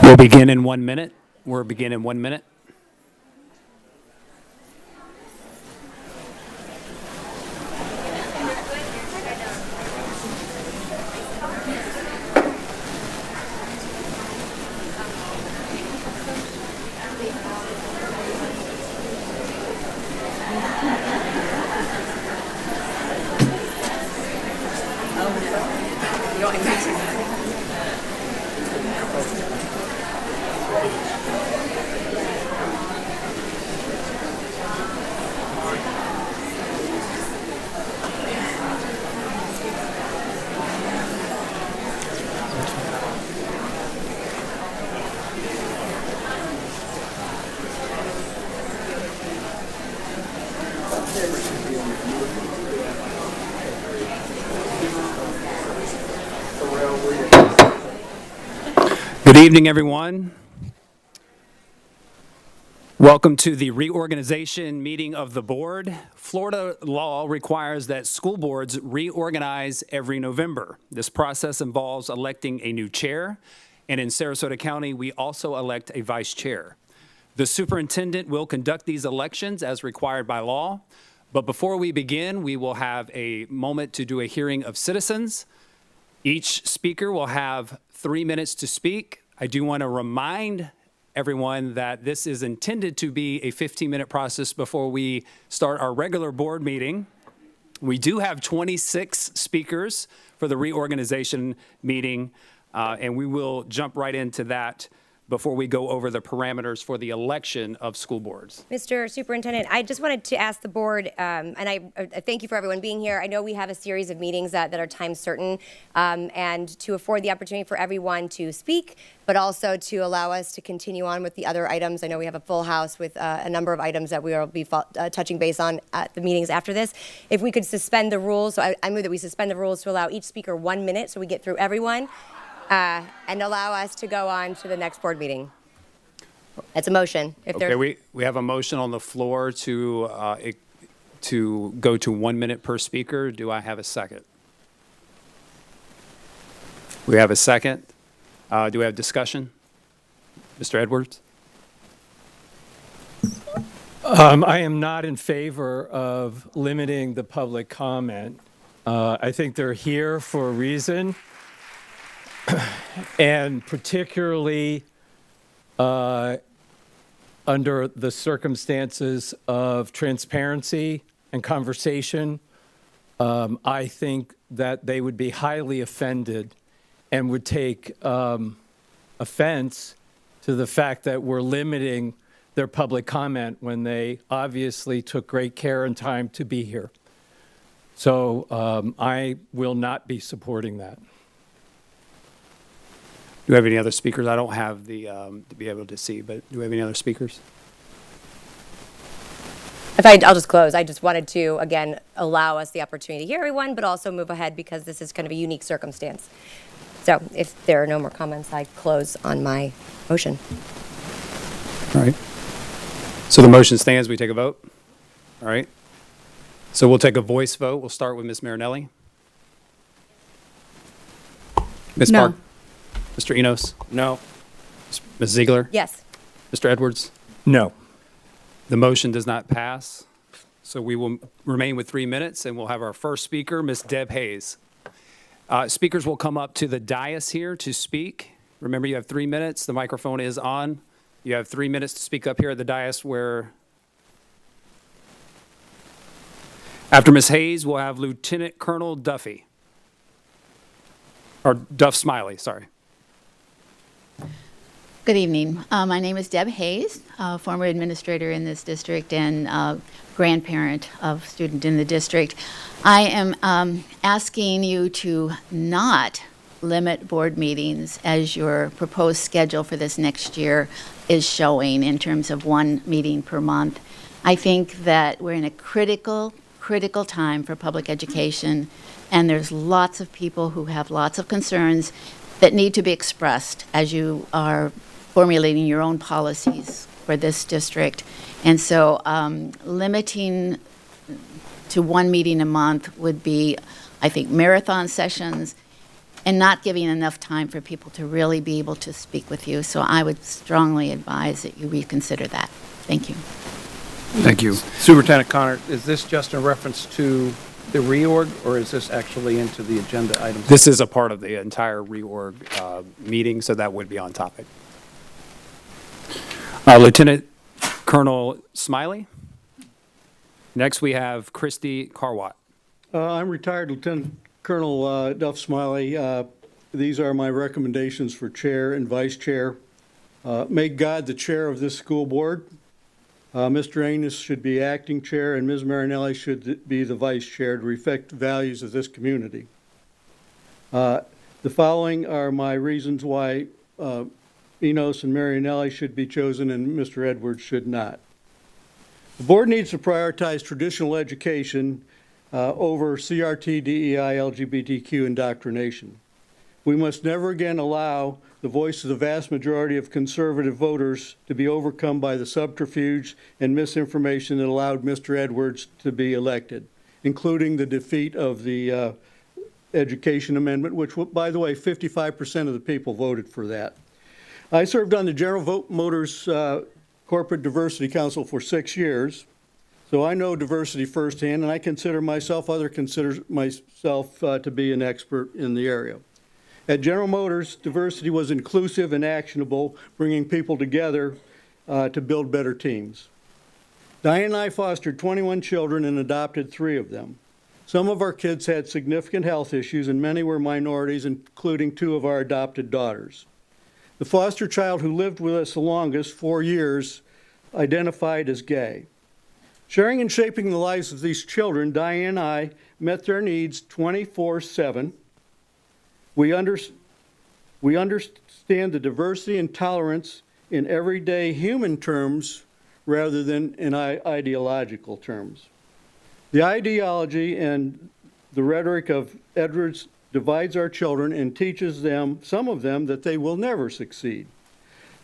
We'll begin in 1 minute. We'll begin in 1 minute. Good evening, everyone. Welcome to the reorganization meeting of the board. Florida law requires that school boards reorganize every November. This process involves electing a new chair, and in Sarasota County, we also elect a vice chair. The superintendent will conduct these elections as required by law, but before we begin, we will have a moment to do a hearing of citizens. Each speaker will have 3 minutes to speak. I do want to remind everyone that this is intended to be a 15-minute process before we start our regular board meeting. We do have 26 speakers for the reorganization meeting, and we will jump right into that before we go over the parameters for the election of school boards. Mr. Superintendent, I just wanted to ask the board, and I thank you for everyone being here. I know we have a series of meetings that are time certain, and to afford the opportunity for everyone to speak, but also to allow us to continue on with the other items. I know we have a full house with a number of items that we will be touching base on at the meetings after this. If we could suspend the rules, so I move that we suspend the rules to allow each speaker 1 minute so we get through everyone. And allow us to go on to the next board meeting. That's a motion. Okay, we have a motion on the floor to go to 1 minute per speaker. Do I have a second? We have a second. Do we have discussion? Mr. Edwards? I am not in favor of limiting the public comment. I think they're here for a reason. And particularly under the circumstances of transparency and conversation, I think that they would be highly offended and would take offense to the fact that we're limiting their public comment when they obviously took great care and time to be here. So I will not be supporting that. Do we have any other speakers? I don't have the to be able to see, but do we have any other speakers? I'll just close. I just wanted to, again, allow us the opportunity to hear everyone, but also move ahead because this is kind of a unique circumstance. So if there are no more comments, I close on my motion. All right. So the motion stands. We take a vote. All right. So we'll take a voice vote. We'll start with Ms. Marinelli. Ms. No. Park. Mr. Enos? No. Ms. Ziegler? Yes. Mr. Edwards? No. The motion does not pass. So we will remain with 3 minutes, and we'll have our first speaker, Ms. Deb Hayes. Speakers will come up to the dais here to speak. Remember, you have 3 minutes. The microphone is on. You have 3 minutes to speak up here at the dais where... After Ms. Hayes, we'll have Lieutenant Colonel Duffy. Or Duff Smiley, sorry. Good evening. My name is Deb Hayes, former administrator in this district and grandparent of student in the district. I am asking you to not limit board meetings as your proposed schedule for this next year is showing in terms of 1 meeting per month. I think that we're in a critical time for public education, and there's lots of people who have lots of concerns that need to be expressed as you are formulating your own policies for this district. And so limiting to 1 meeting a month would be, I think, marathon sessions and not giving enough time for people to really be able to speak with you. So I would strongly advise that you reconsider that. Thank you. Thank you. Superintendent Connor, is this just in reference to the reorg, or is this actually into the agenda items? This is a part of the entire reorg meeting, so that would be on topic. Lieutenant Colonel Smiley. Next, we have Christy Carwatt. I'm retired Lieutenant Colonel Duff Smiley. These are my recommendations for chair and vice chair. Make God the chair of this school board. Mr. Anus should be acting chair, and Ms. Marinelli should be the vice chair to reflect values of this community. The following are my reasons why Enos and Marinelli should be chosen and Mr. Edwards should not. The board needs to prioritize traditional education over CRT, DEI, LGBTQ indoctrination. We must never again allow the voice of the vast majority of conservative voters to be overcome by the subterfuge and misinformation that allowed Mr. Edwards to be elected, including the defeat of the education amendment, which, by the way, 55% of the people voted for that. I served on the General Motors Corporate Diversity Council for 6 years, so I know diversity firsthand, and I consider myself, others consider myself to be an expert in the area. At General Motors, diversity was inclusive and actionable, bringing people together to build better teams. Diane and I fostered 21 children and adopted 3 of them. Some of our kids had significant health issues, and many were minorities, including 2 of our adopted daughters. The foster child who lived with us the longest, 4 years, identified as gay. Sharing and shaping the lives of these children, Diane and I met their needs 24/7. We understand the diversity and tolerance in everyday human terms rather than in ideological terms. The ideology and the rhetoric of Edwards divides our children and teaches them, some of them, that they will never succeed.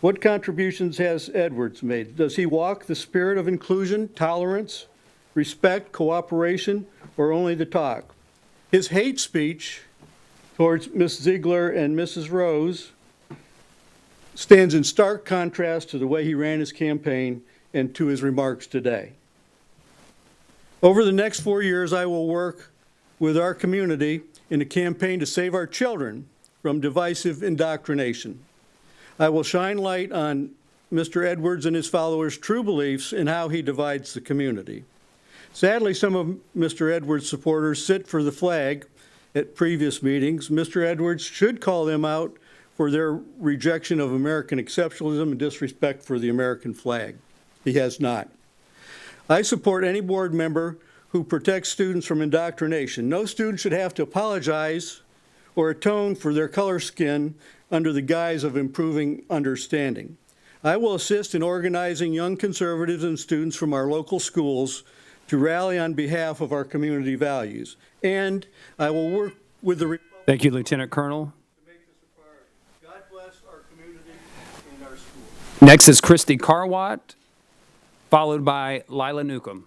What contributions has Edwards made? Does he walk the spirit of inclusion, tolerance, respect, cooperation, or only the talk? His hate speech towards Ms. Ziegler and Mrs. Rose stands in stark contrast to the way he ran his campaign and to his remarks today. Over the next 4 years, I will work with our community in a campaign to save our children from divisive indoctrination. I will shine light on Mr. Edwards and his followers' true beliefs in how he divides the community. Sadly, some of Mr. Edwards' supporters sit for the flag at previous meetings. Mr. Edwards should call them out for their rejection of American exceptionalism and disrespect for the American flag. He has not. I support any board member who protects students from indoctrination. No student should have to apologize or atone for their color skin under the guise of improving understanding. I will assist in organizing young conservatives and students from our local schools to rally on behalf of our community values. And I will work with the Republicans Thank you, Lieutenant Colonel. to make this a priority. God bless our community and our schools. Next is Christy Carwatt, followed by Lila Newcomb.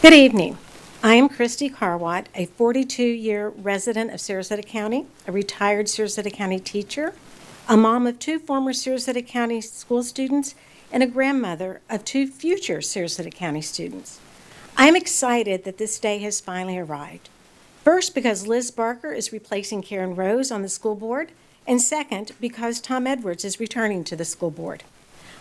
Good evening. I am Christy Carwatt, a 42-year resident of Sarasota County, a retired Sarasota County teacher, a mom of 2 former Sarasota County school students, and a grandmother of 2 future Sarasota County students. I am excited that this day has finally arrived. First, because Liz Barker is replacing Karen Rose on the school board, and second, because Tom Edwards is returning to the school board.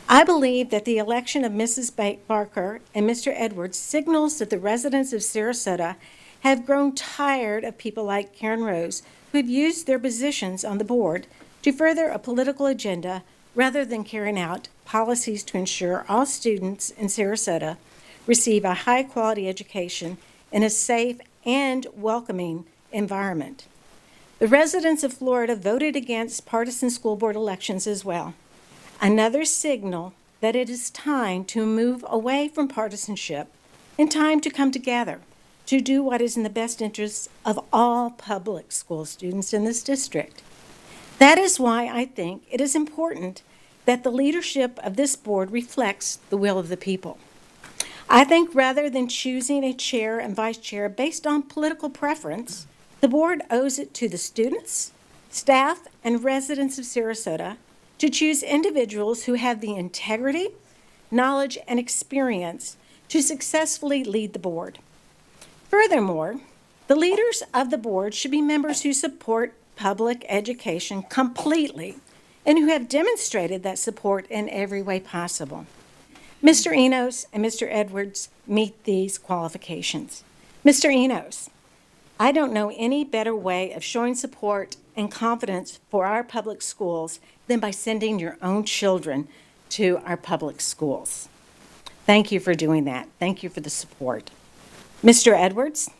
I believe that the election of Mrs. Barker and Mr. Edwards signals that the residents of Sarasota have grown tired of people like Karen Rose who have used their positions on the board to further a political agenda rather than carrying out policies to ensure all students in Sarasota receive a high-quality education in a safe and welcoming environment. The residents of Florida voted against partisan school board elections as well. Another signal that it is time to move away from partisanship and time to come together to do what is in the best interests of all public school students in this district. That is why I think it is important that the leadership of this board reflects the will of the people. I think rather than choosing a chair and vice chair based on political preference, the board owes it to the students, staff, and residents of Sarasota to choose individuals who have the integrity, knowledge, and experience to successfully lead the board. Furthermore, the leaders of the board should be members who support public education completely and who have demonstrated that support in every way possible. Mr. Enos and Mr. Edwards meet these qualifications. Mr. Enos, I don't know any better way of showing support and confidence for our public schools than by sending your own children to our public schools. Thank you for doing that. Thank you for the support. Mr. Edwards,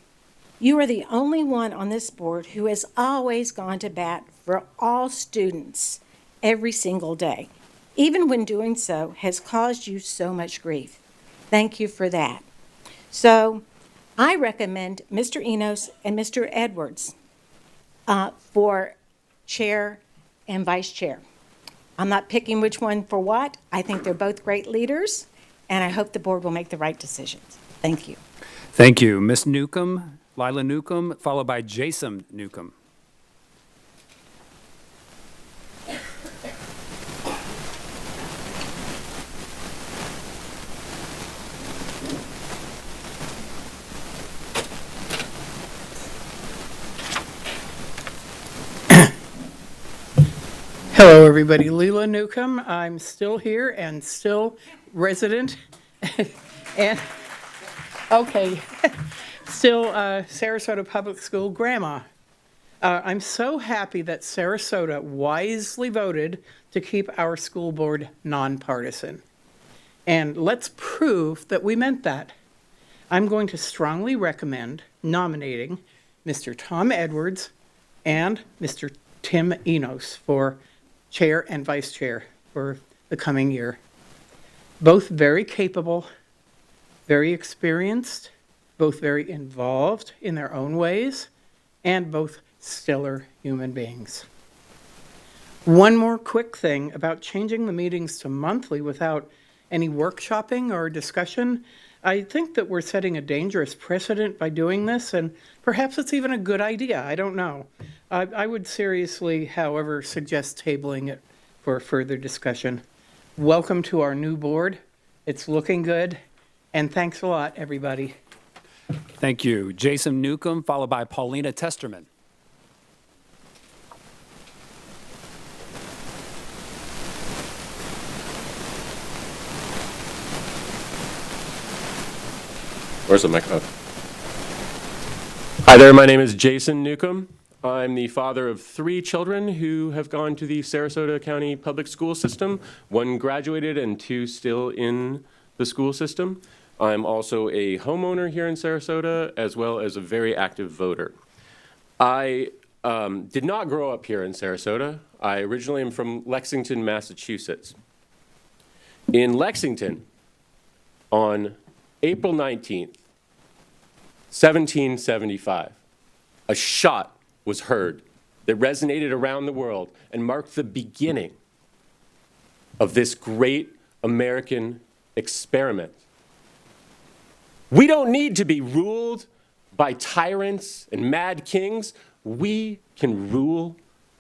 you are the only one on this board who has always gone to bat for all students every single day, even when doing so has caused you so much grief. Thank you for that. So I recommend Mr. Enos and Mr. Edwards for chair and vice chair. I'm not picking which one for what. I think they're both great leaders, and I hope the board will make the right decisions. Thank you. Thank you. Ms. Newcomb, Lila Newcomb, followed by Jason Newcomb. Hello, everybody. Leela Newcomb. I'm still here and still resident. And, okay, still Sarasota Public School grandma. I'm so happy that Sarasota wisely voted to keep our school board nonpartisan. And let's prove that we meant that. I'm going to strongly recommend nominating Mr. Tom Edwards and Mr. Tim Enos for chair and vice chair for the coming year. Both very capable, very experienced, both very involved in their own ways, and both stellar human beings. One more quick thing about changing the meetings to monthly without any workshopping or discussion. I think that we're setting a dangerous precedent by doing this, and perhaps it's even a good idea. I don't know. I would seriously, however, suggest tabling it for further discussion. Welcome to our new board. It's looking good, and thanks a lot, everybody. Thank you. Jason Newcomb, followed by Paulina Testerman. Where's the microphone? Hi there, my name is Jason Newcomb. I'm the father of 3 children who have gone to the Sarasota County Public School System. 1 graduated and 2 still in the school system. I'm also a homeowner here in Sarasota, as well as a very active voter. I did not grow up here in Sarasota. I originally am from Lexington, Massachusetts. In Lexington, on April 19th, 1775, a shot was heard that resonated around the world and marked the beginning of this great American experiment. We don't need to be ruled by tyrants and mad kings. We can rule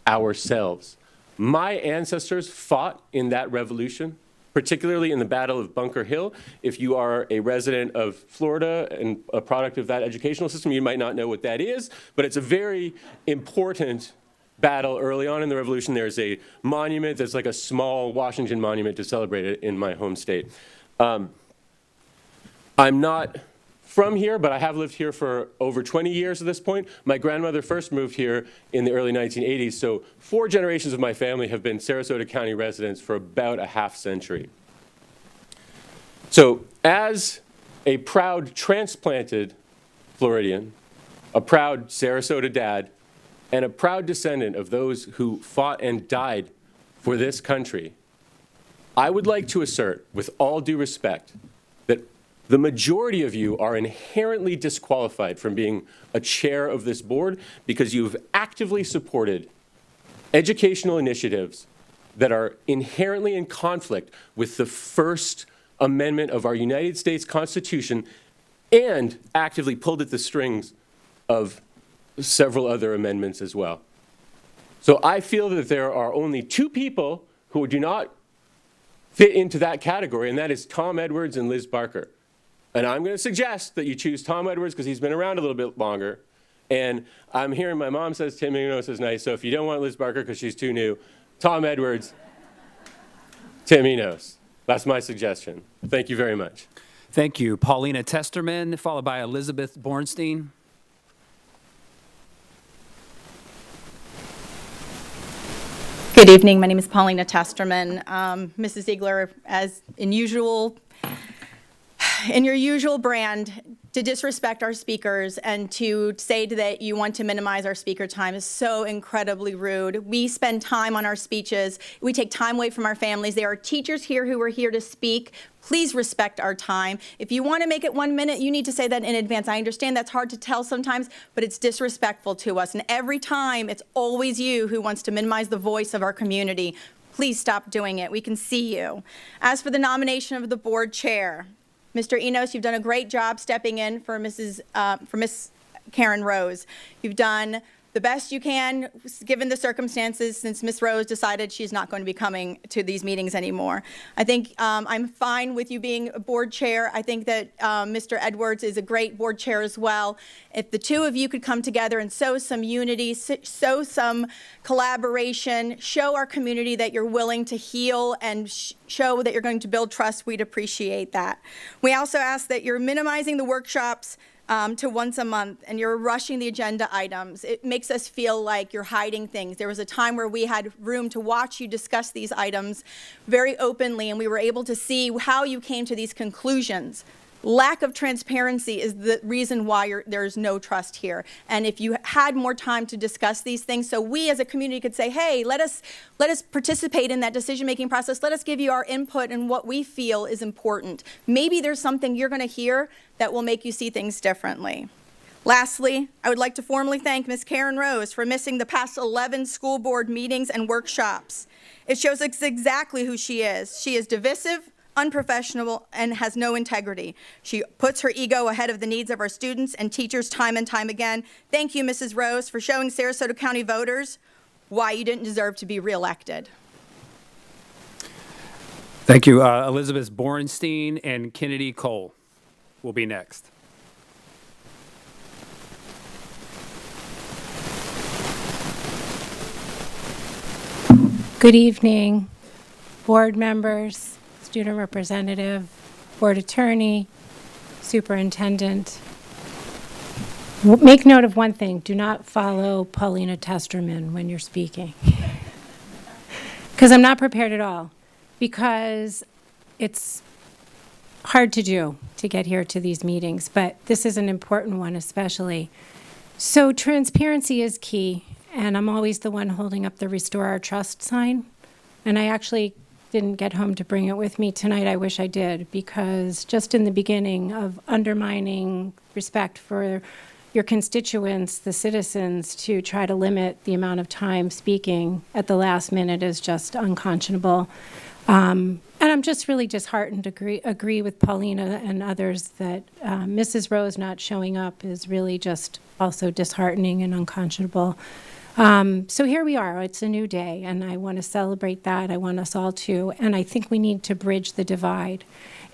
ourselves. My ancestors fought in that revolution, particularly in the Battle of Bunker Hill. If you are a resident of Florida and a product of that educational system, you might not know what that is, but it's a very important battle early on in the revolution. There's a monument that's like a small Washington monument to celebrate it in my home state. I'm not from here, but I have lived here for over 20 years at this point. My grandmother first moved here in the early 1980s, so 4 generations of my family have been Sarasota County residents for about a half century. So as a proud transplanted Floridian, a proud Sarasota dad, and a proud descendant of those who fought and died for this country, I would like to assert, with all due respect, that the majority of you are inherently disqualified from being a chair of this board because you've actively supported educational initiatives that are inherently in conflict with the First amendment of our United States Constitution and actively pulled at the strings of several other amendments as well. So I feel that there are only two people who do not fit into that category, and that is Tom Edwards and Liz Barker. And I'm going to suggest that you choose Tom Edwards because he's been around a little bit longer. And I'm hearing my mom says Tim Enos is nice, so if you don't want Liz Barker because she's too new, Tom Edwards, Tim Enos. That's my suggestion. Thank you very much. Thank you. Paulina Testerman, followed by Elizabeth Bornstein. Good evening. My name is Paulina Testerman. Mrs. Ziegler, as in your usual brand, to disrespect our speakers and to say that you want to minimize our speaker time is so incredibly rude. We spend time on our speeches. We take time away from our families. There are teachers here who are here to speak. Please respect our time. If you want to make it 1 minute, you need to say that in advance. I understand that's hard to tell sometimes, but it's disrespectful to us. And every time, it's always you who wants to minimize the voice of our community. Please stop doing it. We can see you. As for the nomination of the board chair, Mr. Enos, you've done a great job stepping in for Miss Karen Rose. You've done the best you can, given the circumstances, since Ms. Rose decided she's not going to be coming to these meetings anymore. I think I'm fine with you being a board chair. I think that Mr. Edwards is a great board chair as well. If the two of you could come together and sow some unity, sow some collaboration, show our community that you're willing to heal and show that you're going to build trust, we'd appreciate that. We also ask that you're minimizing the workshops to once a month, and you're rushing the agenda items. It makes us feel like you're hiding things. There was a time where we had room to watch you discuss these items very openly, and we were able to see how you came to these conclusions. Lack of transparency is the reason why there's no trust here. And if you had more time to discuss these things, so we as a community could say, hey, let us participate in that decision-making process. Let us give you our input and what we feel is important. Maybe there's something you're going to hear that will make you see things differently. Lastly, I would like to formally thank Ms. Karen Rose for missing the past 11 school board meetings and workshops. It shows us exactly who she is. She is divisive, unprofessional, and has no integrity. She puts her ego ahead of the needs of our students and teachers time and time again. Thank you, Mrs. Rose, for showing Sarasota County voters why you didn't deserve to be reelected. Thank you. Elizabeth Bornstein and Kennedy Cole will be next. Good evening, board members, student representative, board attorney, superintendent. Make note of one thing, do not follow Paulina Testerman when you're speaking. Because I'm not prepared at all, because it's hard to do to get here to these meetings, but this is an important one especially. So transparency is key, and I'm always the one holding up the Restore Our Trust sign, and I actually didn't get home to bring it with me tonight. I wish I did, because just in the beginning of undermining respect for your constituents, the citizens, to try to limit the amount of time speaking at the last minute is just unconscionable. And I'm just really disheartened to agree with Paulina and others that Mrs. Rose not showing up is really just also disheartening and unconscionable. So here we are. It's a new day, and I want to celebrate that. I want us all to, and I think we need to bridge the divide.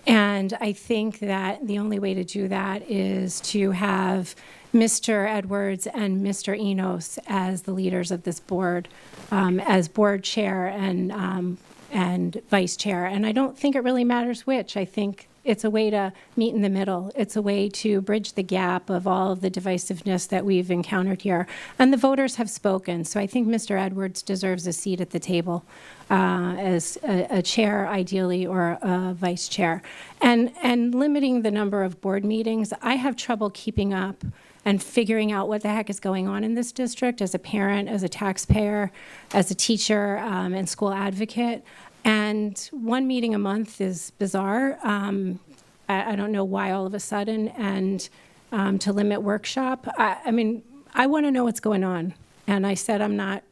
And I think that the only way to do that is to have Mr. Edwards and Mr. Enos as the leaders of this board, as board chair and vice chair. And I don't think it really matters which. I think it's a way to meet in the middle. It's a way to bridge the gap of all of the divisiveness that we've encountered here. And the voters have spoken. So I think Mr. Edwards deserves a seat at the table as a chair, ideally, or a vice chair. And limiting the number of board meetings, I have trouble keeping up and figuring out what the heck is going on in this district as a parent, as a taxpayer, as a teacher, and school advocate. And one meeting a month is bizarre. I don't know why all of a sudden, and to limit workshop. I mean, I want to know what's going on. And I said I'm not,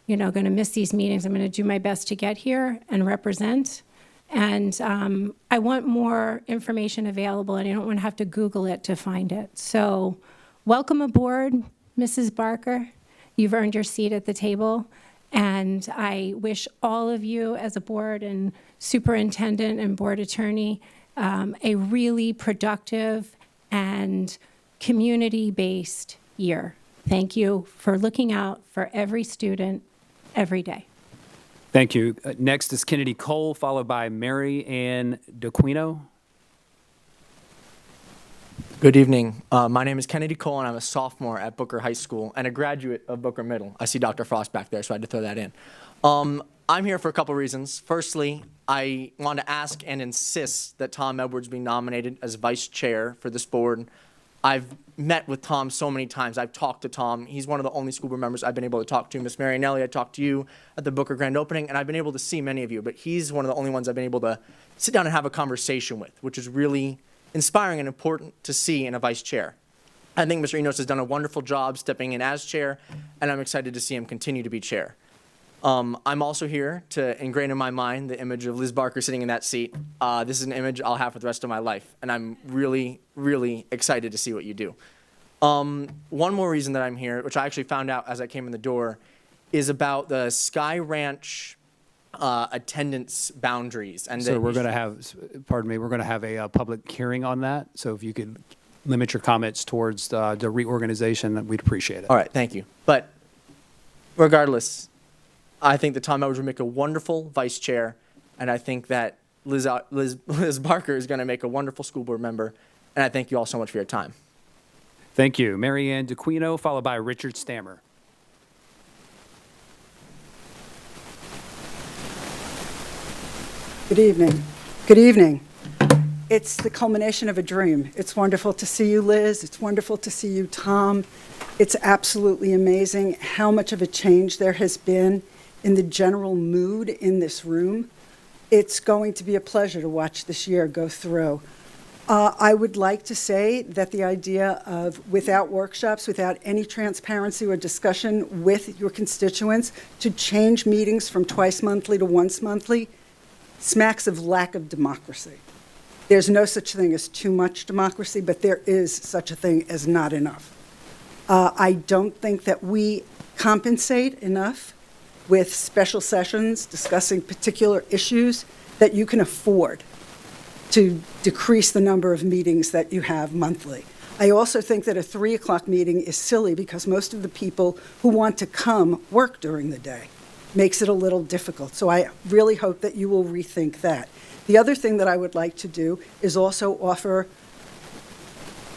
going to miss these meetings. I'm going to do my best to get here and represent. And I want more information available, and I don't want to have to Google it to find it. So welcome aboard, Mrs. Barker. You've earned your seat at the table. And I wish all of you as a board and superintendent and board attorney a really productive and community-based year. Thank you for looking out for every student every day. Thank you. Next is Kennedy Cole, followed by Mary Ann DeQuino. Good evening. My name is Kennedy Cole, and I'm a sophomore at Booker High School and a graduate of Booker Middle. I see Dr. Frost back there, so I had to throw that in. I'm here for a couple reasons. Firstly, I want to ask and insist that Tom Edwards be nominated as vice chair for this board. I've met with Tom so many times. I've talked to Tom. He's one of the only school board members I've been able to talk to. Miss Marianelli, I talked to you at the Booker grand opening, and I've been able to see many of you, but he's one of the only ones I've been able to sit down and have a conversation with, which is really inspiring and important to see in a vice chair. I think Mr. Enos has done a wonderful job stepping in as chair, and I'm excited to see him continue to be chair. I'm also here to ingrain in my mind the image of Liz Barker sitting in that seat. This is an image I'll have for the rest of my life, and I'm really, really excited to see what you do. One more reason that I'm here, which I actually found out as I came in the door, is about the Sky Ranch attendance boundaries. And So we're going to have, pardon me, we're going to have a public hearing on that. So if you could limit your comments towards the reorganization, we'd appreciate it. All right, thank you. But regardless, I think that Tom Edwards would make a wonderful vice chair, and I think that Liz Barker is going to make a wonderful school board member, and I thank you all so much for your time. Thank you. Mary Ann DeQuino, followed by Richard Stammer. Good evening. Good evening. It's the culmination of a dream. It's wonderful to see you, Liz. It's wonderful to see you, Tom. It's absolutely amazing how much of a change there has been in the general mood in this room. It's going to be a pleasure to watch this year go through. I would like to say that the idea of without workshops, without any transparency or discussion with your constituents, to change meetings from twice monthly to once monthly smacks of lack of democracy. There's no such thing as too much democracy, but there is such a thing as not enough. I don't think that we compensate enough with special sessions discussing particular issues that you can afford to decrease the number of meetings that you have monthly. I also think that a 3 o'clock meeting is silly because most of the people who want to come work during the day. Makes it a little difficult. So I really hope that you will rethink that. The other thing that I would like to do is also offer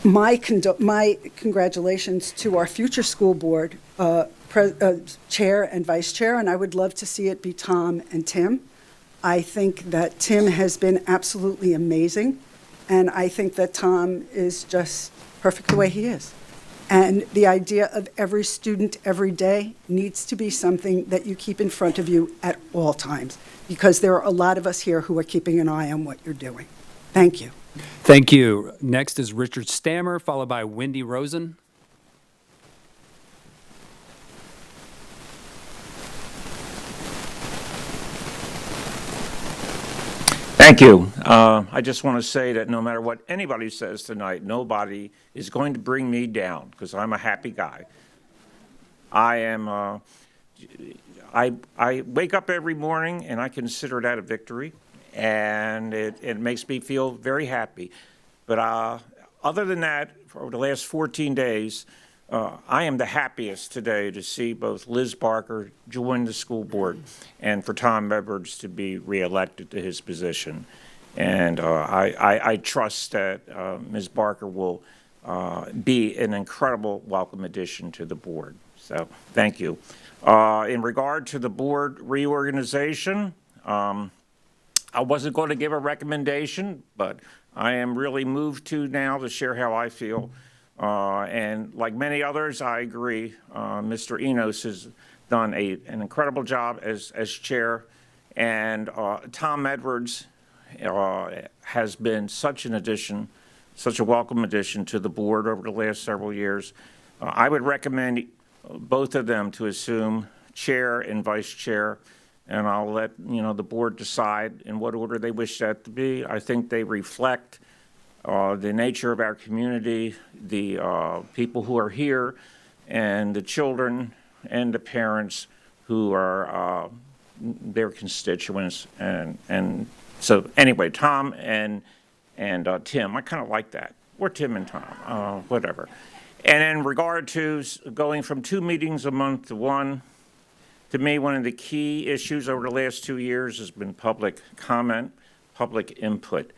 my congratulations to our future school board chair and vice chair, and I would love to see it be Tom and Tim. I think that Tim has been absolutely amazing, and I think that Tom is just perfect the way he is. And the idea of every student every day needs to be something that you keep in front of you at all times, because there are a lot of us here who are keeping an eye on what you're doing. Thank you. Thank you. Next is Richard Stammer, followed by Wendy Rosen. Thank you. I just want to say that no matter what anybody says tonight, nobody is going to bring me down because I'm a happy guy. I wake up every morning and I consider that a victory, and it makes me feel very happy. But other than that, for the last 14 days, I am the happiest today to see both Liz Barker join the school board and for Tom Edwards to be reelected to his position. And I trust that Ms. Barker will be an incredible welcome addition to the board. So thank you. In regard to the board reorganization, I wasn't going to give a recommendation, but I am really moved to now to share how I feel. And like many others, I agree. Mr. Enos has done an incredible job as chair, and Tom Edwards has been such an addition, such a welcome addition to the board over the last several years. I would recommend both of them to assume chair and vice chair, and I'll let, the board decide in what order they wish that to be. I think they reflect the nature of our community, the people who are here, and the children and the parents who are their constituents. And so anyway, Tom and Tim, I kind of like that. Or Tim and Tom, whatever. And in regard to going from 2 meetings a month to 1, to me, one of the key issues over the last 2 years has been public comment, public input.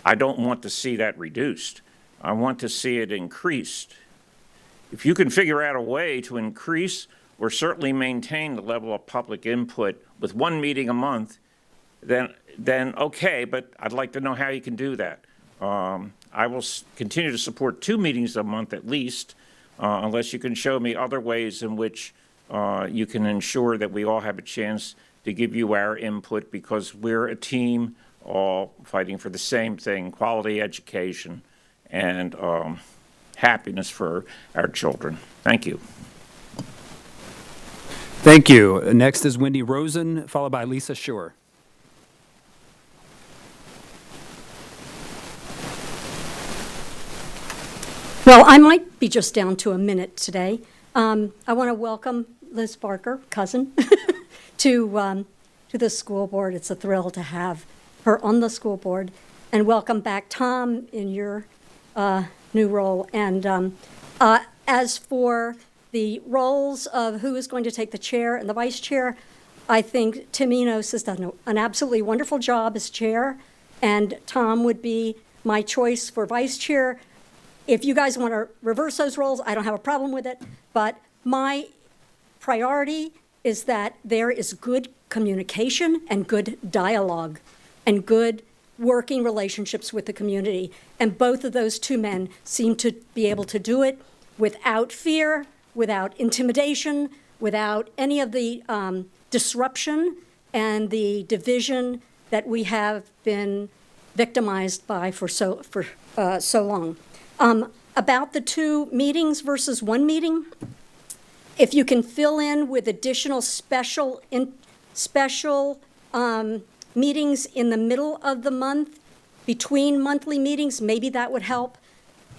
I don't want to see that reduced. I want to see it increased. If you can figure out a way to increase or certainly maintain the level of public input with 1 meeting a month, then okay, but I'd like to know how you can do that. I will continue to support 2 meetings a month at least, unless you can show me other ways in which you can ensure that we all have a chance to give you our input, because we're a team all fighting for the same thing: quality education and happiness for our children. Thank you. Thank you. Next is Wendy Rosen, followed by Lisa Shore. Well, I might be just down to a minute today. I want to welcome Liz Barker, cousin, to the school board. It's a thrill to have her on the school board. And welcome back, Tom, in your new role. And as for the roles of who is going to take the chair and the vice chair, I think Tim Enos has done an absolutely wonderful job as chair, and Tom would be my choice for vice chair. If you guys want to reverse those roles, I don't have a problem with it, but my priority is that there is good communication and good dialogue and good working relationships with the community. And both of those 2 men seem to be able to do it without fear, without intimidation, without any of the disruption and the division that we have been victimized by for so long. About the 2 meetings versus 1 meeting, if you can fill in with additional special meetings in the middle of the month, between monthly meetings, maybe that would help.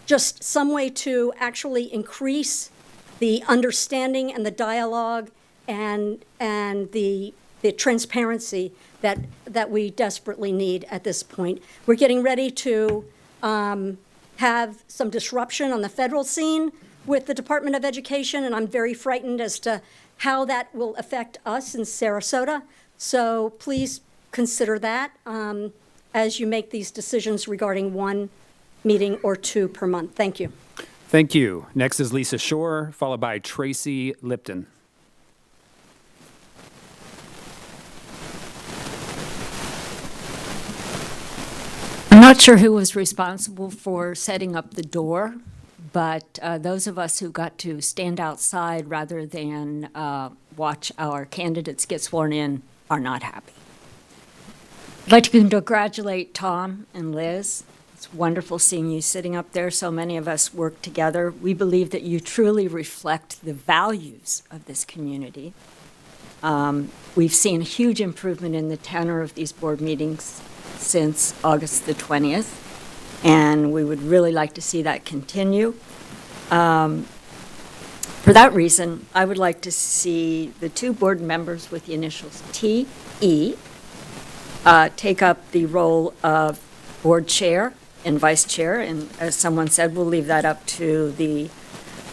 Just some way to actually increase the understanding and the dialogue and the transparency that we desperately need at this point. We're getting ready to have some disruption on the federal scene with the Department of Education, and I'm very frightened as to how that will affect us in Sarasota. So please consider that as you make these decisions regarding 1 meeting or 2 per month. Thank you. Thank you. Next is Lisa Shore, followed by Tracy Lipton. I'm not sure who was responsible for setting up the door, but those of us who got to stand outside rather than watch our candidates get sworn in are not happy. I'd like to congratulate Tom and Liz. It's wonderful seeing you sitting up there. So many of us work together. We believe that you truly reflect the values of this community. We've seen a huge improvement in the tenor of these board meetings since August the 20th, and we would really like to see that continue. For that reason, I would like to see the 2 board members with the initials T.E. Take up the role of board chair and vice chair, and as someone said, we'll leave that up to the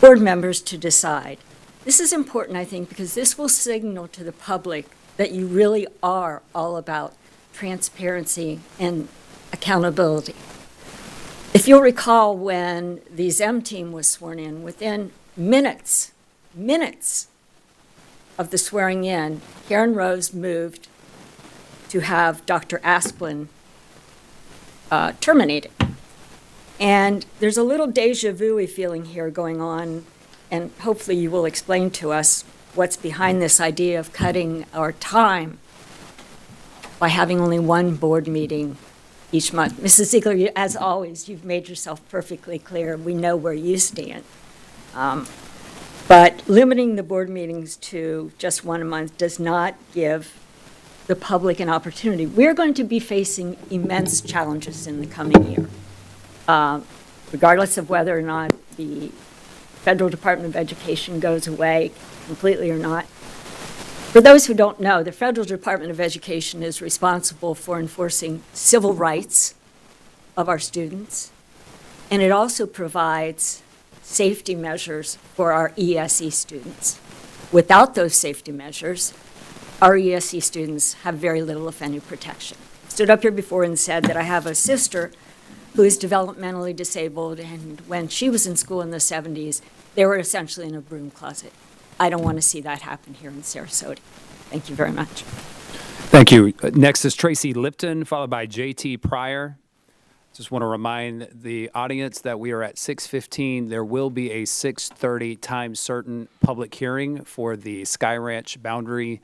board members to decide. This is important, I think, because this will signal to the public that you really are all about transparency and accountability. If you'll recall, when the Zem team was sworn in, within minutes of the swearing in, Karen Rose moved to have Dr. Asplin terminated. And there's a little deja vu feeling here going on, and hopefully you will explain to us what's behind this idea of cutting our time by having only 1 board meeting each month. Mrs. Ziegler, as always, you've made yourself perfectly clear. We know where you stand. But limiting the board meetings to just 1 a month does not give the public an opportunity. We're going to be facing immense challenges in the coming year, regardless of whether or not the Federal Department of Education goes away completely or not. For those who don't know, the Federal Department of Education is responsible for enforcing civil rights of our students, and it also provides safety measures for our ESE students. Without those safety measures, our ESE students have very little, if any, protection. I stood up here before and said that I have a sister who is developmentally disabled, and when she was in school in the 70s, they were essentially in a broom closet. I don't want to see that happen here in Sarasota. Thank you very much. Thank you. Next is Tracy Lipton, followed by J.T. Pryor. Just want to remind the audience that we are at 6:15. There will be a 6:30 time certain public hearing for the Sky Ranch boundary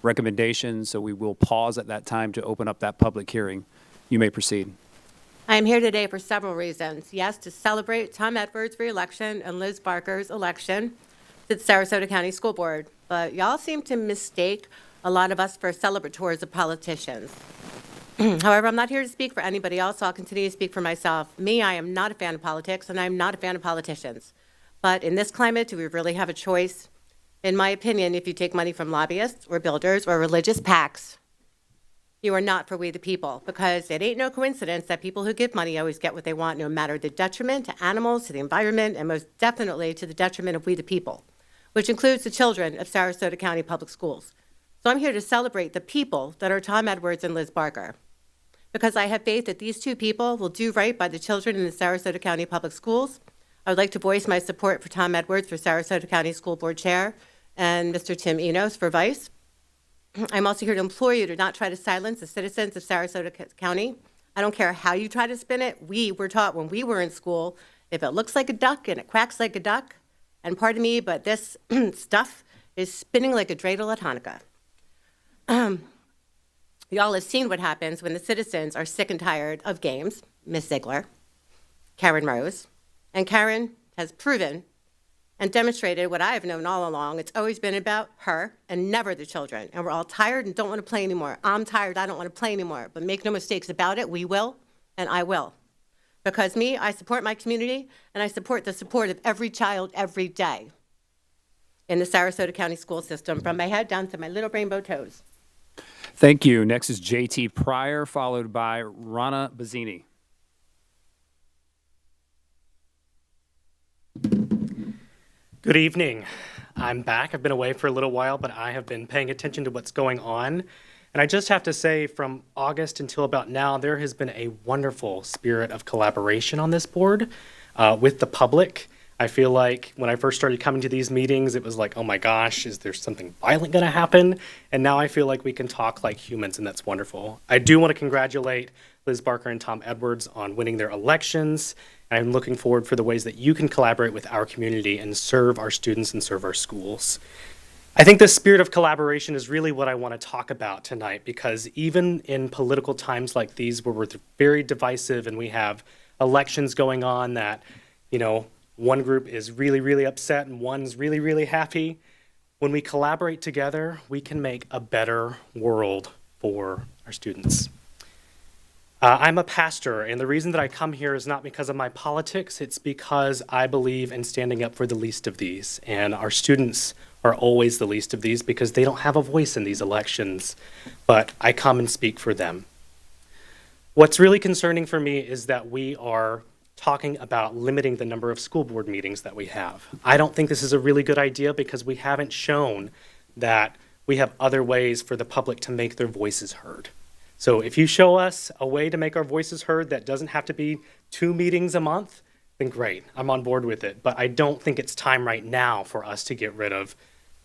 recommendations, so we will pause at that time to open up that public hearing. You may proceed. I am here today for several reasons. Yes, to celebrate Tom Edwards' reelection and Liz Barker's election to the Sarasota County School Board, but y'all seem to mistake a lot of us for celebrators of politicians. However, I'm not here to speak for anybody else, so I'll continue to speak for myself. Me, I am not a fan of politics, and I'm not a fan of politicians. But in this climate, do we really have a choice? In my opinion, if you take money from lobbyists or builders or religious PACs, you are not for we the people, because it ain't no coincidence that people who give money always get what they want, no matter the detriment to animals, to the environment, and most definitely to the detriment of we the people, which includes the children of Sarasota County Public Schools. So I'm here to celebrate the people that are Tom Edwards and Liz Barker, because I have faith that these two people will do right by the children in the Sarasota County Public Schools. I would like to voice my support for Tom Edwards for Sarasota County School Board Chair and Mr. Tim Enos for Vice. I'm also here to implore you to not try to silence the citizens of Sarasota County. I don't care how you try to spin it. We were taught when we were in school, if it looks like a duck and it quacks like a duck, and pardon me, but this stuff is spinning like a dreidel at Hanukkah. Y'all have seen what happens when the citizens are sick and tired of games. Ms. Ziegler, Karen Rose, and Karen has proven and demonstrated what I have known all along. It's always been about her and never the children. And we're all tired and don't want to play anymore. I'm tired, I don't want to play anymore. But make no mistakes about it, we will, and I will. Because me, I support my community, and I support the support of every child every day in the Sarasota County school system, from my head down to my little rainbow toes. Thank you. Next is J.T. Pryor, followed by Rana Bazzini. Good evening. I'm back. I've been away for a little while, but I have been paying attention to what's going on. And I just have to say, from August until about now, there has been a wonderful spirit of collaboration on this board with the public. I feel like when I first started coming to these meetings, it was like, oh my gosh, is there something violent going to happen? And now I feel like we can talk like humans, and that's wonderful. I do want to congratulate Liz Barker and Tom Edwards on winning their elections. I'm looking forward for the ways that you can collaborate with our community and serve our students and serve our schools. I think the spirit of collaboration is really what I want to talk about tonight, because even in political times like these where we're very divisive and we have elections going on that, you know, one group is really, really upset and one's really, really happy, when we collaborate together, we can make a better world for our students. I'm a pastor, and the reason that I come here is not because of my politics, it's because I believe in standing up for the least of these, and our students are always the least of these because they don't have a voice in these elections, but I come and speak for them. What's really concerning for me is that we are talking about limiting the number of school board meetings that we have. I don't think this is a really good idea because we haven't shown that we have other ways for the public to make their voices heard. So if you show us a way to make our voices heard that doesn't have to be 2 meetings a month, then great, I'm on board with it. But I don't think it's time right now for us to get rid of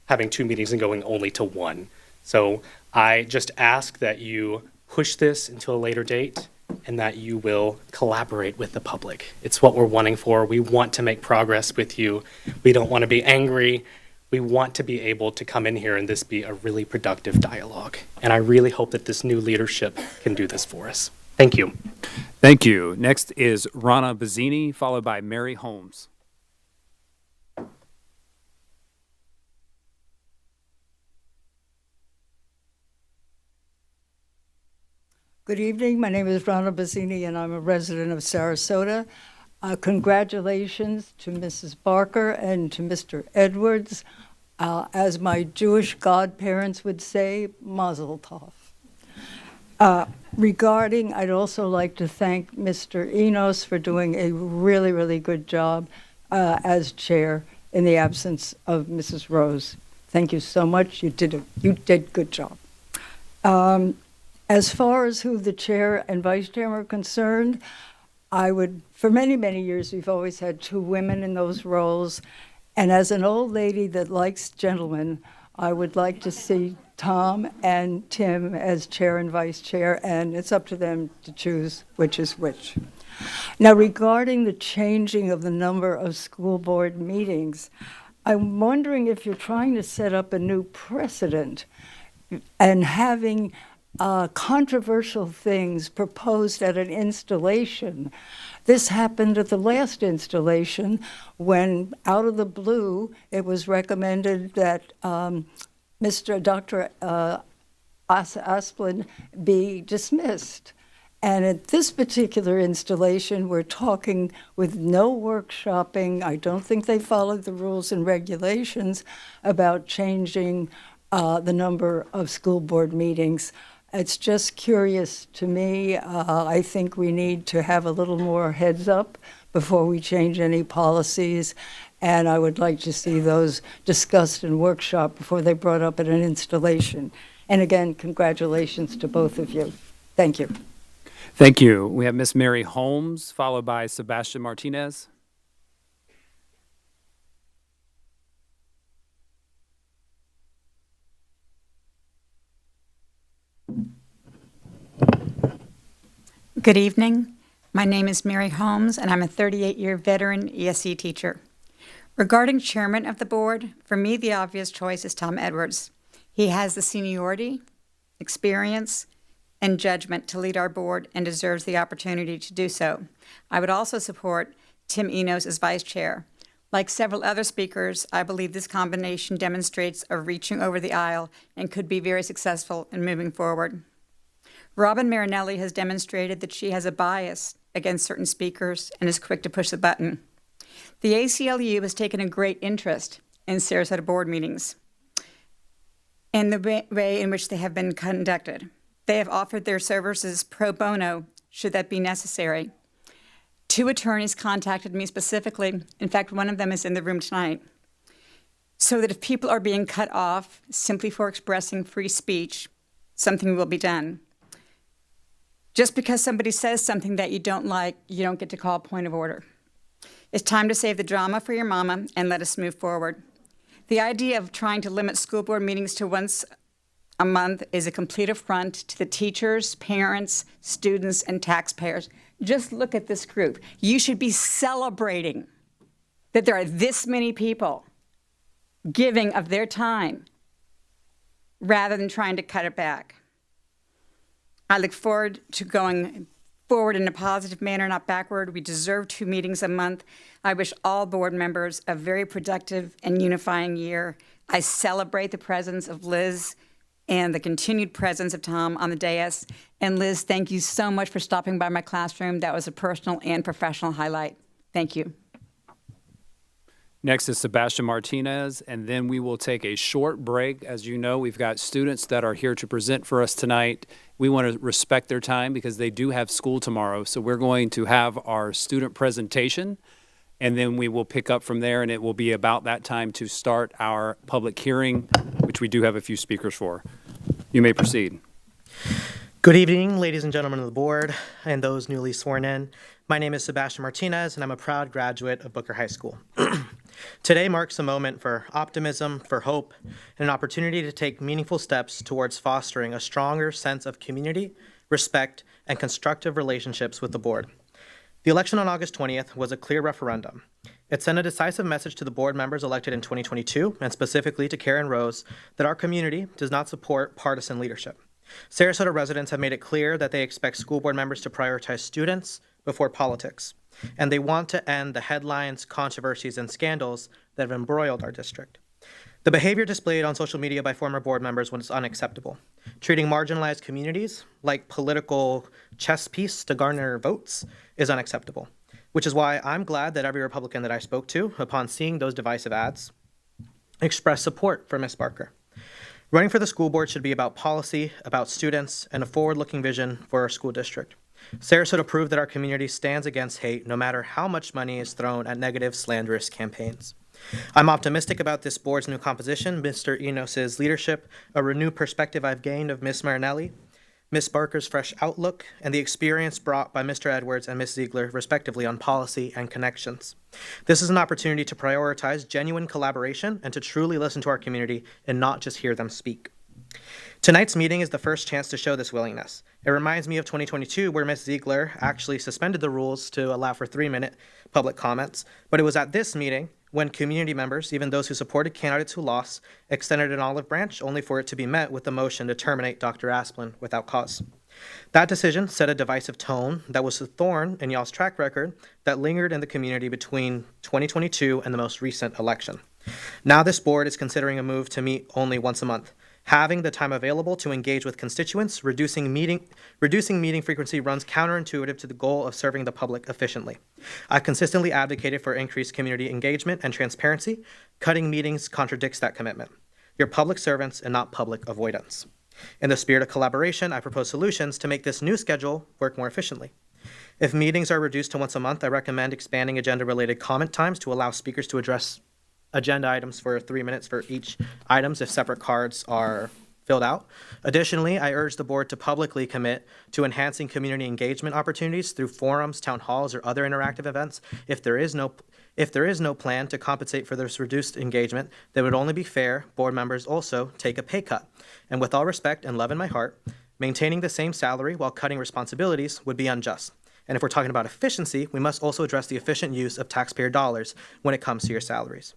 having 2 meetings and going only to 1. So I just ask that you push this until a later date and that you will collaborate with the public. It's what we're wanting for. We want to make progress with you. We don't want to be angry. We want to be able to come in here and this be a really productive dialogue. And I really hope that this new leadership can do this for us. Thank you. Thank you. Next is Rana Bazzini, followed by Mary Holmes. Good evening. My name is Ronna Bazzini, and I'm a resident of Sarasota. Congratulations to Mrs. Barker and to Mr. Edwards. As my Jewish godparents would say, Mazel Tov. Regarding, I'd also like to thank Mr. Enos for doing a really, really good job as chair in the absence of Mrs. Rose. Thank you so much. You did good job. As far as who the chair and vice chair are concerned, for many, many years, we've always had two women in those roles. And as an old lady that likes gentlemen, I would like to see Tom and Tim as chair and vice chair, and it's up to them to choose which is which. Now, regarding the changing of the number of school board meetings, I'm wondering if you're trying to set up a new precedent and having controversial things proposed at an installation. This happened at the last installation when, out of the blue, it was recommended that Dr. Asplin be dismissed. And at this particular installation, we're talking with no workshopping. I don't think they followed the rules and regulations about changing the number of school board meetings. It's just curious to me. I think we need to have a little more heads up before we change any policies. And I would like to see those discussed in workshop before they brought up at an installation. And again, congratulations to both of you. Thank you. Thank you. We have Miss Mary Holmes, followed by Sebastian Martinez. Good evening. My name is Mary Holmes, and I'm a 38-year veteran ESE teacher. Regarding chairman of the board, for me, the obvious choice is Tom Edwards. He has the seniority, experience, and judgment to lead our board and deserves the opportunity to do so. I would also support Tim Enos as vice chair. Like several other speakers, I believe this combination demonstrates a reaching over the aisle and could be very successful in moving forward. Robin Marinelli has demonstrated that she has a bias against certain speakers and is quick to push the button. The ACLU has taken a great interest in Sarasota board meetings and the way in which they have been conducted. They have offered their services pro bono, should that be necessary. 2 attorneys contacted me specifically. In fact, one of them is in the room tonight. So that if people are being cut off simply for expressing free speech, something will be done. Just because somebody says something that you don't like, you don't get to call a point of order. It's time to save the drama for your mama and let us move forward. The idea of trying to limit school board meetings to once a month is a complete affront to the teachers, parents, students, and taxpayers. Just look at this group. You should be celebrating that there are this many people giving of their time rather than trying to cut it back. I look forward to going forward in a positive manner, not backward. We deserve 2 meetings a month. I wish all board members a very productive and unifying year. I celebrate the presence of Liz and the continued presence of Tom on the dais. And Liz, thank you so much for stopping by my classroom. That was a personal and professional highlight. Thank you. Next is Sebastian Martinez, and then we will take a short break. As you know, we've got students that are here to present for us tonight. We want to respect their time because they do have school tomorrow. So we're going to have our student presentation, and then we will pick up from there, and it will be about that time to start our public hearing, which we do have a few speakers for. You may proceed. Good evening, ladies and gentlemen of the board and those newly sworn in. My name is Sebastian Martinez, and I'm a proud graduate of Booker High School. Today marks a moment for optimism, for hope, and an opportunity to take meaningful steps towards fostering a stronger sense of community, respect, and constructive relationships with the board. The election on August 20th was a clear referendum. It sent a decisive message to the board members elected in 2022, and specifically to Karen Rose, that our community does not support partisan leadership. Sarasota residents have made it clear that they expect school board members to prioritize students before politics, and they want to end the headlines, controversies, and scandals that have embroiled our district. The behavior displayed on social media by former board members was unacceptable. Treating marginalized communities like political chess piece to garner votes is unacceptable, which is why I'm glad that every Republican that I spoke to, upon seeing those divisive ads, expressed support for Ms. Barker. Running for the school board should be about policy, about students, and a forward-looking vision for our school district. Sarasota proved that our community stands against hate no matter how much money is thrown at negative, slanderous campaigns. I'm optimistic about this board's new composition, Mr. Enos's leadership, a renewed perspective I've gained of Ms. Marinelli, Ms. Barker's fresh outlook, and the experience brought by Mr. Edwards and Ms. Ziegler, respectively, on policy and connections. This is an opportunity to prioritize genuine collaboration and to truly listen to our community and not just hear them speak. Tonight's meeting is the first chance to show this willingness. It reminds me of 2022, where Ms. Ziegler actually suspended the rules to allow for 3-minute public comments, but it was at this meeting when community members, even those who supported candidates who lost, extended an olive branch only for it to be met with the motion to terminate Dr. Asplin without cause. That decision set a divisive tone that was a thorn in y'all's track record that lingered in the community between 2022 and the most recent election. Now this board is considering a move to meet only once a month. Having the time available to engage with constituents, reducing meeting frequency runs counterintuitive to the goal of serving the public efficiently. I've consistently advocated for increased community engagement and transparency. Cutting meetings contradicts that commitment. You're public servants and not public avoidance. In the spirit of collaboration, I propose solutions to make this new schedule work more efficiently. If meetings are reduced to once a month, I recommend expanding agenda-related comment times to allow speakers to address agenda items for 3 minutes for each items if separate cards are filled out. Additionally, I urge the board to publicly commit to enhancing community engagement opportunities through forums, town halls, or other interactive events. If there is no plan to compensate for this reduced engagement, then it would only be fair board members also take a pay cut. And with all respect and love in my heart, maintaining the same salary while cutting responsibilities would be unjust. And if we're talking about efficiency, we must also address the efficient use of taxpayer dollars when it comes to your salaries.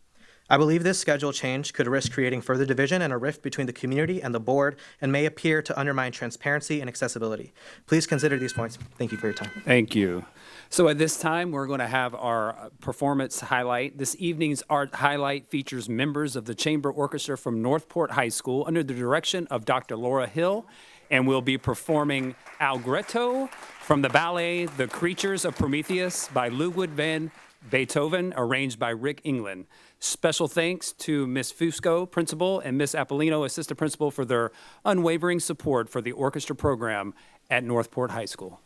I believe this schedule change could risk creating further division and a rift between the community and the board and may appear to undermine transparency and accessibility. Please consider these points. Thank you for your time. Thank you. So at this time, we're going to have our performance highlight. This evening's art highlight features members of the Chamber Orchestra from Northport High School under the direction of Dr. Laura Hill, and we'll be performing Allegretto from the ballet The Creatures of Prometheus by Ludwig van Beethoven, arranged by Rick England. Special thanks to Ms. Fusco, principal, and Ms. Apollino, assistant principal, for their unwavering support for the orchestra program at Northport High School.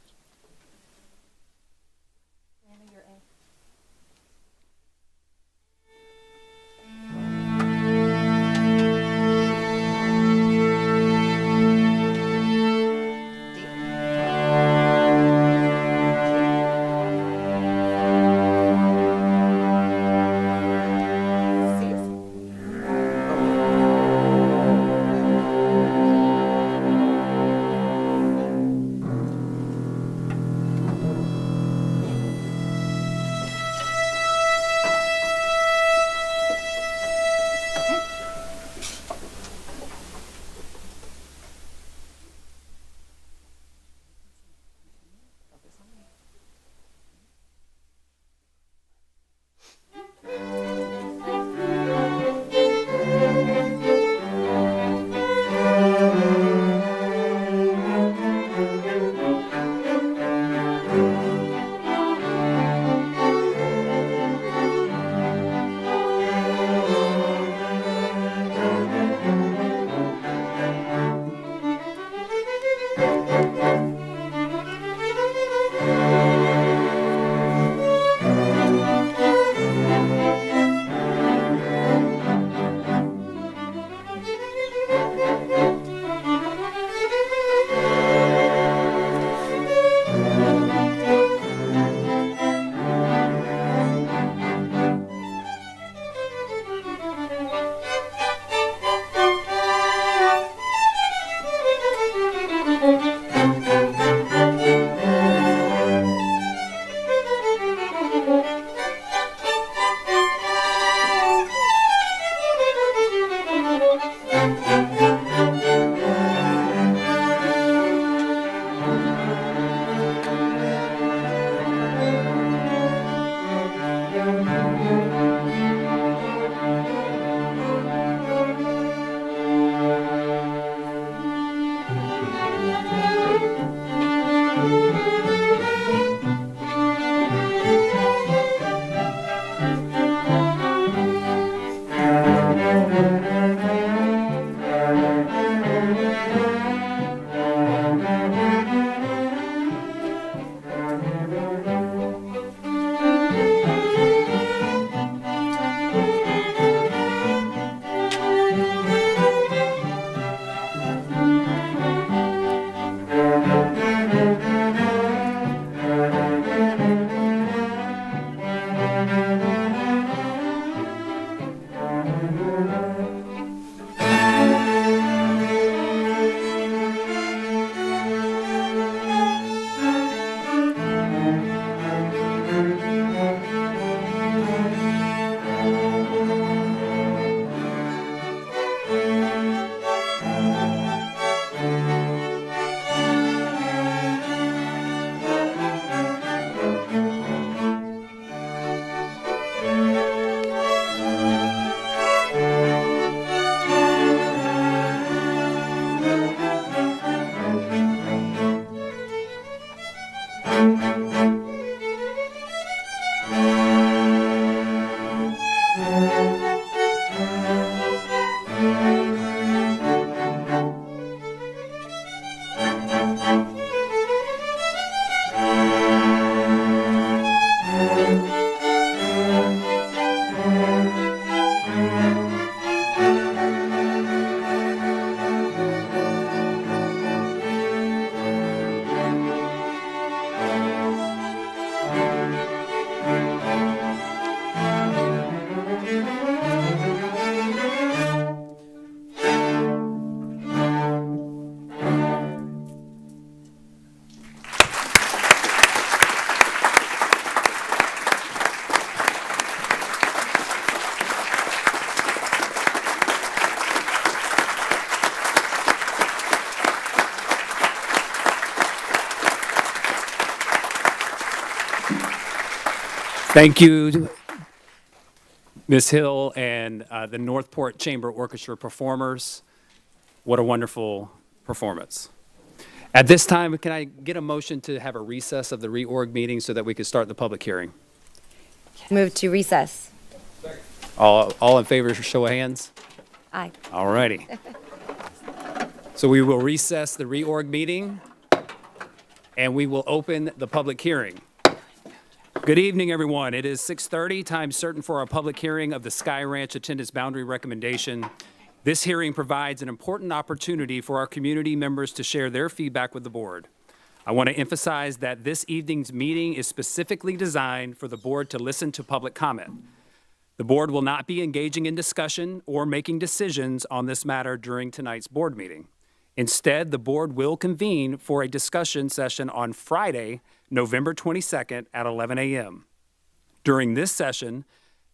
Thank you, Ms. Hill and the Northport Chamber Orchestra performers. What a wonderful performance. At this time, can I get a motion to have a recess of the reorg meeting so that we can start the public hearing? Move to recess. All in favor, show of hands. Aye. All righty. So we will recess the reorg meeting, and we will open the public hearing. Good evening, everyone. It is 6:30, time certain for our public hearing of the Sky Ranch attendance boundary recommendation. This hearing provides an important opportunity for our community members to share their feedback with the board. I want to emphasize that this evening's meeting is specifically designed for the board to listen to public comment. The board will not be engaging in discussion or making decisions on this matter during tonight's board meeting. Instead, the board will convene for a discussion session on Friday, November 22nd at 11 a.m. During this session,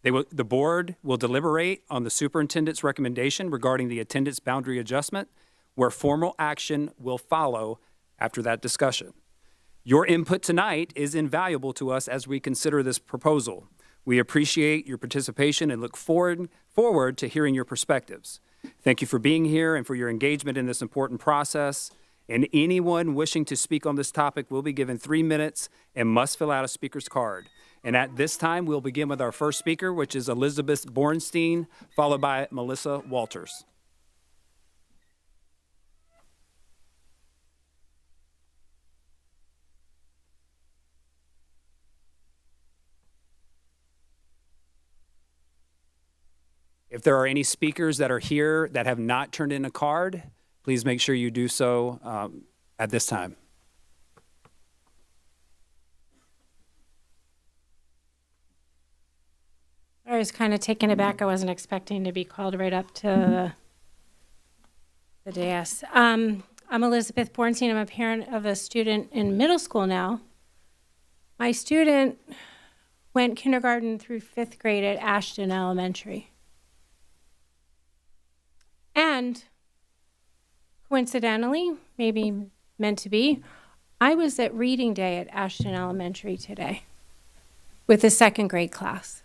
the board will deliberate on the superintendent's recommendation regarding the attendance boundary adjustment, where formal action will follow after that discussion. Your input tonight is invaluable to us as we consider this proposal. We appreciate your participation and look forward to hearing your perspectives. Thank you for being here and for your engagement in this important process. And anyone wishing to speak on this topic will be given 3 minutes and must fill out a speaker's card. And at this time, we'll begin with our first speaker, which is Elizabeth Bornstein, followed by Melissa Walters. If there are any speakers that are here that have not turned in a card, please make sure you do so at this time. I was kind of taken aback. I wasn't expecting to be called right up to the dais. I'm Elizabeth Bornstein. I'm a parent of a student in middle school now. My student went kindergarten through 5th grade at Ashton Elementary. And coincidentally, maybe meant to be, I was at reading day at Ashton Elementary today with the 2nd grade class,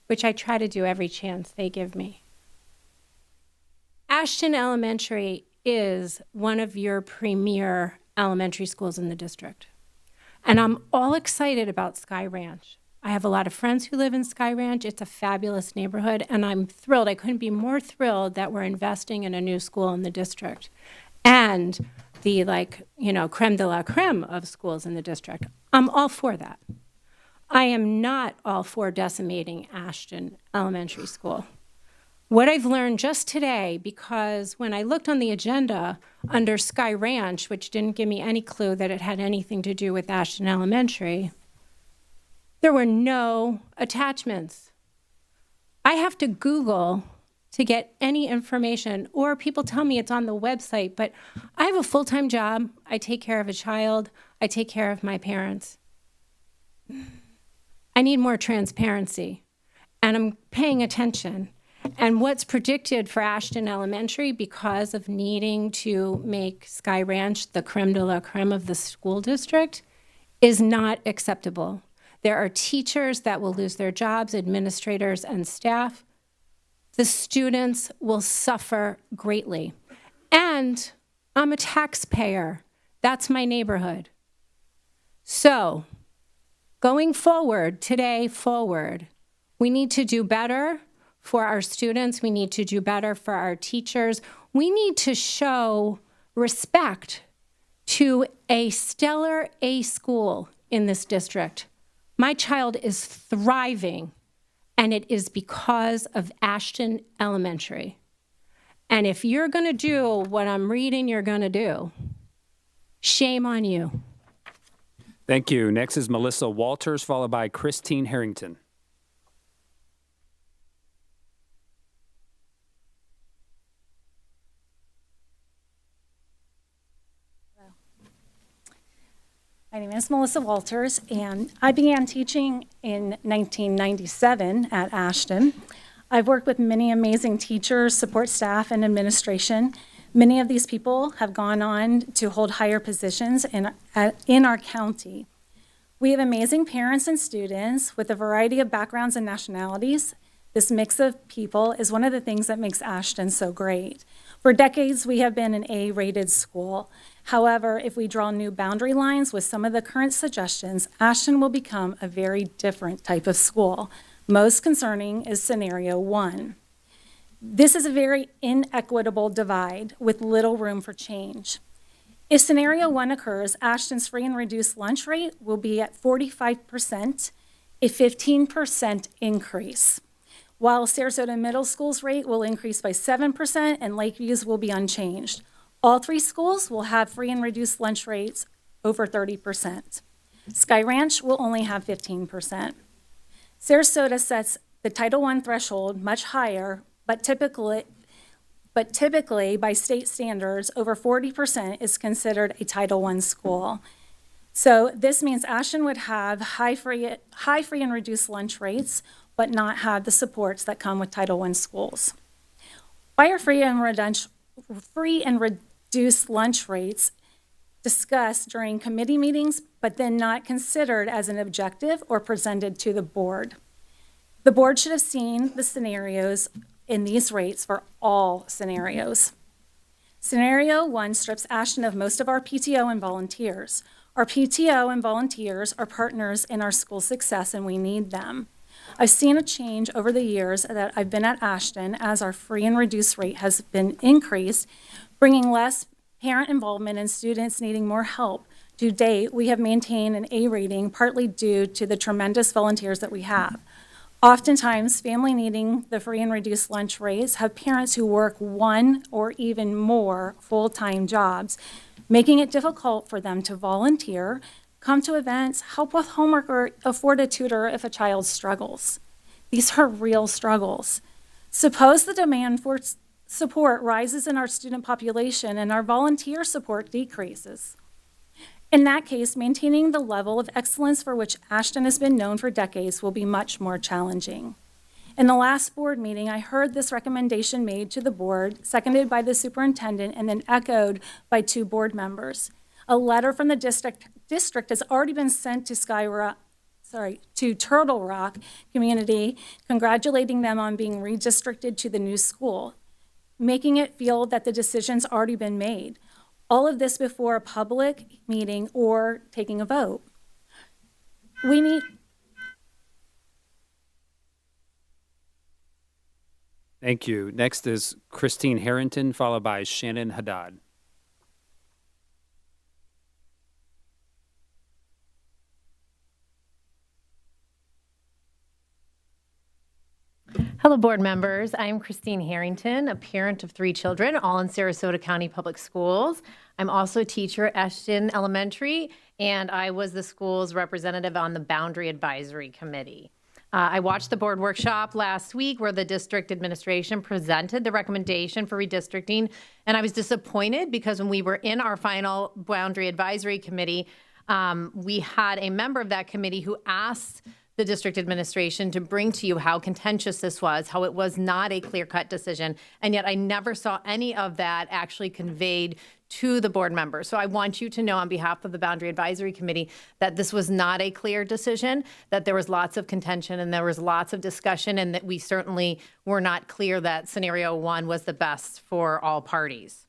which I try to do every chance they give me. Ashton Elementary is one of your premier elementary schools in the district. And I'm all excited about Sky Ranch. I have a lot of friends who live in Sky Ranch. It's a fabulous neighborhood, and I'm thrilled. I couldn't be more thrilled that we're investing in a new school in the district and the, creme de la creme of schools in the district. I'm all for that. I am not all for decimating Ashton Elementary School. What I've learned just today, because when I looked on the agenda under Sky Ranch, which didn't give me any clue that it had anything to do with Ashton Elementary, there were no attachments. I have to Google to get any information, or people tell me it's on the website, but I have a full-time job. I take care of a child. I take care of my parents. I need more transparency, and I'm paying attention. And what's predicted for Ashton Elementary, because of needing to make Sky Ranch the creme de la creme of the school district, is not acceptable. There are teachers that will lose their jobs, administrators and staff. The students will suffer greatly. And I'm a taxpayer. That's my neighborhood. So going forward, today forward, we need to do better for our students. We need to do better for our teachers. We need to show respect to a stellar A school in this district. My child is thriving, and it is because of Ashton Elementary. And if you're going to do what I'm reading you're going to do, shame on you. Thank you. Next is Melissa Walters, followed by Christine Harrington. My name is Melissa Walters, and I began teaching in 1997 at Ashton. I've worked with many amazing teachers, support staff, and administration. Many of these people have gone on to hold higher positions in our county. We have amazing parents and students with a variety of backgrounds and nationalities. This mix of people is one of the things that makes Ashton so great. For decades, we have been an A-rated school. However, if we draw new boundary lines with some of the current suggestions, Ashton will become a very different type of school. Most concerning is scenario 1. This is a very inequitable divide with little room for change. If scenario 1 occurs, Ashton's free and reduced lunch rate will be at 45%, a 15% increase, while Sarasota Middle School's rate will increase by 7% and Lakeview's will be unchanged. All 3 schools will have free and reduced lunch rates over 30%. Sky Ranch will only have 15%. Sarasota sets the Title I threshold much higher, but typically by state standards, over 40% is considered a Title I school. So this means Ashton would have high free and reduced lunch rates, but not have the supports that come with Title I schools. Why are free and reduced lunch rates discussed during committee meetings, but then not considered as an objective or presented to the board? The board should have seen the scenarios in these rates for all scenarios. Scenario 1 strips Ashton of most of our PTO and volunteers. Our PTO and volunteers are partners in our school success, and we need them. I've seen a change over the years that I've been at Ashton as our free and reduced rate has been increased, bringing less parent involvement and students needing more help. To date, we have maintained an A rating partly due to the tremendous volunteers that we have. Oftentimes, family needing the free and reduced lunch rates have parents who work 1 or even more full-time jobs, making it difficult for them to volunteer, come to events, help with homework, or afford a tutor if a child struggles. These are real struggles. Suppose the demand for support rises in our student population and our volunteer support decreases. In that case, maintaining the level of excellence for which Ashton has been known for decades will be much more challenging. In the last board meeting, I heard this recommendation made to the board, seconded by the superintendent, and then echoed by 2 board members. A letter from the district has already been sent to to Turtle Rock community, congratulating them on being redistricted to the new school, making it feel that the decision's already been made. All of this before a public meeting or taking a vote. Thank you. Next is Christine Harrington, followed by Shannon Haddad. Hello, board members. I'm Christine Harrington, a parent of 3 children, all in Sarasota County Public Schools. I'm also a teacher at Ashton Elementary, and I was the school's representative on the Boundary Advisory Committee. I watched the board workshop last week where the district administration presented the recommendation for redistricting, and I was disappointed because when we were in our final Boundary Advisory Committee, we had a member of that committee who asked the district administration to bring to you how contentious this was, how it was not a clear-cut decision, and yet I never saw any of that actually conveyed to the board members. So I want you to know on behalf of the Boundary Advisory Committee that this was not a clear decision, that there was lots of contention and there was lots of discussion, and that we certainly were not clear that scenario 1 was the best for all parties.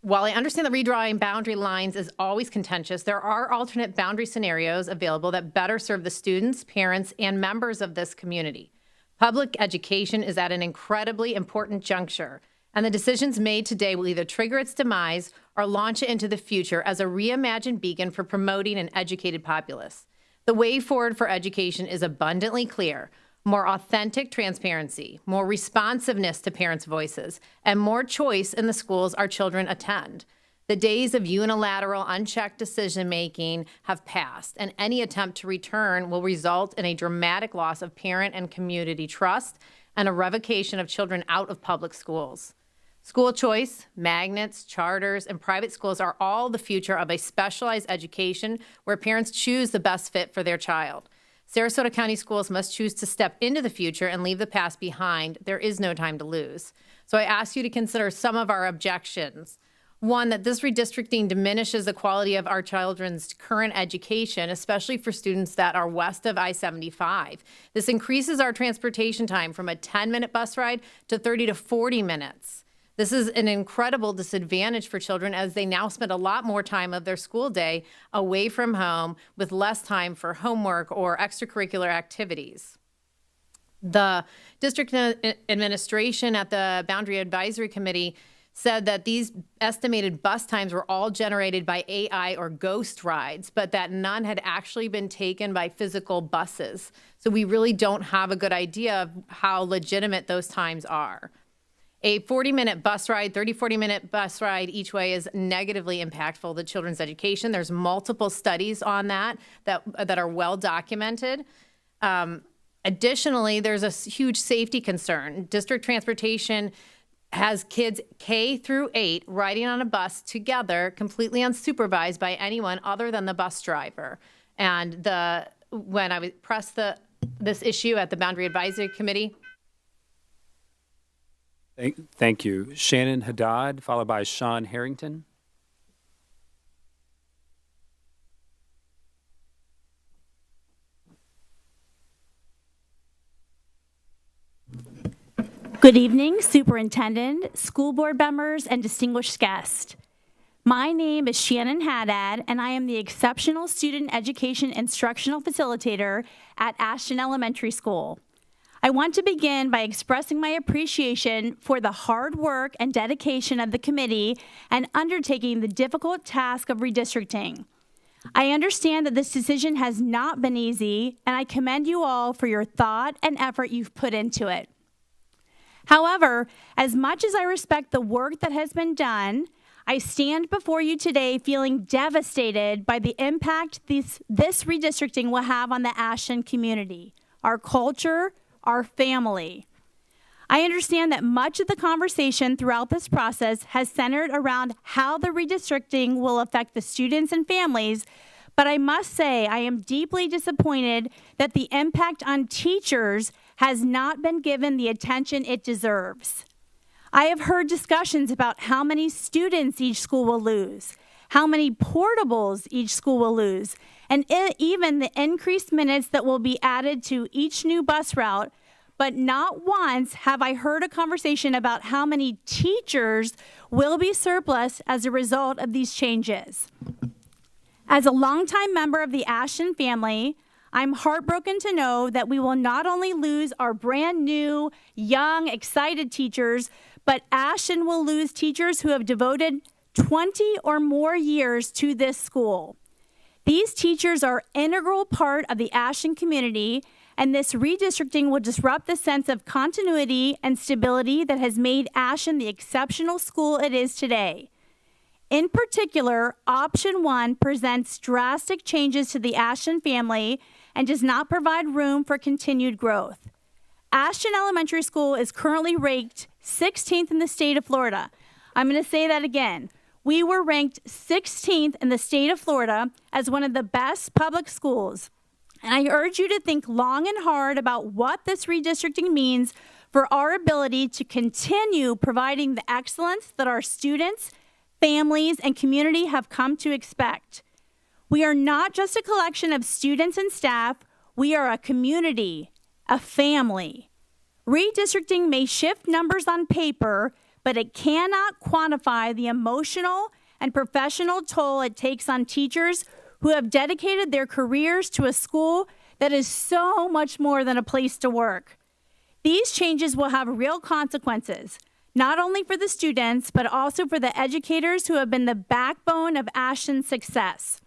While I understand that redrawing boundary lines is always contentious, there are alternate boundary scenarios available that better serve the students, parents, and members of this community. Public education is at an incredibly important juncture, and the decisions made today will either trigger its demise or launch it into the future as a reimagined beacon for promoting an educated populace. The way forward for education is abundantly clear: more authentic transparency, more responsiveness to parents' voices, and more choice in the schools our children attend. The days of unilateral, unchecked decision-making have passed, and any attempt to return will result in a dramatic loss of parent and community trust and a revocation of children out of public schools. School choice, magnets, charters, and private schools are all the future of a specialized education where parents choose the best fit for their child. Sarasota County Schools must choose to step into the future and leave the past behind. There is no time to lose. So I ask you to consider some of our objections. One, that this redistricting diminishes the quality of our children's current education, especially for students that are west of I-75. This increases our transportation time from a 10-minute bus ride to 30 to 40 minutes. This is an incredible disadvantage for children as they now spend a lot more time of their school day away from home with less time for homework or extracurricular activities. The district administration at the Boundary Advisory Committee said that these estimated bus times were all generated by AI or ghost rides, but that none had actually been taken by physical buses. So we really don't have a good idea of how legitimate those times are. A 40-minute bus ride, 40-minute bus ride each way is negatively impactful to children's education. There's multiple studies on that are well documented. Additionally, there's a huge safety concern. District transportation has kids K through 8 riding on a bus together, completely unsupervised by anyone other than the bus driver. And when I pressed this issue at the Boundary Advisory Committee. Thank you. Shannon Haddad, followed by Sean Harrington. Good evening, Superintendent, school board members, and distinguished guests. My name is Shannon Haddad, and I am the Exceptional Student Education Instructional Facilitator at Ashton Elementary School. I want to begin by expressing my appreciation for the hard work and dedication of the committee and undertaking the difficult task of redistricting. I understand that this decision has not been easy, and I commend you all for your thought and effort you've put into it. However, as much as I respect the work that has been done, I stand before you today feeling devastated by the impact this redistricting will have on the Ashton community, our culture, our family. I understand that much of the conversation throughout this process has centered around how the redistricting will affect the students and families, but I must say I am deeply disappointed that the impact on teachers has not been given the attention it deserves. I have heard discussions about how many students each school will lose, how many portables each school will lose, and even the increased minutes that will be added to each new bus route, but not once have I heard a conversation about how many teachers will be surplus as a result of these changes. As a longtime member of the Ashton family, I'm heartbroken to know that we will not only lose our brand new, young, excited teachers, but Ashton will lose teachers who have devoted 20 or more years to this school. These teachers are an integral part of the Ashton community, and this redistricting will disrupt the sense of continuity and stability that has made Ashton the exceptional school it is today. In particular, Option 1 presents drastic changes to the Ashton family and does not provide room for continued growth. Ashton Elementary School is currently ranked 16th in the state of Florida. I'm going to say that again. We were ranked 16th in the state of Florida as one of the best public schools. And I urge you to think long and hard about what this redistricting means for our ability to continue providing the excellence that our students, families, and community have come to expect. We are not just a collection of students and staff. We are a community, a family. Redistricting may shift numbers on paper, but it cannot quantify the emotional and professional toll it takes on teachers who have dedicated their careers to a school that is so much more than a place to work. These changes will have real consequences, not only for the students, but also for the educators who have been the backbone of Ashton's success.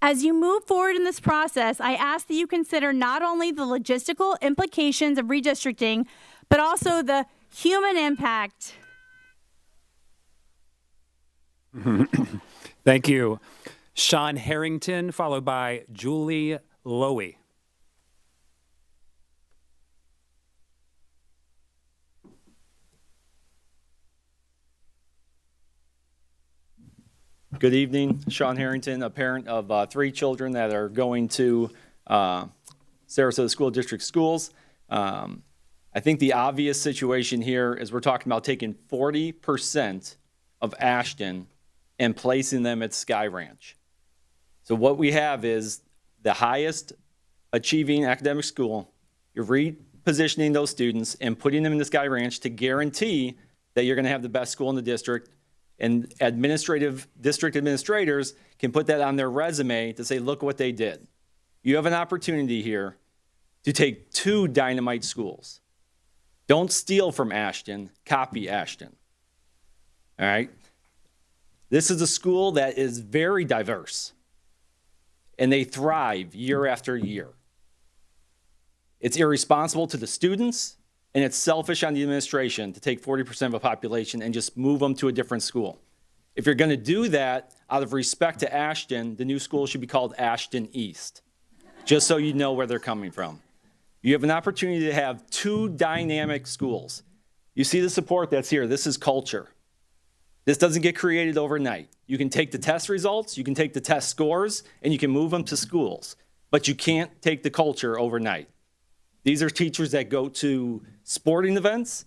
As you move forward in this process, I ask that you consider not only the logistical implications of redistricting, but also the human impact. Thank you. Sean Harrington, followed by Julie Lowy. Good evening, Sean Harrington, a parent of 3 children that are going to Sarasota School District schools. I think the obvious situation here is we're talking about taking 40% of Ashton and placing them at Sky Ranch. So what we have is the highest achieving academic school. You're repositioning those students and putting them in the Sky Ranch to guarantee that you're going to have the best school in the district. And district administrators can put that on their resume to say, look what they did. You have an opportunity here to take 2 dynamite schools. Don't steal from Ashton, copy Ashton. All right? This is a school that is very diverse, and they thrive year after year. It's irresponsible to the students, and it's selfish on the administration to take 40% of a population and just move them to a different school. If you're going to do that, out of respect to Ashton, the new school should be called Ashton East, just so you know where they're coming from. You have an opportunity to have 2 dynamic schools. You see the support that's here. This is culture. This doesn't get created overnight. You can take the test results, you can take the test scores, and you can move them to schools, but you can't take the culture overnight. These are teachers that go to sporting events.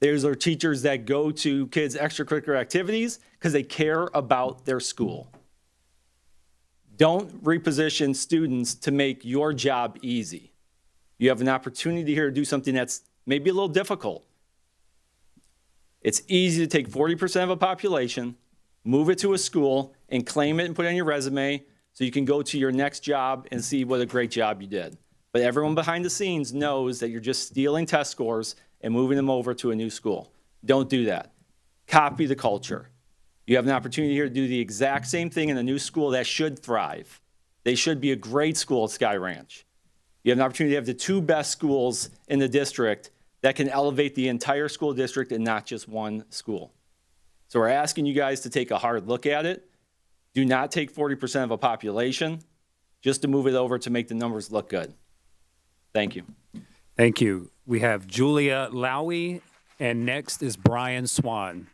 These are teachers that go to kids' extracurricular activities because they care about their school. Don't reposition students to make your job easy. You have an opportunity here to do something that's maybe a little difficult. It's easy to take 40% of a population, move it to a school, and claim it and put it on your resume so you can go to your next job and see what a great job you did. But everyone behind the scenes knows that you're just stealing test scores and moving them over to a new school. Don't do that. Copy the culture. You have an opportunity here to do the exact same thing in a new school that should thrive. They should be a great school at Sky Ranch. You have an opportunity to have the 2 best schools in the district that can elevate the entire school district and not just one school. So we're asking you guys to take a hard look at it. Do not take 40% of a population just to move it over to make the numbers look good. Thank you. Thank you. We have Julia Lowy, and next is Brian Swan.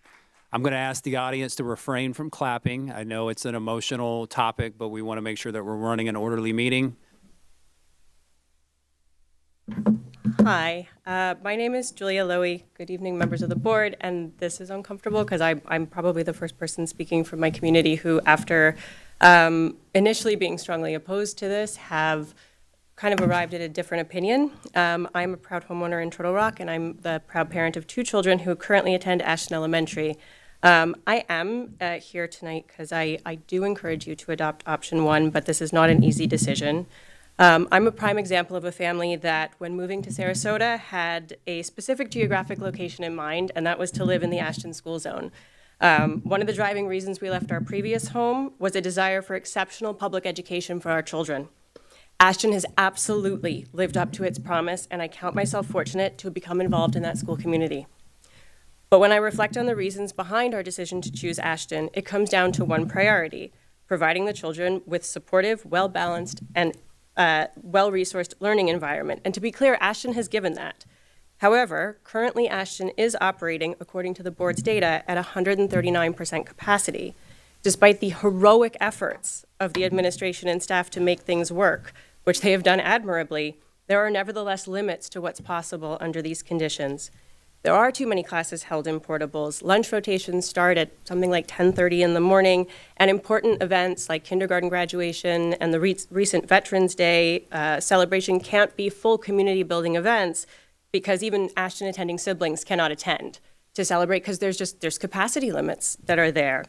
I'm going to ask the audience to refrain from clapping. I know it's an emotional topic, but we want to make sure that we're running an orderly meeting. Hi, my name is Julia Lowy. Good evening, members of the board. And this is uncomfortable because I'm probably the first person speaking from my community who, after initially being strongly opposed to this, have kind of arrived at a different opinion. I'm a proud homeowner in Turtle Rock, and I'm the proud parent of 2 children who currently attend Ashton Elementary. I am here tonight because I do encourage you to adopt option 1, but this is not an easy decision. I'm a prime example of a family that, when moving to Sarasota, had a specific geographic location in mind, and that was to live in the Ashton school zone. One of the driving reasons we left our previous home was a desire for exceptional public education for our children. Ashton has absolutely lived up to its promise, and I count myself fortunate to have become involved in that school community. But when I reflect on the reasons behind our decision to choose Ashton, it comes down to one priority: providing the children with supportive, well-balanced, and well-resourced learning environment. And to be clear, Ashton has given that. However, currently Ashton is operating, according to the board's data, at 139% capacity. Despite the heroic efforts of the administration and staff to make things work, which they have done admirably, there are nevertheless limits to what's possible under these conditions. There are too many classes held in portables. Lunch rotations start at something like 10:30 in the morning, and important events like kindergarten graduation and the recent Veterans Day celebration can't be full community building events because even Ashton attending siblings cannot attend. celebrate because there's capacity limits that are there.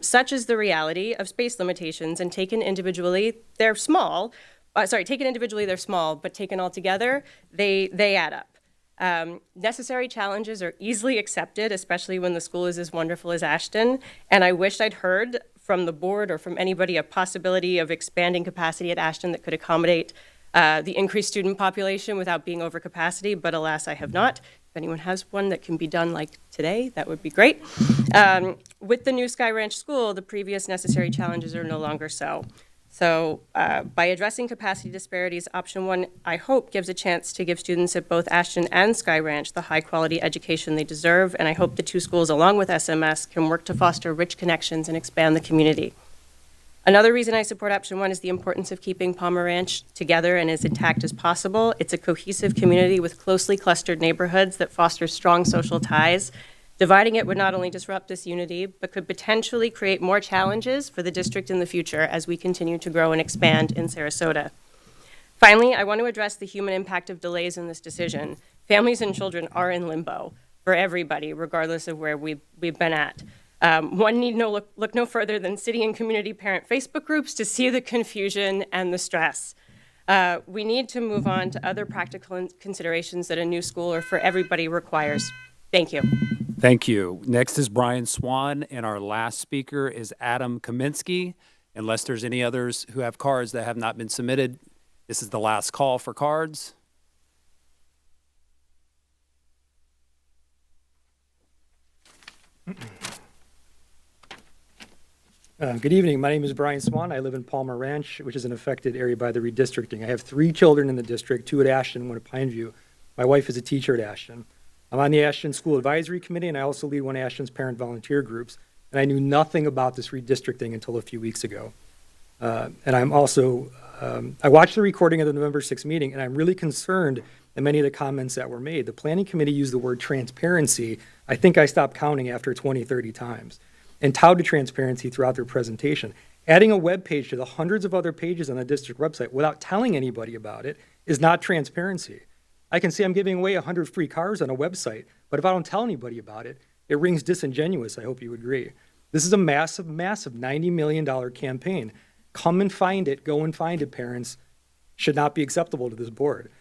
Such is the reality of space limitations, and taken individually, they're small. Taken individually, they're small, but taken all together, they add up. Necessary challenges are easily accepted, especially when the school is as wonderful as Ashton. And I wished I'd heard from the board or from anybody a possibility of expanding capacity at Ashton that could accommodate the increased student population without being over capacity, but alas, I have not. If anyone has one that can be done like today, that would be great. With the new Sky Ranch School, the previous necessary challenges are no longer so. So by addressing capacity disparities, option one, I hope, gives a chance to give students at both Ashton and Sky Ranch the high-quality education they deserve, and I hope the two schools, along with SMS, can work to foster rich connections and expand the community. Another reason I support option one is the importance of keeping Palmer Ranch together and as intact as possible. It's a cohesive community with closely clustered neighborhoods that foster strong social ties. Dividing it would not only disrupt this unity, but could potentially create more challenges for the district in the future as we continue to grow and expand in Sarasota. Finally, I want to address the human impact of delays in this decision. Families and children are in limbo for everybody, regardless of where we've been at. One need look no further than city and community parent Facebook groups to see the confusion and the stress. We need to move on to other practical considerations that a new school or for everybody requires. Thank you. Thank you. Next is Brian Swan, and our last speaker is Adam Kaminsky. Unless there's any others who have cards that have not been submitted, this is the last call for cards. Good evening. My name is Brian Swan. I live in Palmer Ranch, which is an affected area by the redistricting. I have 3 children in the district, 2 at Ashton, 1 at Pineview. My wife is a teacher at Ashton. I'm on the Ashton School Advisory Committee, and I also lead one of Ashton's parent volunteer groups. And I knew nothing about this redistricting until a few weeks ago. And I'm also, I watched the recording of the November 6th meeting, and I'm really concerned at many of the comments that were made. The Planning Committee used the word transparency. I think I stopped counting after 20, 30 times, and touted transparency throughout their presentation. Adding a web page to the hundreds of other pages on the district website without telling anybody about it is not transparency. I can say I'm giving away 100 free cars on a website, but if I don't tell anybody about it, it rings disingenuous. I hope you agree. This is a massive, massive $90 million campaign. Come and find it, go and find it, parents. Should not be acceptable to this board.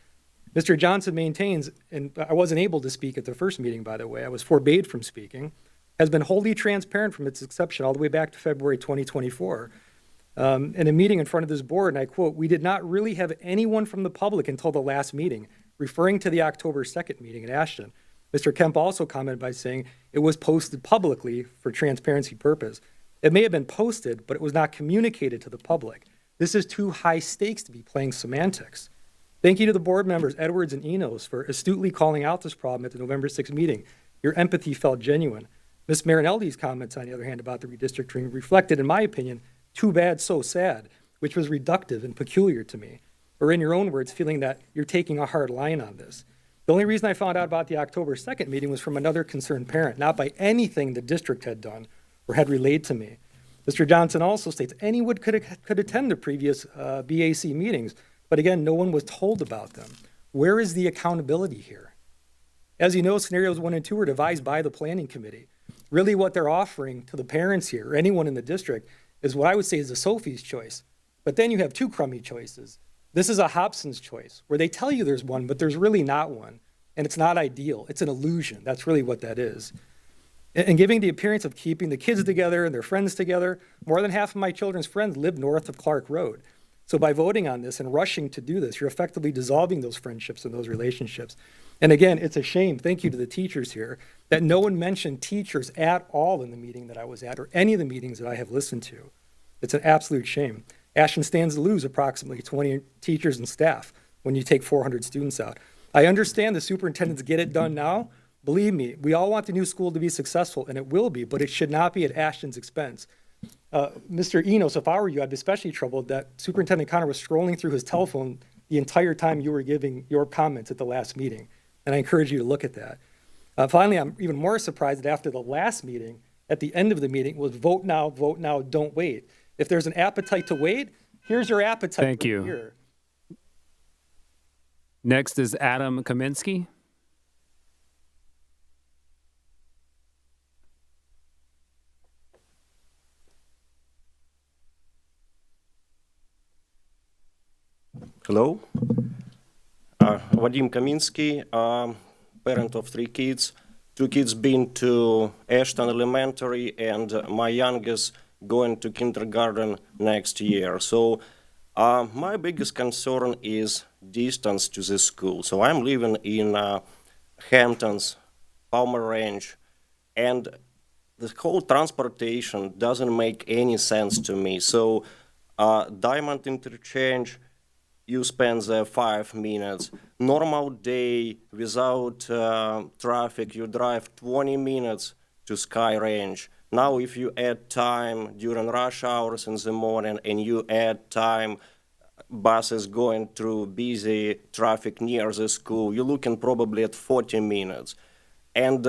Mr. Johnson maintains, and I wasn't able to speak at the first meeting, by the way, I was forbade from speaking, has been wholly transparent from its inception all the way back to February 2024. In a meeting in front of this board, and I quote, "We did not really have anyone from the public until the last meeting," referring to the October 2nd meeting at Ashton. Mr. Kemp also commented by saying it was posted publicly for transparency purpose. It may have been posted, but it was not communicated to the public. This is too high stakes to be playing semantics. Thank you to the board members, Edwards and Enos, for astutely calling out this problem at the November 6th meeting. Your empathy felt genuine. Ms. Marinelli's comments, on the other hand, about the redistricting reflected, in my opinion, too bad, so sad, which was reductive and peculiar to me. Or in your own words, feeling that you're taking a hard line on this. The only reason I found out about the October 2nd meeting was from another concerned parent, not by anything the district had done or had relayed to me. Mr. Johnson also states anyone could attend the previous BAC meetings, but again, no one was told about them. Where is the accountability here? As you know, scenarios 1 and 2 were devised by the planning committee. Really what they're offering to the parents here, or anyone in the district, is what I would say is a Sophie's choice. But then you have 2 crummy choices. This is a Hobson's choice, where they tell you there's one, but there's really not one. And it's not ideal. It's an illusion. That's really what that is. And giving the appearance of keeping the kids together and their friends together, more than half of my children's friends live north of Clark Road. So by voting on this and rushing to do this, you're effectively dissolving those friendships and those relationships. And again, it's a shame, thank you to the teachers here, that no one mentioned teachers at all in the meeting that I was at or any of the meetings that I have listened to. It's an absolute shame. Ashton stands to lose approximately 20 teachers and staff when you take 400 students out. I understand the superintendents get it done now. Believe me, we all want the new school to be successful, and it will be, but it should not be at Ashton's expense. Mr. Enos, if I were you, I'd be especially troubled that Superintendent Connor was scrolling through his telephone the entire time you were giving your comments at the last meeting, and I encourage you to look at that. Finally, I'm even more surprised that after the last meeting, at the end of the meeting, was vote now, don't wait. If there's an appetite to wait, here's your appetite. Thank you. Here. Next is Adam Kaminsky. Hello. Vadim Kaminsky, parent of 3 kids. 2 kids been to Ashton Elementary, and my youngest going to kindergarten next year. So my biggest concern is distance to the school. So I'm living in Hamptons, Palmer Ranch, and the whole transportation doesn't make any sense to me. So Diamond Interchange, you spend there 5 minutes. Normal day without traffic, you drive 20 minutes to Sky Ranch. Now if you add time during rush hours in the morning and you add time buses going through busy traffic near the school, you're looking probably at 40 minutes. And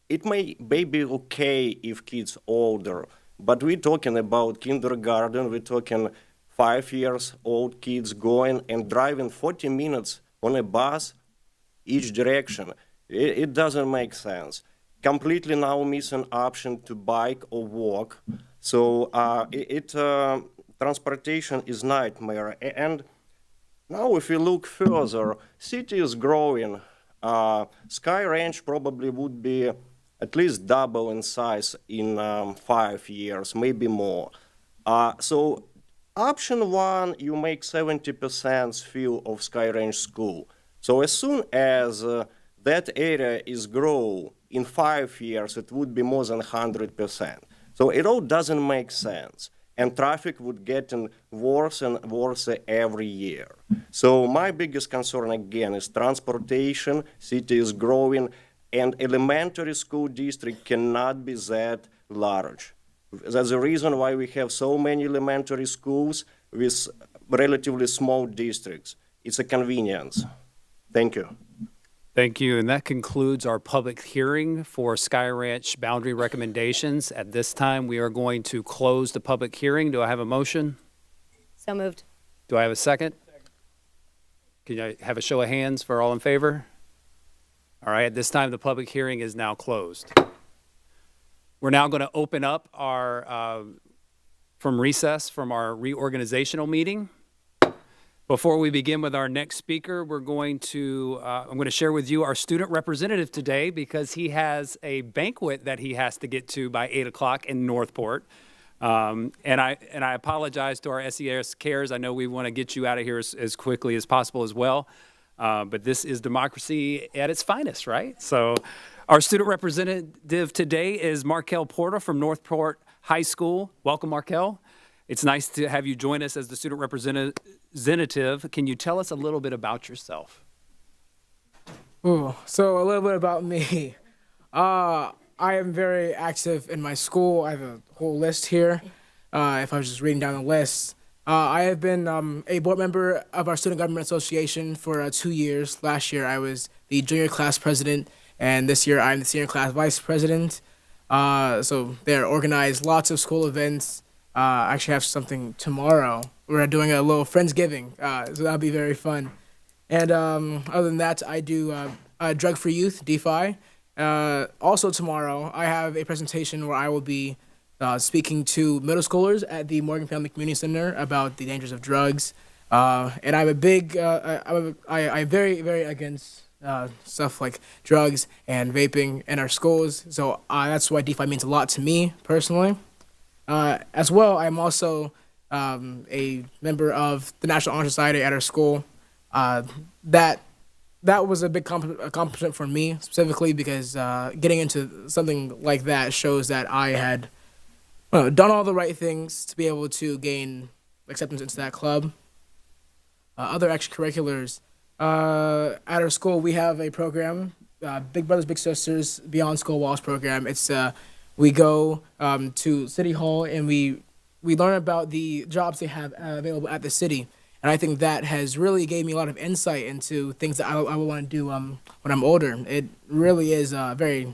it may be okay if kids older, but we're talking about kindergarten, we're talking 5 years old kids going and driving 40 minutes on a bus each direction. It doesn't make sense. Completely now missing option to bike or walk. So transportation is nightmare. And now if you look further, city is growing. Sky Ranch probably would be at least double in size in 5 years, maybe more. So option 1, you make 70% fill of Sky Ranch School. So as soon as that area is grow, in 5 years it would be more than 100%. So it all doesn't make sense. And traffic would get worse and worse every year. So my biggest concern again is transportation, city is growing, and elementary school district cannot be that large. That's the reason why we have so many elementary schools with relatively small districts. It's a convenience. Thank you. Thank you. And that concludes our public hearing for Sky Ranch boundary recommendations. At this time, we are going to close the public hearing. Do I have a motion? So moved. Do I have a second? Can I have a show of hands for all in favor? All right, at this time, the public hearing is now closed. We're now going to open up our, from recess from our reorganizational meeting. Before we begin with our next speaker, we're going to, I'm going to share with you our student representative today because he has a banquet that he has to get to by 8 o'clock in Northport. And I apologize to our SCS cares. I know we want to get you out of here as quickly as possible as well. But this is democracy at its finest, right? So our student representative today is Markel Porter from Northport High School. Welcome, Markel. It's nice to have you join us as the student representative. Can you tell us a little bit about yourself? So a little bit about me. I am very active in my school. I have a whole list here. If I was just reading down the list. I have been a board member of our Student Government Association for 2 years. Last year, I was the junior class president, and this year, I'm the senior class vice president. So they're organized lots of school events. I actually have something tomorrow. We're doing a little Friendsgiving, so that'll be very fun. And other than that, I do Drug Free Youth, DeFi. Also tomorrow, I have a presentation where I will be speaking to middle schoolers at the Morgan Family Community Center about the dangers of drugs. And I'm a big, I'm very, very against stuff like drugs and vaping in our schools. So that's why DeFi means a lot to me personally. As well, I'm also a member of the National Honor Society at our school. That was a big accomplishment for me specifically because getting into something like that shows that I had done all the right things to be able to gain acceptance into that club. Other extracurriculars. At our school, we have a program, Big Brothers Big Sisters Beyond School Walls program. It's we go to City Hall and we learn about the jobs they have available at the city. And I think that has really gave me a lot of insight into things that I would want to do when I'm older. It really is very,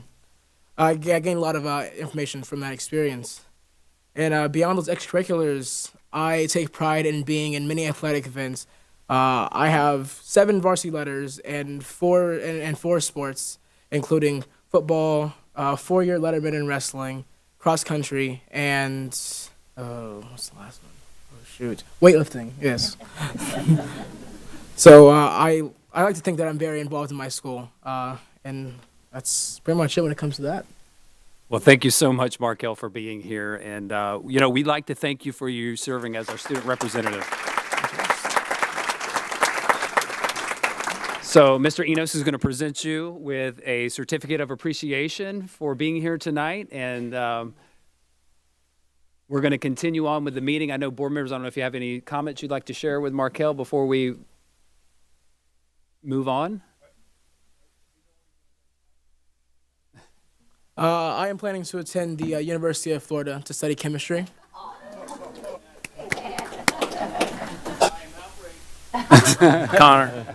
I gained a lot of information from that experience. And beyond those extracurriculars, I take pride in being in many athletic events. I have 7 varsity letters and 4 sports, including football, 4-year letterman in wrestling, cross country, and what's the last one? Oh shoot, weightlifting. Yes. So I like to think that I'm very involved in my school, and that's pretty much it when it comes to that. Well, thank you so much, Markel, for being here. And, we'd like to thank you for you serving as our student representative. So Mr. Enos is going to present you with a certificate of appreciation for being here tonight. And we're going to continue on with the meeting. I know board members, I don't know if you have any comments you'd like to share with Markel before we move on. I am planning to attend the University of Florida to study chemistry. Connor.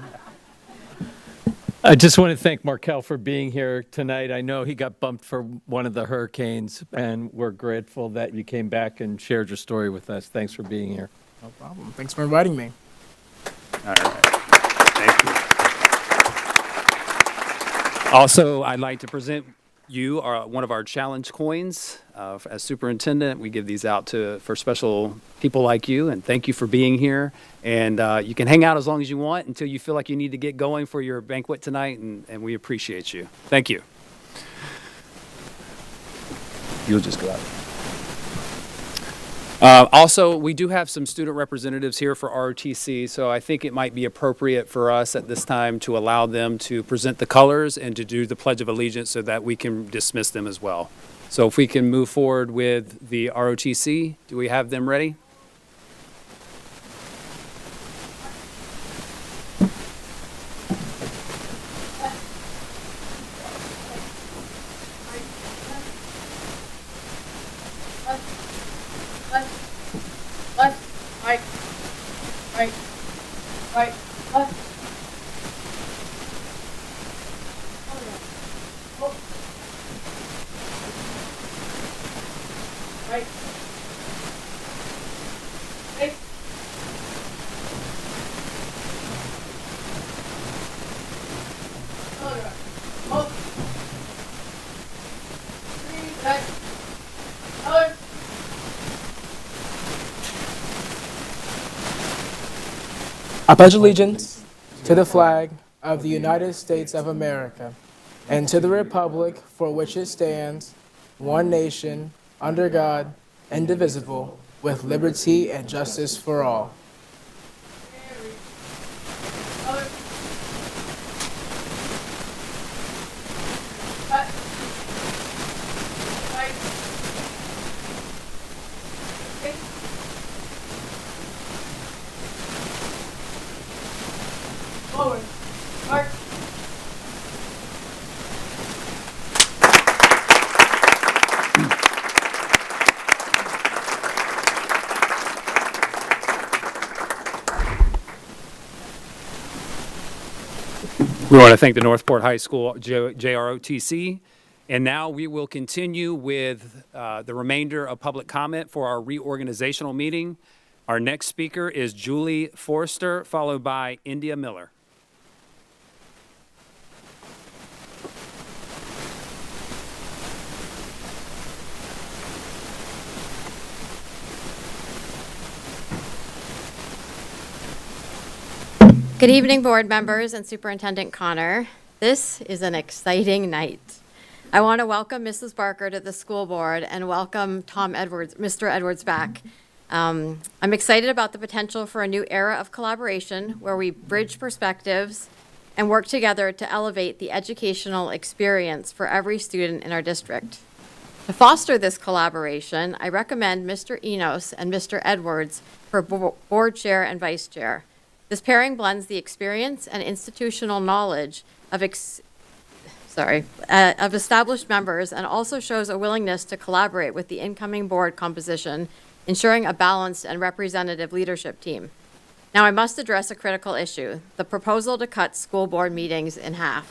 I just want to thank Markel for being here tonight. I know he got bumped for one of the hurricanes, and we're grateful that you came back and shared your story with us. Thanks for being here. No problem. Thanks for inviting me. All right. Thank you. Also, I'd like to present you one of our challenge coins. As superintendent, we give these out for special people like you, and thank you for being here. And you can hang out as long as you want until you feel like you need to get going for your banquet tonight, and we appreciate you. Thank you. You'll just go out. Also, we do have some student representatives here for ROTC, so I think it might be appropriate for us at this time to allow them to present the colors and to do the Pledge of Allegiance so that we can dismiss them as well. So if we can move forward with the ROTC, do we have them ready? I pledge allegiance to the flag of the United States of America and to the republic for which it stands, one nation, under God, indivisible, with liberty and justice for all. We want to thank the Northport High School JROTC. And now we will continue with the remainder of public comment for our reorganizational meeting. Our next speaker is Julie Forrester, followed by India Miller. Good evening, board members and Superintendent Connor. This is an exciting night. I want to welcome Mrs. Barker to the school board and welcome Mr. Edwards back. I'm excited about the potential for a new era of collaboration where we bridge perspectives and work together to elevate the educational experience for every student in our district. To foster this collaboration, I recommend Mr. Enos and Mr. Edwards for board chair and vice chair. This pairing blends the experience and institutional knowledge of established members and also shows a willingness to collaborate with the incoming board composition, ensuring a balanced and representative leadership team. Now, I must address a critical issue, the proposal to cut school board meetings in half.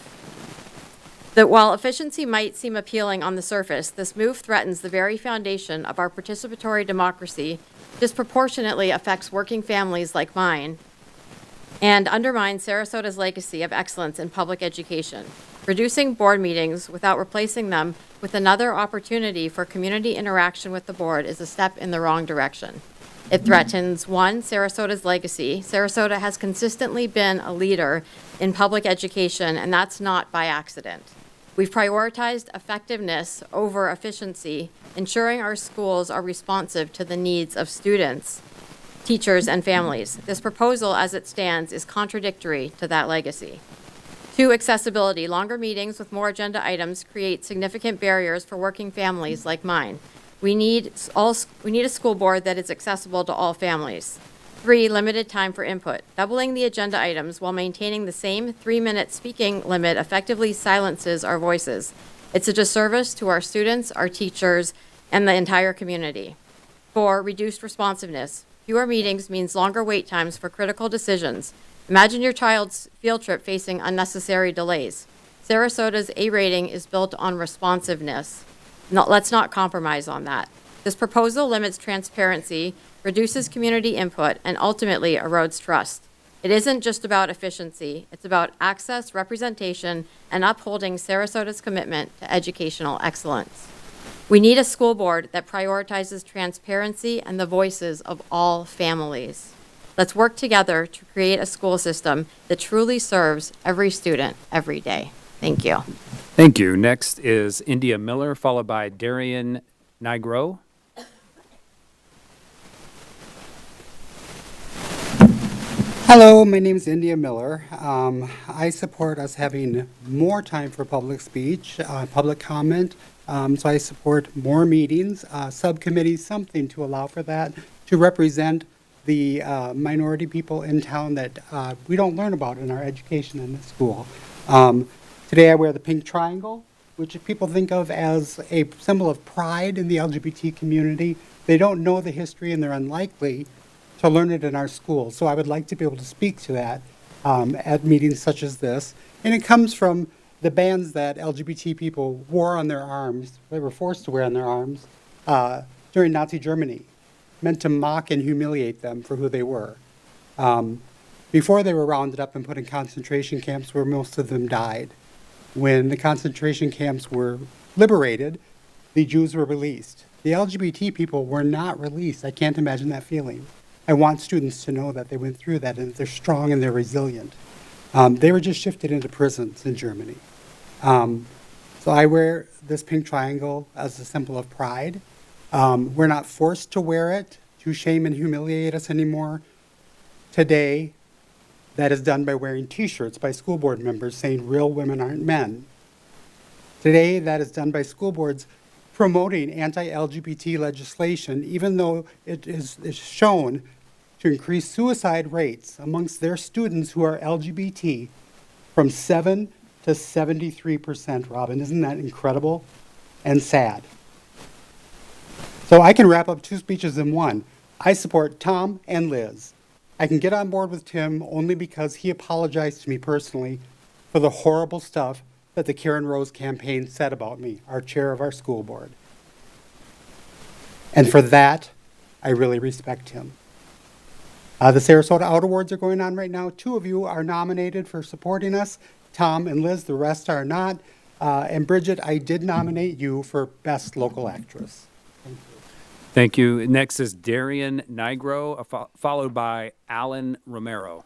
That while efficiency might seem appealing on the surface, this move threatens the very foundation of our participatory democracy, disproportionately affects working families like mine, and undermines Sarasota's legacy of excellence in public education. Reducing board meetings without replacing them with another opportunity for community interaction with the board is a step in the wrong direction. It threatens, one, Sarasota's legacy. Sarasota has consistently been a leader in public education, and that's not by accident. We've prioritized effectiveness over efficiency, ensuring our schools are responsive to the needs of students, teachers, and families. This proposal, as it stands, is contradictory to that legacy. 2, accessibility. Longer meetings with more agenda items create significant barriers for working families like mine. We need a school board that is accessible to all families. 3, limited time for input. Doubling the agenda items while maintaining the same 3-minute speaking limit effectively silences our voices. It's a disservice to our students, our teachers, and the entire community. 4, reduced responsiveness. Fewer meetings means longer wait times for critical decisions. Imagine your child's field trip facing unnecessary delays. Sarasota's A rating is built on responsiveness. Let's not compromise on that. This proposal limits transparency, reduces community input, and ultimately erodes trust. It isn't just about efficiency. It's about access, representation, and upholding Sarasota's commitment to educational excellence. We need a school board that prioritizes transparency and the voices of all families. Let's work together to create a school system that truly serves every student every day. Thank you. Thank you. Next is India Miller, followed by Darian Nigro. Hello, my name is India Miller. I support us having more time for public speech, public comment. So I support more meetings, subcommittees, something to allow for that, to represent the minority people in town that we don't learn about in our education in the school. Today I wear the pink triangle, which people think of as a symbol of pride in the LGBT community. They don't know the history and they're unlikely to learn it in our schools. So I would like to be able to speak to that at meetings such as this. And it comes from the bands that LGBT people wore on their arms, they were forced to wear on their arms during Nazi Germany, meant to mock and humiliate them for who they were. Before they were rounded up and put in concentration camps where most of them died. When the concentration camps were liberated, the Jews were released. The LGBT people were not released. I can't imagine that feeling. I want students to know that they went through that and that they're strong and they're resilient. They were just shifted into prisons in Germany. So I wear this pink triangle as a symbol of pride. We're not forced to wear it to shame and humiliate us anymore. Today, that is done by wearing t-shirts by school board members saying real women aren't men. Today, that is done by school boards promoting anti-LGBT legislation, even though it is shown to increase suicide rates amongst their students who are LGBT from 7 to 73%, Robin. Isn't that incredible and sad? So I can wrap up 2 speeches in one. I support Tom and Liz. I can get on board with Tim only because he apologized to me personally for the horrible stuff that the Karen Rose campaign said about me, our chair of our school board. And for that, I really respect him. The Sarasota Out Awards are going on right now. 2 of you are nominated for supporting us, Tom and Liz. The rest are not. And Bridget, I did nominate you for Best Local Actress. Thank you. Next is Darian Nigro, followed by Alan Romero.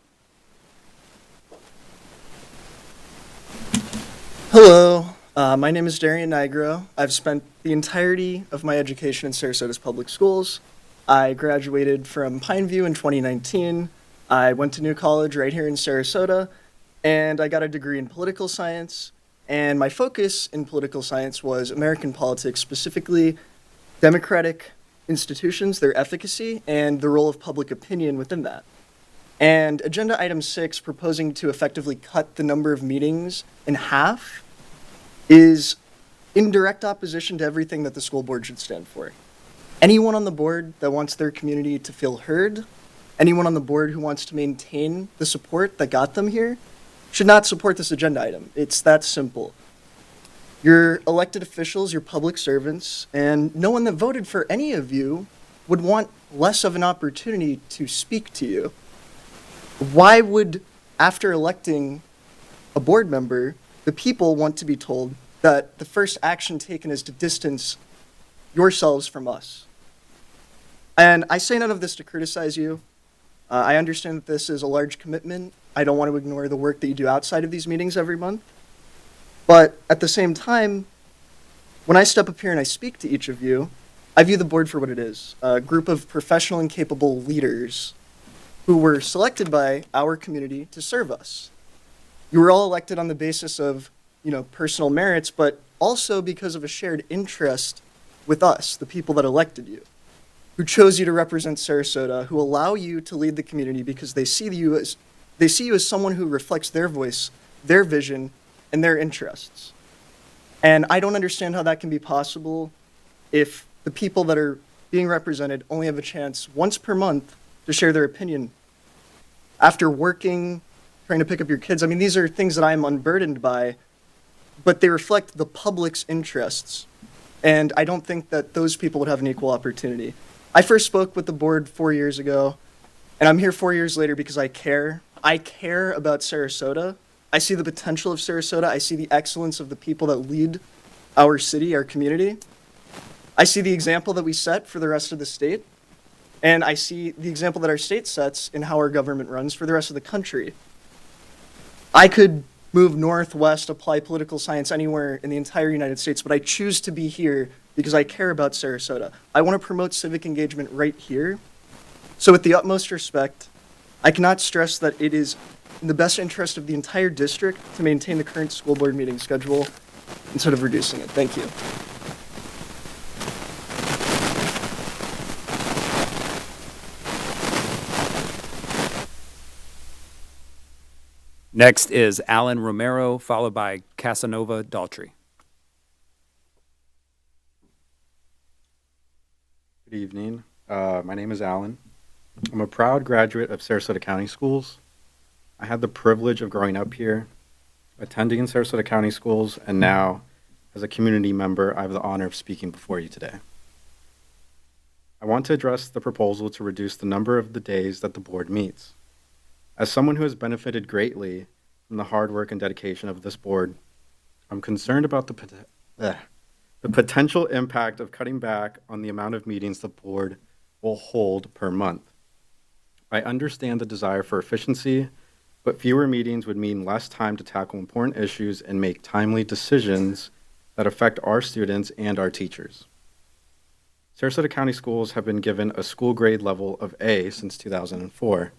Hello, my name is Darian Nigro. I've spent the entirety of my education in Sarasota's public schools. I graduated from Pineview in 2019. I went to New College right here in Sarasota, and I got a degree in political science. And my focus in political science was American politics, specifically democratic institutions, their efficacy, and the role of public opinion within that. And agenda item 6, proposing to effectively cut the number of meetings in half, is in direct opposition to everything that the school board should stand for. Anyone on the board that wants their community to feel heard, anyone on the board who wants to maintain the support that got them here, should not support this agenda item. It's that simple. You're elected officials, you're public servants, and no one that voted for any of you would want less of an opportunity to speak to you. Why would, after electing a board member, the people want to be told that the first action taken is to distance yourselves from us? And I say none of this to criticize you. I understand that this is a large commitment. I don't want to ignore the work that you do outside of these meetings every month. But at the same time, when I step up here and I speak to each of you, I view the board for what it is, a group of professional and capable leaders who were selected by our community to serve us. You were all elected on the basis of, personal merits, but also because of a shared interest with us, the people that elected you, who chose you to represent Sarasota, who allow you to lead the community because they see you as someone who reflects their voice, their vision, and their interests. And I don't understand how that can be possible if the people that are being represented only have a chance once per month to share their opinion. After working, trying to pick up your kids, these are things that I am unburdened by, but they reflect the public's interests. And I don't think that those people would have an equal opportunity. I first spoke with the board 4 years ago, and I'm here 4 years later because I care. I care about Sarasota. I see the potential of Sarasota. I see the excellence of the people that lead our city, our community. I see the example that we set for the rest of the state, and I see the example that our state sets in how our government runs for the rest of the country. I could move northwest, apply political science anywhere in the entire United States, but I choose to be here because I care about Sarasota. I want to promote civic engagement right here. So with the utmost respect, I cannot stress that it is in the best interest of the entire district to maintain the current school board meeting schedule instead of reducing it. Thank you. Next is Alan Romero, followed by Casanova Daltrey. Good evening. My name is Alan. I'm a proud graduate of Sarasota County Schools. I had the privilege of growing up here, attending Sarasota County Schools, and now, as a community member, I have the honor of speaking before you today. I want to address the proposal to reduce the number of the days that the board meets. As someone who has benefited greatly from the hard work and dedication of this board, I'm concerned about the potential impact of cutting back on the amount of meetings the board will hold per month. I understand the desire for efficiency, but fewer meetings would mean less time to tackle important issues and make timely decisions that affect our students and our teachers. Sarasota County Schools have been given a school grade level of A since 2004,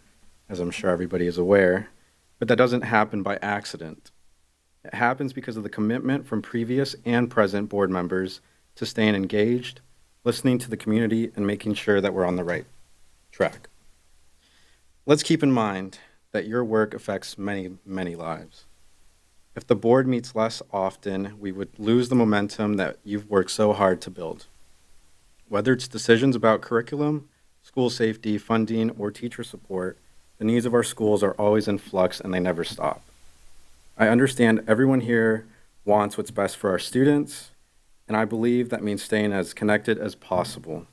as I'm sure everybody is aware, but that doesn't happen by accident. It happens because of the commitment from previous and present board members to staying engaged, listening to the community, and making sure that we're on the right track. Let's keep in mind that your work affects many, many lives. If the board meets less often, we would lose the momentum that you've worked so hard to build. Whether it's decisions about curriculum, school safety, funding, or teacher support, the needs of our schools are always in flux and they never stop. I understand everyone here wants what's best for our students, and I believe that means staying as connected as possible.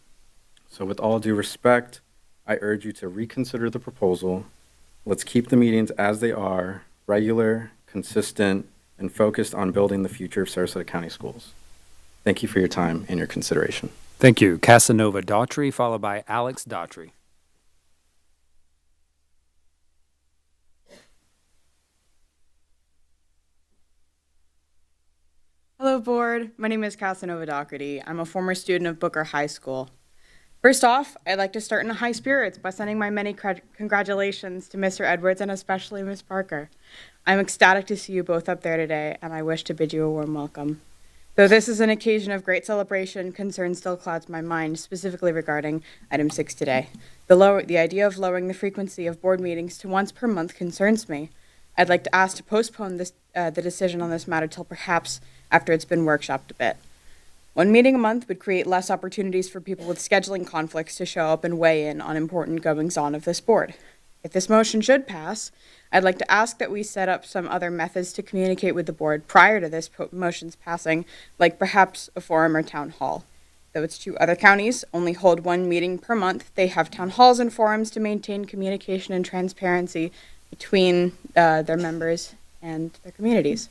So with all due respect, I urge you to reconsider the proposal. Let's keep the meetings as they are, regular, consistent, and focused on building the future of Sarasota County Schools. Thank you for your time and your consideration. Thank you. Casanova Daltrey, followed by Alex Daughtry. Hello, board. My name is Casanova Doherty. I'm a former student of Booker High School. First off, I'd like to start in high spirits by sending my many congratulations to Mr. Edwards and especially Ms. Parker. I'm ecstatic to see you both up there today, and I wish to bid you a warm welcome. Though this is an occasion of great celebration, concern still clouds my mind, specifically regarding item 6 today. The idea of lowering the frequency of board meetings to once per month concerns me. I'd like to ask to postpone the decision on this matter till perhaps after it's been workshopped a bit. One meeting a month would create less opportunities for people with scheduling conflicts to show up and weigh in on important goings-on of this board. If this motion should pass, I'd like to ask that we set up some other methods to communicate with the board prior to this motion's passing, like perhaps a forum or town hall. Though it's 2 other counties only hold 1 meeting per month, they have town halls and forums to maintain communication and transparency between their members and their communities.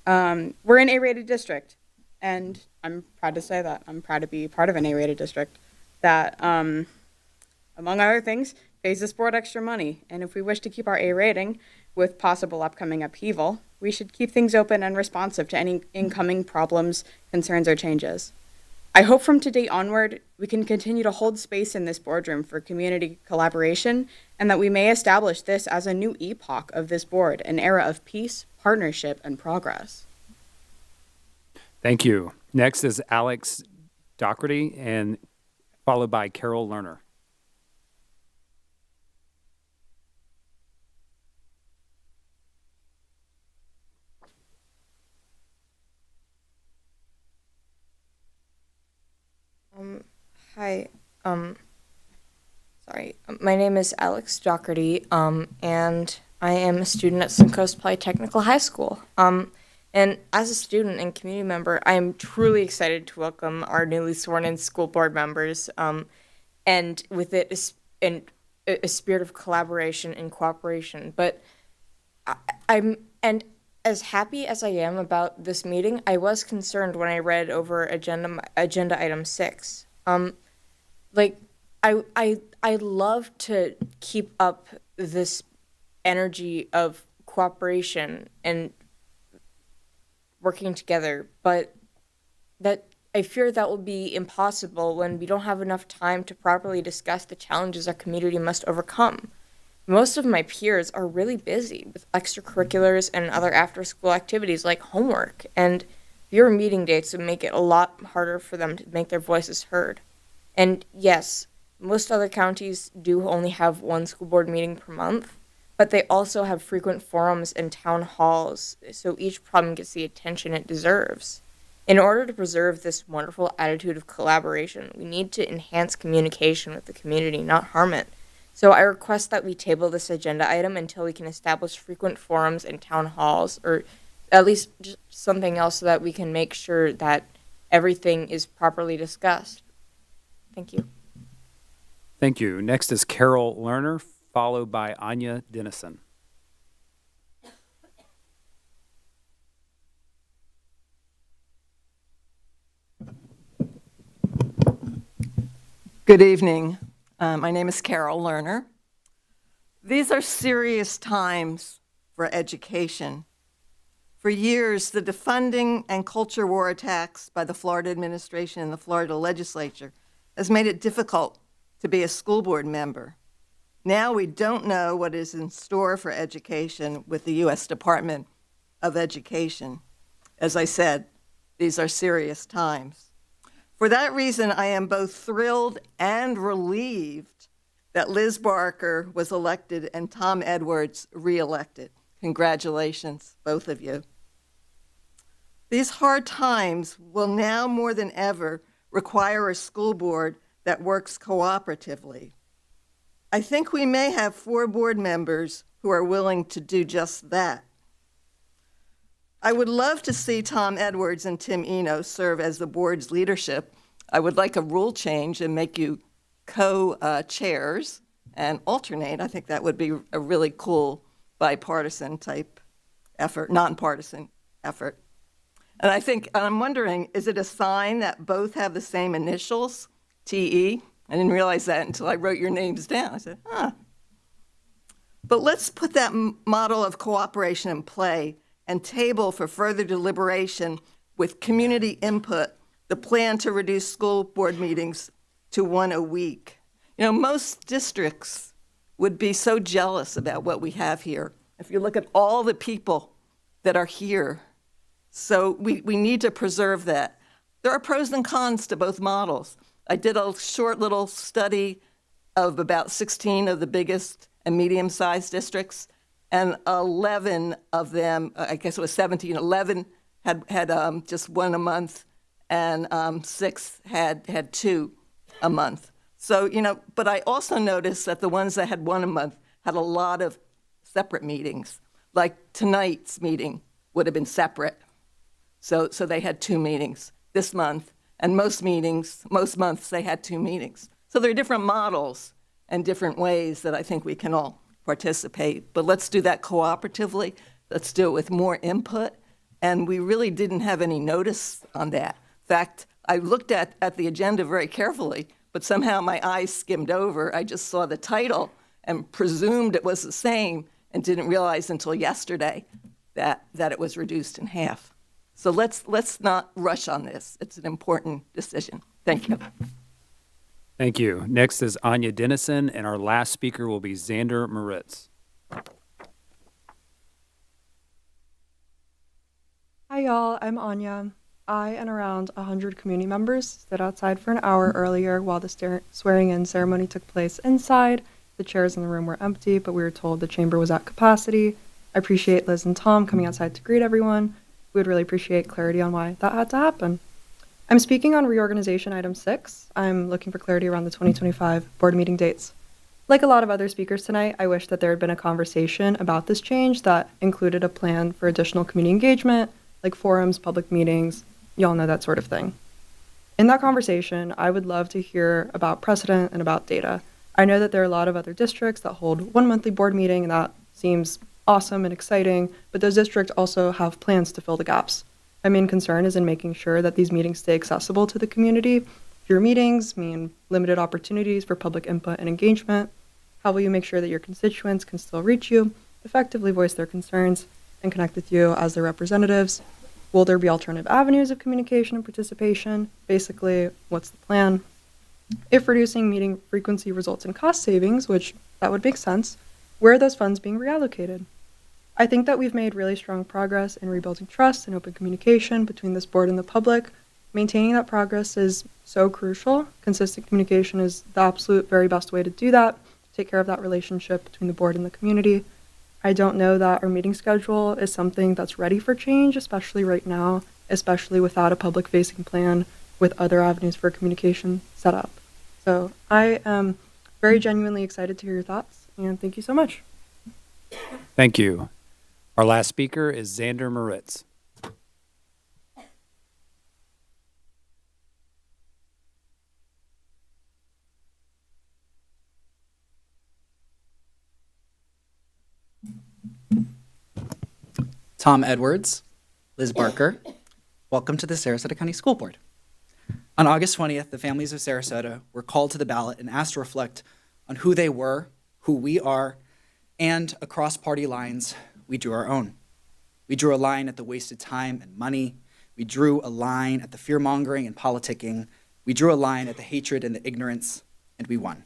We're an A-rated district, and I'm proud to say that. I'm proud to be part of an A-rated district. that, among other things, pays this board extra money. And if we wish to keep our A rating with possible upcoming upheaval, we should keep things open and responsive to any incoming problems, concerns, or changes. I hope from today onward, we can continue to hold space in this boardroom for community collaboration, and that we may establish this as a new epoch of this board, an era of peace, partnership, and progress. Thank you. Next is Alex Doherty, and followed by Carol Lerner. Hi, sorry. My name is Alex Doherty, and I am a student at Suncoast Polytechnical High School. And as a student and community member, I am truly excited to welcome our newly sworn-in school board members, and with it a spirit of collaboration and cooperation. But and as happy as I am about this meeting, I was concerned when I read over agenda item 6. I love to keep up this energy of cooperation and working together, but that I fear that will be impossible when we don't have enough time to properly discuss the challenges our community must overcome. Most of my peers are really busy with extracurriculars and other after-school activities like homework, and fewer meeting dates would make it a lot harder for them to make their voices heard. And yes, most other counties do only have one school board meeting per month, but they also have frequent forums and town halls, so each problem gets the attention it deserves. In order to preserve this wonderful attitude of collaboration, we need to enhance communication with the community, not harm it. So I request that we table this agenda item until we can establish frequent forums and town halls, or at least just something else so that we can make sure that everything is properly discussed. Thank you. Thank you. Next is Carol Lerner, followed by Anya Dennison. Good evening. My name is Carol Lerner. These are serious times for education. For years, the defunding and culture war attacks by the Florida administration and the Florida legislature has made it difficult to be a school board member. Now we don't know what is in store for education with the U.S. Department of Education. As I said, these are serious times. For that reason, I am both thrilled and relieved that Liz Barker was elected and Tom Edwards reelected. Congratulations, both of you. These hard times will now more than ever require a school board that works cooperatively. I think we may have 4 board members who are willing to do just that. I would love to see Tom Edwards and Tim Eno serve as the board's leadership. I would like a rule change and make you co-chairs and alternate. I think that would be a really cool bipartisan type effort, nonpartisan effort. And I'm wondering, is it a sign that both have the same initials, TE? I didn't realize that until I wrote your names down. I said, huh. But let's put that model of cooperation in play and table for further deliberation with community input the plan to reduce school board meetings to 1 a week. You know, most districts would be so jealous about what we have here. If you look at all the people that are here, so we need to preserve that. There are pros and cons to both models. I did a short little study of about 16 of the biggest and medium-sized districts, and 11 of them, I guess it was 17, 11 had just 1 a month, and 6 had 2 a month. So, you know, but I also noticed that the ones that had 1 a month had a lot of separate meetings. Like tonight's meeting would have been separate. So they had 2 meetings this month, and most months they had 2 meetings. So there are different models and different ways that I think we can all participate. But let's do that cooperatively. Let's do it with more input. And we really didn't have any notice on that. In fact, I looked at the agenda very carefully, but somehow my eyes skimmed over. I just saw the title and presumed it was the same and didn't realize until yesterday that it was reduced in half. So let's not rush on this. It's an important decision. Thank you. Thank you. Next is Anya Dennison, and our last speaker will be Xander Moritz. Hi, y'all. I'm Anya. I and around 100 community members stood outside for an hour earlier while the swearing-in ceremony took place inside. The chairs in the room were empty, but we were told the chamber was at capacity. I appreciate Liz and Tom coming outside to greet everyone. We would really appreciate clarity on why that had to happen. I'm speaking on reorganization item 6. I'm looking for clarity around the 2025 board meeting dates. Like a lot of other speakers tonight, I wish that there had been a conversation about this change that included a plan for additional community engagement, like forums, public meetings, y'all know that sort of thing. In that conversation, I would love to hear about precedent and about data. I know that there are a lot of other districts that hold one monthly board meeting, and that seems awesome and exciting, but those districts also have plans to fill the gaps. My main concern is in making sure that these meetings stay accessible to the community. Fewer meetings mean limited opportunities for public input and engagement. How will you make sure that your constituents can still reach you, effectively voice their concerns, and connect with you as their representatives? Will there be alternative avenues of communication and participation? Basically, what's the plan? If reducing meeting frequency results in cost savings, which that would make sense, where are those funds being reallocated? I think that we've made really strong progress in rebuilding trust and open communication between this board and the public. Maintaining that progress is so crucial. Consistent communication is the absolute very best way to do that, to take care of that relationship between the board and the community. I don't know that our meeting schedule is something that's ready for change, especially right now, especially without a public-facing plan with other avenues for communication set up. So I am very genuinely excited to hear your thoughts, and thank you so much. Thank you. Our last speaker is Xander Moritz. Tom Edwards, Liz Barker, welcome to the Sarasota County School Board. On August 20th, the families of Sarasota were called to the ballot and asked to reflect on who they were, who we are, and across party lines, we drew our own. We drew a line at the wasted time and money. We drew a line at the fear-mongering and politicking. We drew a line at the hatred and the ignorance, and we won.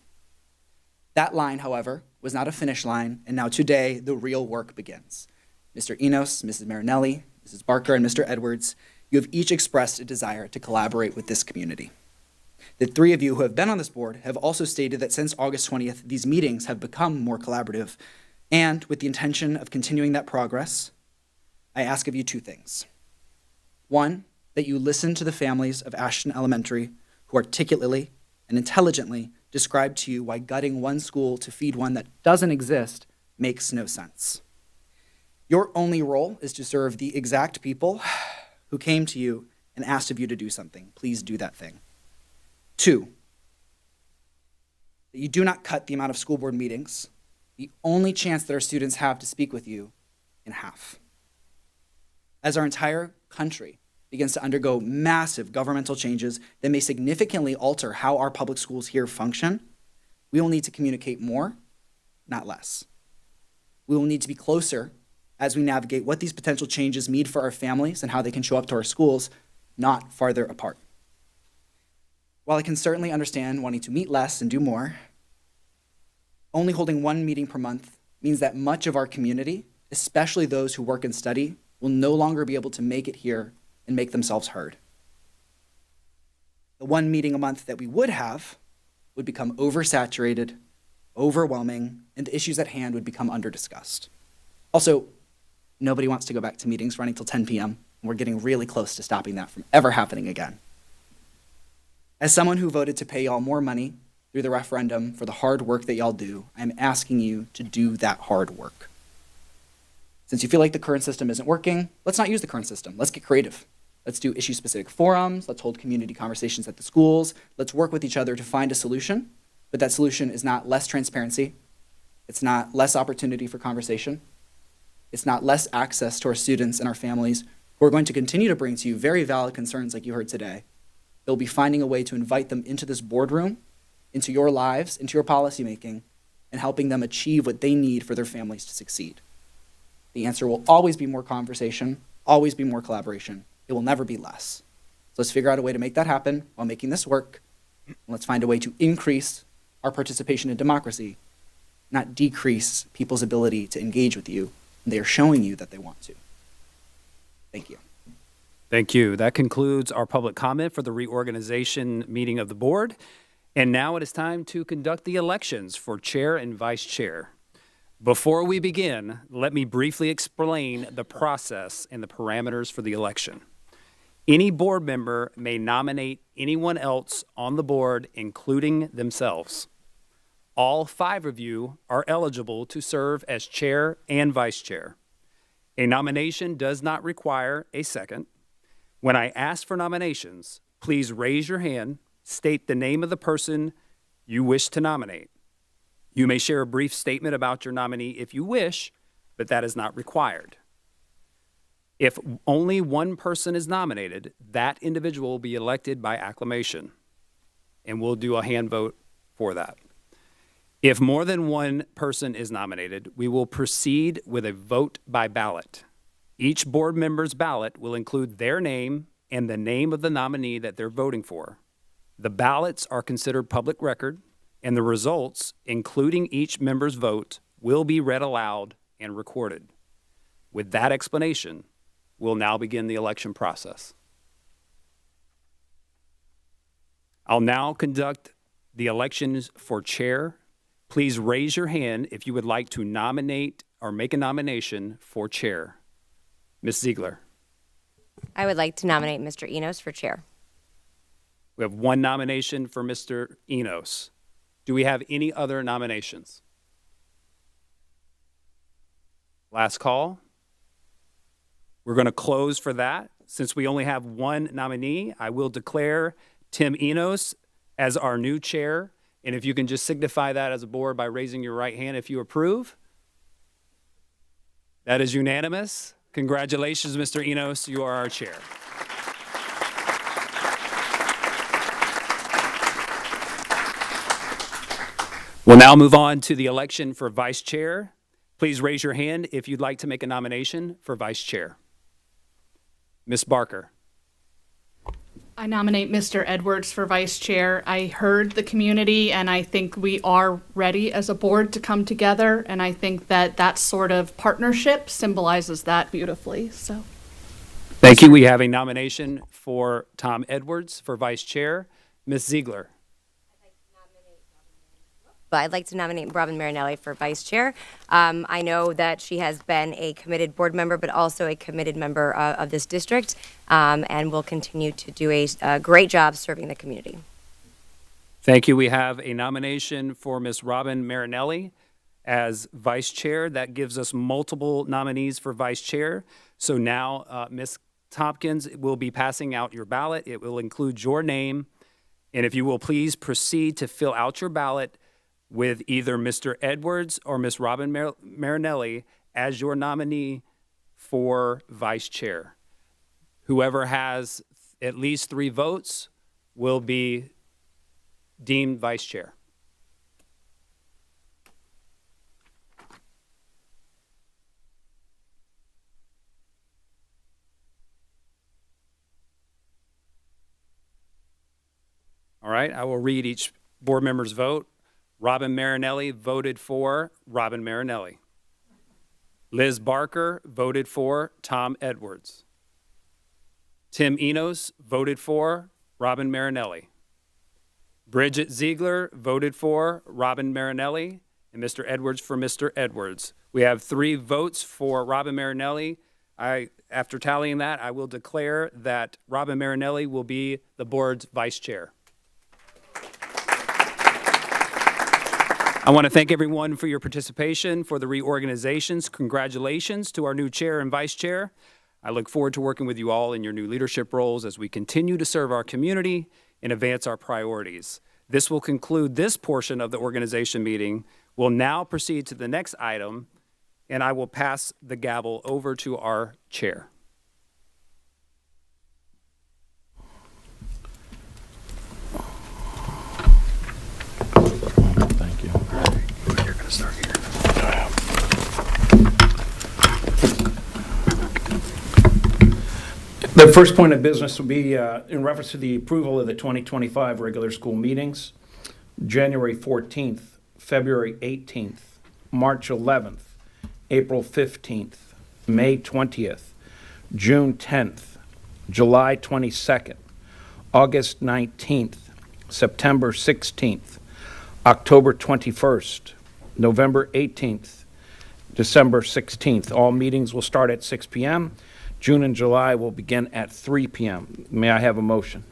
That line, however, was not a finish line, and now today, the real work begins. Mr. Enos, Mrs. Marinelli, Mrs. Barker, and Mr. Edwards, you have each expressed a desire to collaborate with this community. The three of you who have been on this board have also stated that since August 20th, these meetings have become more collaborative, and with the intention of continuing that progress, I ask of you two things. One, that you listen to the families of Ashton Elementary who articulately and intelligently describe to you why gutting one school to feed one that doesn't exist makes no sense. Your only role is to serve the exact people who came to you and asked of you to do something. Please do that thing. Two, that you do not cut the amount of school board meetings, the only chance that our students have to speak with you, in half. As our entire country begins to undergo massive governmental changes that may significantly alter how our public schools here function, we will need to communicate more, not less. We will need to be closer as we navigate what these potential changes mean for our families and how they can show up to our schools, not farther apart. While I can certainly understand wanting to meet less and do more, only holding one meeting per month means that much of our community, especially those who work and study, will no longer be able to make it here and make themselves heard. The one meeting a month that we would have would become oversaturated, overwhelming, and the issues at hand would become under-discussed. Also, nobody wants to go back to meetings running till 10 p.m., and we're getting really close to stopping that from ever happening again. As someone who voted to pay y'all more money through the referendum for the hard work that y'all do, I'm asking you to do that hard work. Since you feel like the current system isn't working, let's not use the current system. Let's get creative. Let's do issue-specific forums. Let's hold community conversations at the schools. Let's work with each other to find a solution. But that solution is not less transparency. It's not less opportunity for conversation. It's not less access to our students and our families who are going to continue to bring to you very valid concerns like you heard today. They'll be finding a way to invite them into this boardroom into your lives, into your policymaking, and helping them achieve what they need for their families to succeed. The answer will always be more conversation, always be more collaboration. It will never be less. So let's figure out a way to make that happen while making this work. And let's find a way to increase our participation in democracy, not decrease people's ability to engage with you when they are showing you that they want to. Thank you. Thank you. That concludes our public comment for the reorganization meeting of the board. And now it is time to conduct the elections for chair and vice chair. Before we begin, let me briefly explain the process and the parameters for the election. Any board member may nominate anyone else on the board, including themselves. All 5 of you are eligible to serve as chair and vice chair. A nomination does not require a second. When I ask for nominations, please raise your hand, state the name of the person you wish to nominate. You may share a brief statement about your nominee if you wish, but that is not required. If only one person is nominated, that individual will be elected by acclamation, and we'll do a hand vote for that. If more than one person is nominated, we will proceed with a vote by ballot. Each board member's ballot will include their name and the name of the nominee that they're voting for. The ballots are considered public record, and the results, including each member's vote, will be read aloud and recorded. With that explanation, we'll now begin the election process. I'll now conduct the elections for chair. Please raise your hand if you would like to nominate or make a nomination for chair. Ms. Ziegler. I would like to nominate Mr. Enos for chair. We have one nomination for Mr. Enos. Do we have any other nominations? Last call. We're going to close for that. Since we only have one nominee, I will declare Tim Enos as our new chair. And if you can just signify that as a board by raising your right hand if you approve. That is unanimous. Congratulations, Mr. Enos. You are our chair. We'll now move on to the election for vice chair. Please raise your hand if you'd like to make a nomination for vice chair. Ms. Barker. I nominate Mr. Edwards for vice chair. I heard the community, and I think we are ready as a board to come together, and I think that that sort of partnership symbolizes that beautifully. So, Thank you. We have a nomination for Tom Edwards for vice chair. Ms. Ziegler. But I'd like to nominate Robin Marinelli for vice chair. I know that she has been a committed board member, but also a committed member of this district, and will continue to do a great job serving the community. Thank you. We have a nomination for Ms. Robin Marinelli as vice chair. That gives us multiple nominees for vice chair. So now Ms. Tompkins will be passing out your ballot. It will include your name. And if you will please proceed to fill out your ballot with either Mr. Edwards or Ms. Robin Marinelli as your nominee for vice chair. Whoever has at least 3 votes will be deemed vice chair. All right, I will read each board member's vote. Robin Marinelli voted for Robin Marinelli. Liz Barker voted for Tom Edwards. Tim Enos voted for Robin Marinelli. Bridget Ziegler voted for Robin Marinelli, and Mr. Edwards for Mr. Edwards. We have 3 votes for Robin Marinelli. After tallying that, I will declare that Robin Marinelli will be the board's vice chair. I want to thank everyone for your participation for the reorganizations. Congratulations to our new chair and vice chair. I look forward to working with you all in your new leadership roles as we continue to serve our community and advance our priorities. This will conclude this portion of the organization meeting. We'll now proceed to the next item, and I will pass the gavel over to our chair. The first point of business will be in reference to the approval of the 2025 regular school meetings, January 14th, February 18th, March 11th, April 15th, May 20th, June 10th, July 22nd, August 19th, September 16th, October 21st, November 18th, December 16th. All meetings will start at 6 p.m. June and July will begin at 3 p.m. May I have a motion?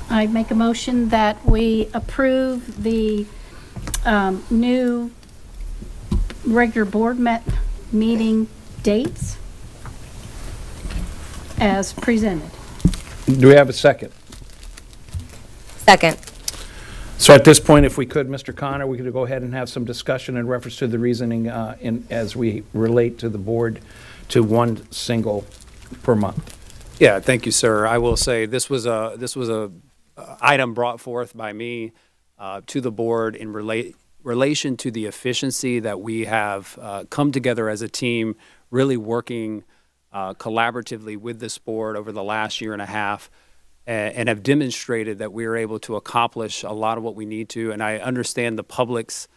I make a motion that we approve the new regular board meeting dates as presented. Do we have a second? Second. So at this point, if we could, Mr. Connor, we could go ahead and have some discussion in reference to the reasoning as we relate to the board to one single per month. Yeah, thank you, sir. I will say this was a item brought forth by me to the board in relation to the efficiency that we have come together as a team, really working collaboratively with this board over the last year and a half, and have demonstrated that we are able to accomplish a lot of what we need to. And I understand the public's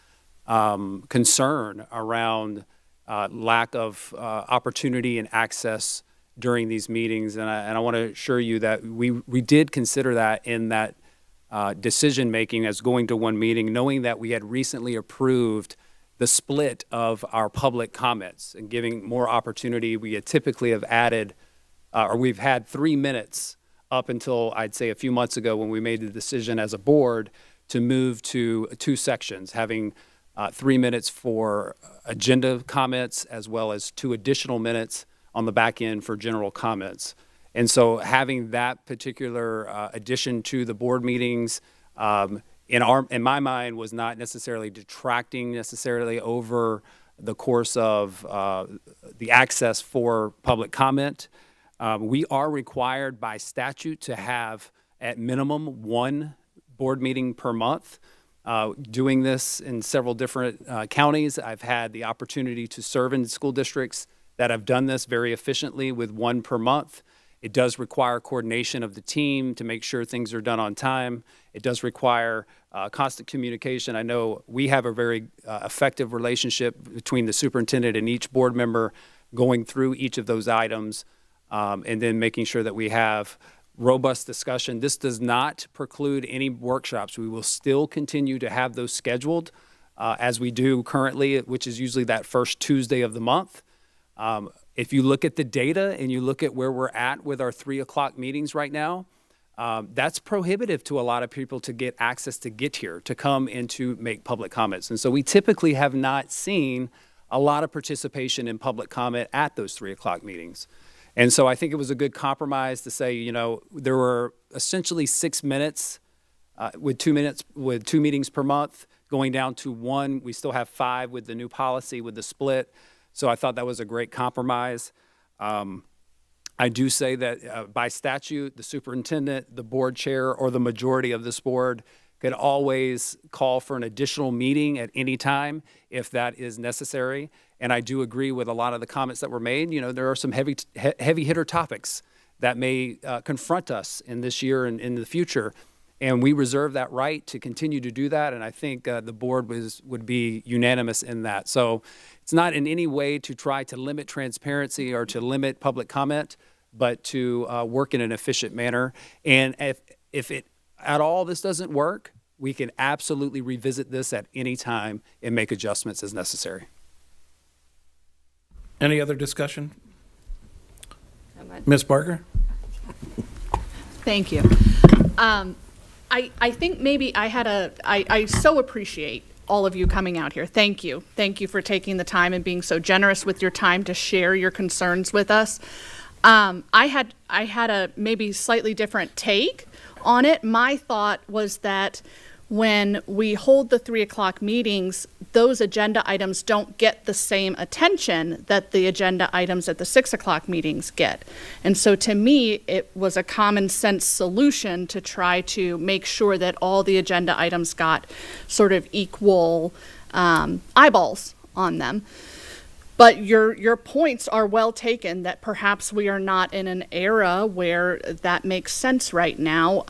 concern around lack of opportunity and access during these meetings. And I want to assure you that we did consider that in that decision-making as going to one meeting, knowing that we had recently approved the split of our public comments and giving more opportunity. We had typically have added, or we've had 3 minutes up until, I'd say, a few months ago when we made the decision as a board to move to 2 sections, having 3 minutes for agenda comments as well as 2 additional minutes on the back end for general comments. And so having that particular addition to the board meetings in my mind was not necessarily detracting necessarily over the course of the access for public comment. We are required by statute to have at minimum 1 board meeting per month. Doing this in several different counties, I've had the opportunity to serve in school districts that have done this very efficiently with 1 per month. It does require coordination of the team to make sure things are done on time. It does require constant communication. I know we have a very effective relationship between the superintendent and each board member going through each of those items and then making sure that we have robust discussion. This does not preclude any workshops. We will still continue to have those scheduled as we do currently, which is usually that first Tuesday of the month. If you look at the data and you look at where we're at with our 3 o'clock meetings right now, that's prohibitive to a lot of people to get access to get here, to come and to make public comments. And so we typically have not seen a lot of participation in public comment at those 3 o'clock meetings. And so I think it was a good compromise to say, you know, there were essentially 6 minutes with 2 meetings per month, going down to 1. We still have 5 with the new policy with the split. So I thought that was a great compromise. I do say that by statute, the superintendent, the board chair, or the majority of this board could always call for an additional meeting at any time if that is necessary. And I do agree with a lot of the comments that were made. You know, there are some heavy hitter topics that may confront us in this year and in the future. And we reserve that right to continue to do that. And I think the board would be unanimous in that. So it's not in any way to try to limit transparency or to limit public comment, but to work in an efficient manner. And if it at all this doesn't work, we can absolutely revisit this at any time and make adjustments as necessary. Any other discussion? Ms. Barker? Thank you. I think maybe I so appreciate all of you coming out here. Thank you. Thank you for taking the time and being so generous with your time to share your concerns with us. I had a maybe slightly different take on it. My thought was that when we hold the 3 o'clock meetings, those agenda items don't get the same attention that the agenda items at the 6 o'clock meetings get. And so to me, it was a common sense solution to try to make sure that all the agenda items got sort of equal eyeballs on them. But your points are well taken, that perhaps we are not in an era where that makes sense right now.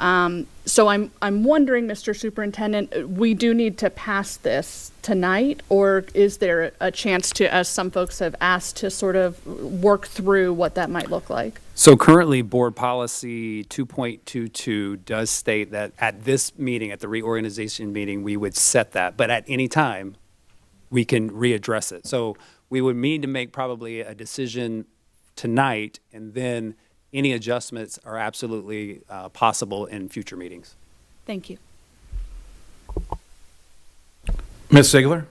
So I'm wondering, Mr. Superintendent, we do need to pass this tonight, or is there a chance to, as some folks have asked, to sort of work through what that might look like? So currently, Board Policy 2.22 does state that at this meeting, at the reorganization meeting, we would set that, but at any time, we can readdress it. So we would need to make probably a decision tonight, and then any adjustments are absolutely possible in future meetings. Thank you. Ms. Ziegler?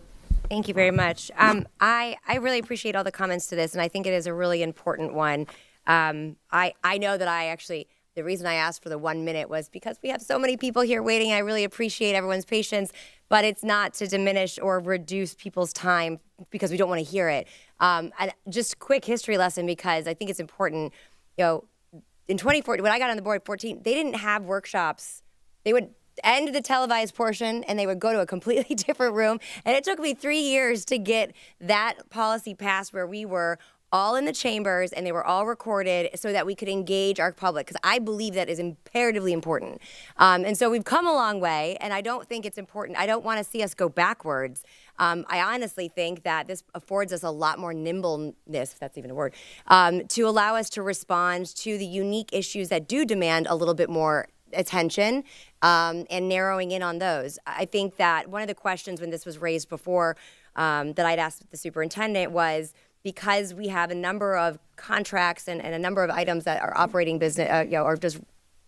Thank you very much. I really appreciate all the comments to this, and I think it is a really important one. I know that the reason I asked for the 1 minute was because we have so many people here waiting. I really appreciate everyone's patience, but it's not to diminish or reduce people's time because we don't want to hear it. And just quick history lesson, because I think it's important. In 2014, when I got on the board at 14, they didn't have workshops. They would end the televised portion and they would go to a completely different room. And it took me 3 years to get that policy passed where we were all in the chambers and they were all recorded so that we could engage our public, because I believe that is imperatively important. And so we've come a long way, and I don't think it's important. I don't want to see us go backwards. I honestly think that this affords us a lot more nimbleness, if that's even a word, to allow us to respond to the unique issues that do demand a little bit more attention, and narrowing in on those. I think that one of the questions when this was raised before that I'd asked the superintendent was, because we have a number of contracts and a number of items that are operating business, or just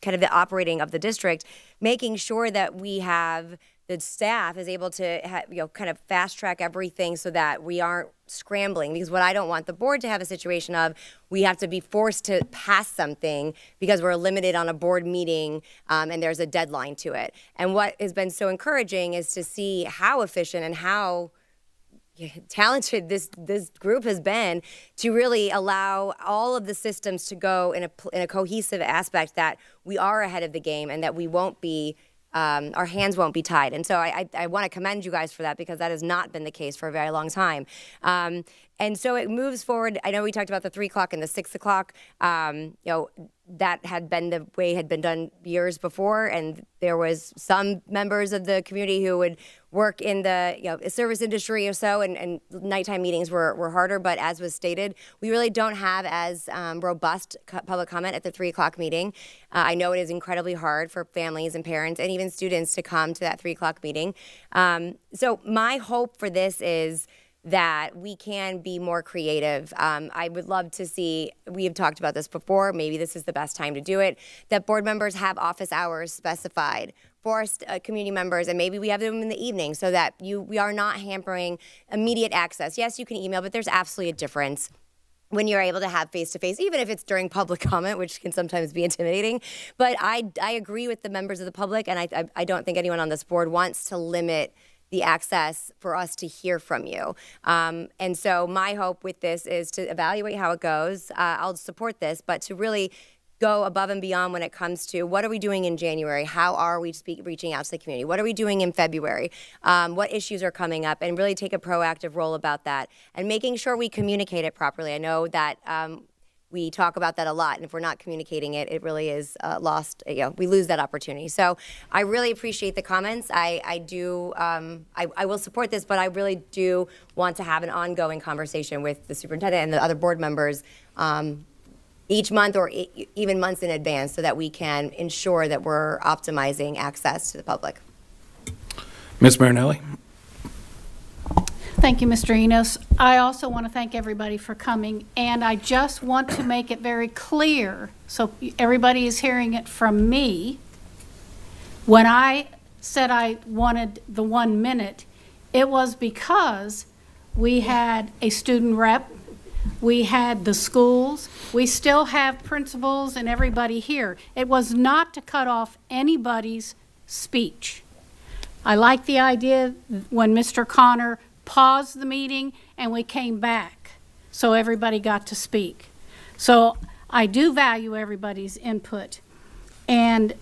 kind of the operating of the district, making sure that we have the staff is able to kind of fast track everything so that we aren't scrambling. Because what I don't want the board to have a situation of, we have to be forced to pass something because we're limited on a board meeting and there's a deadline to it. And what has been so encouraging is to see how efficient and how talented this group has been to really allow all of the systems to go in a cohesive aspect, that we are ahead of the game and that we won't be, our hands won't be tied. And so I want to commend you guys for that, because that has not been the case for a very long time. And so it moves forward. I know we talked about the 3 o'clock and the 6 o'clock. That had been the way it had been done years before, and there was some members of the community who would work in the service industry or so, and nighttime meetings were harder. But as was stated, we really don't have as robust public comment at the 3 o'clock meeting. I know it is incredibly hard for families and parents and even students to come to that 3 o'clock meeting. So my hope for this is that we can be more creative. I would love to see, we have talked about this before, maybe this is the best time to do it, that board members have office hours specified for community members, and maybe we have them in the evening so that we are not hampering immediate access. Yes, you can email, but there's absolutely a difference when you're able to have face-to-face, even if it's during public comment, which can sometimes be intimidating. But I agree with the members of the public, and I don't think anyone on this board wants to limit the access for us to hear from you. And so my hope with this is to evaluate how it goes. I'll support this, but to really go above and beyond when it comes to what are we doing in January? How are we reaching out to the community? What are we doing in February? What issues are coming up? And really take a proactive role about that and making sure we communicate it properly. I know that we talk about that a lot, and if we're not communicating it, it really is lost. We lose that opportunity. So I really appreciate the comments. I will support this, but I really do want to have an ongoing conversation with the superintendent and the other board members each month or even months in advance, so that we can ensure that we're optimizing access to the public. Ms. Marinelli? Thank you, Mr. Enos. I also want to thank everybody for coming, and I just want to make it very clear, so everybody is hearing it from me. When I said I wanted the 1 minute, it was because we had a student rep, we had the schools, we still have principals and everybody here. It was not to cut off anybody's speech. I like the idea when Mr. Connor paused the meeting and we came back, so everybody got to speak. So I do value everybody's input. And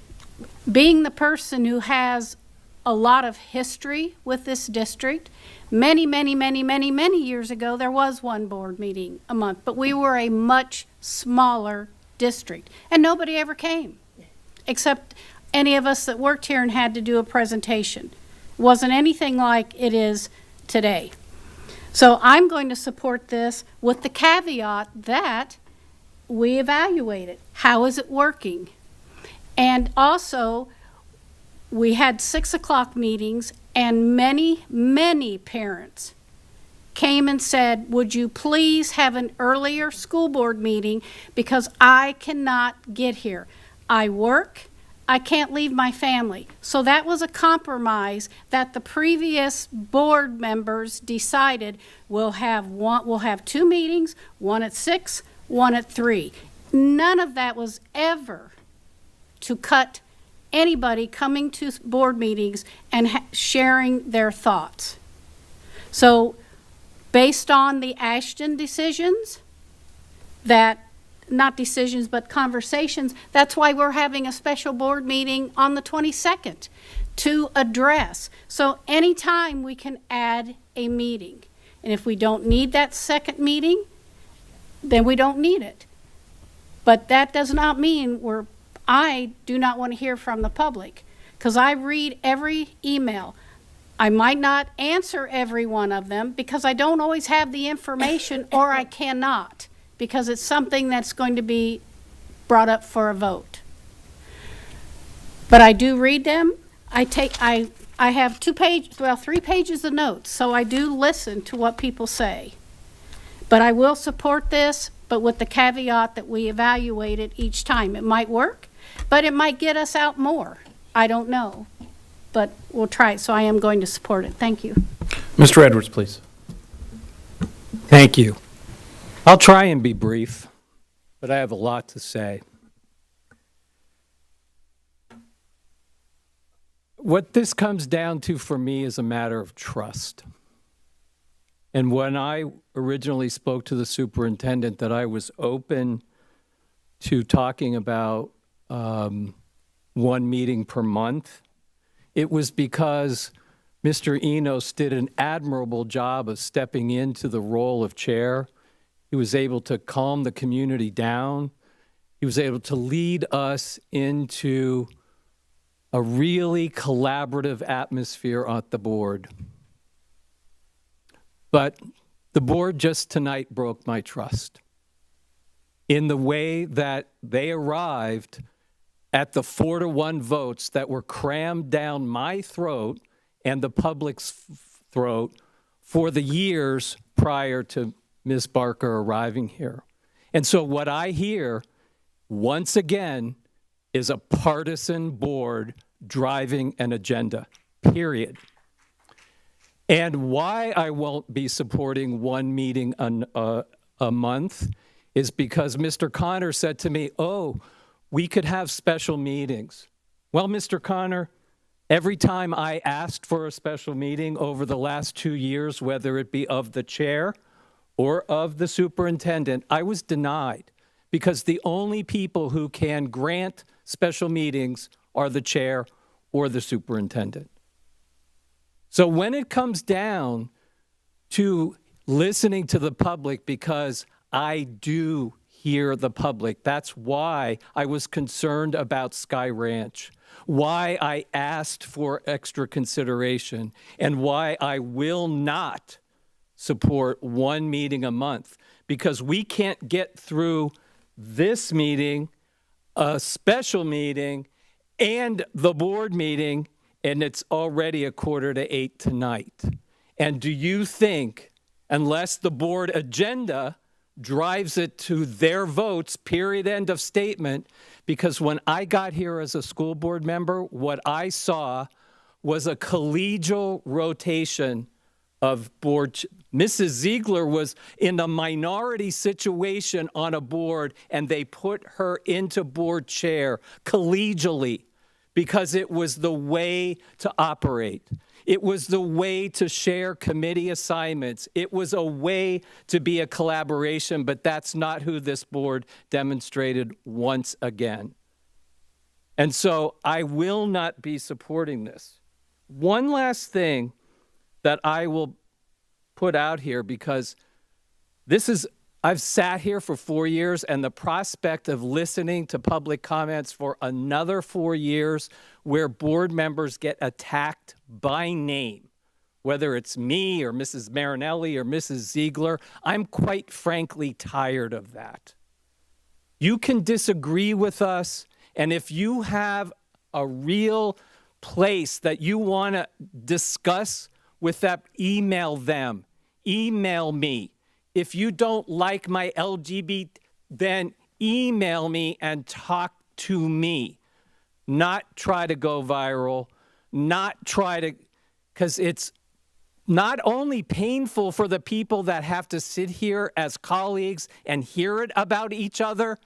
being the person who has a lot of history with this district, many years ago, there was one board meeting a month, but we were a much smaller district, and nobody ever came, except any of us that worked here and had to do a presentation. It wasn't anything like it is today. So I'm going to support this with the caveat that we evaluate it. How is it working? And also, we had 6 o'clock meetings, and many parents came and said, would you please have an earlier school board meeting because I cannot get here. I work, I can't leave my family. So that was a compromise that the previous board members decided we'll have 2 meetings, one at 6, one at 3. None of that was ever to cut anybody coming to board meetings and sharing their thoughts. So based on the Ashton decisions, not decisions, but conversations, that's why we're having a special board meeting on the 22nd to address. So anytime we can add a meeting. And if we don't need that second meeting, then we don't need it. But that does not mean I do not want to hear from the public, because I read every email. I might not answer every one of them because I don't always have the information, or I cannot, because it's something that's going to be brought up for a vote. But I do read them. I have 3 pages of notes, so I do listen to what people say. But I will support this, but with the caveat that we evaluate it each time. It might work, but it might get us out more. I don't know, but we'll try it. So I am going to support it. Thank you. Mr. Edwards, please. Thank you. I'll try and be brief, but I have a lot to say. What this comes down to for me is a matter of trust. And when I originally spoke to the superintendent that I was open to talking about 1 meeting per month, it was because Mr. Enos did an admirable job of stepping into the role of chair. He was able to calm the community down. He was able to lead us into a really collaborative atmosphere at the board. But the board just tonight broke my trust in the way that they arrived at the 4-1 votes that were crammed down my throat and the public's throat for the years prior to Ms. Barker arriving here. And so what I hear, once again, is a partisan board driving an agenda, period. And why I won't be supporting 1 meeting a month is because Mr. Connor said to me, oh, we could have special meetings. Well, Mr. Connor, every time I asked for a special meeting over the last 2 years, whether it be of the chair or of the superintendent, I was denied because the only people who can grant special meetings are the chair or the superintendent. So when it comes down to listening to the public, because I do hear the public, that's why I was concerned about Sky Ranch, why I asked for extra consideration, and why I will not support 1 meeting a month, because we can't get through this meeting, a special meeting, and the board meeting, and it's already 7:45 tonight. And do you think, unless the board agenda drives it to their votes, period, end of statement, because when I got here as a school board member, what I saw was a collegial rotation of board. Mrs. Ziegler was in a minority situation on a board, and they put her into board chair collegially because it was the way to operate. It was the way to share committee assignments. It was a way to be a collaboration, but that's not who this board demonstrated once again. And so I will not be supporting this. One last thing that I will put out here, because I've sat here for 4 years, and the prospect of listening to public comments for another 4 years where board members get attacked by name, whether it's me or Mrs. Marinelli or Mrs. Ziegler, I'm quite frankly tired of that. You can disagree with us, and if you have a real place that you want to discuss with that, email them, email me. If you don't like my LGBT, then email me and talk to me. Not try to go viral, because it's not only painful for the people that have to sit here as colleagues and hear it about each other,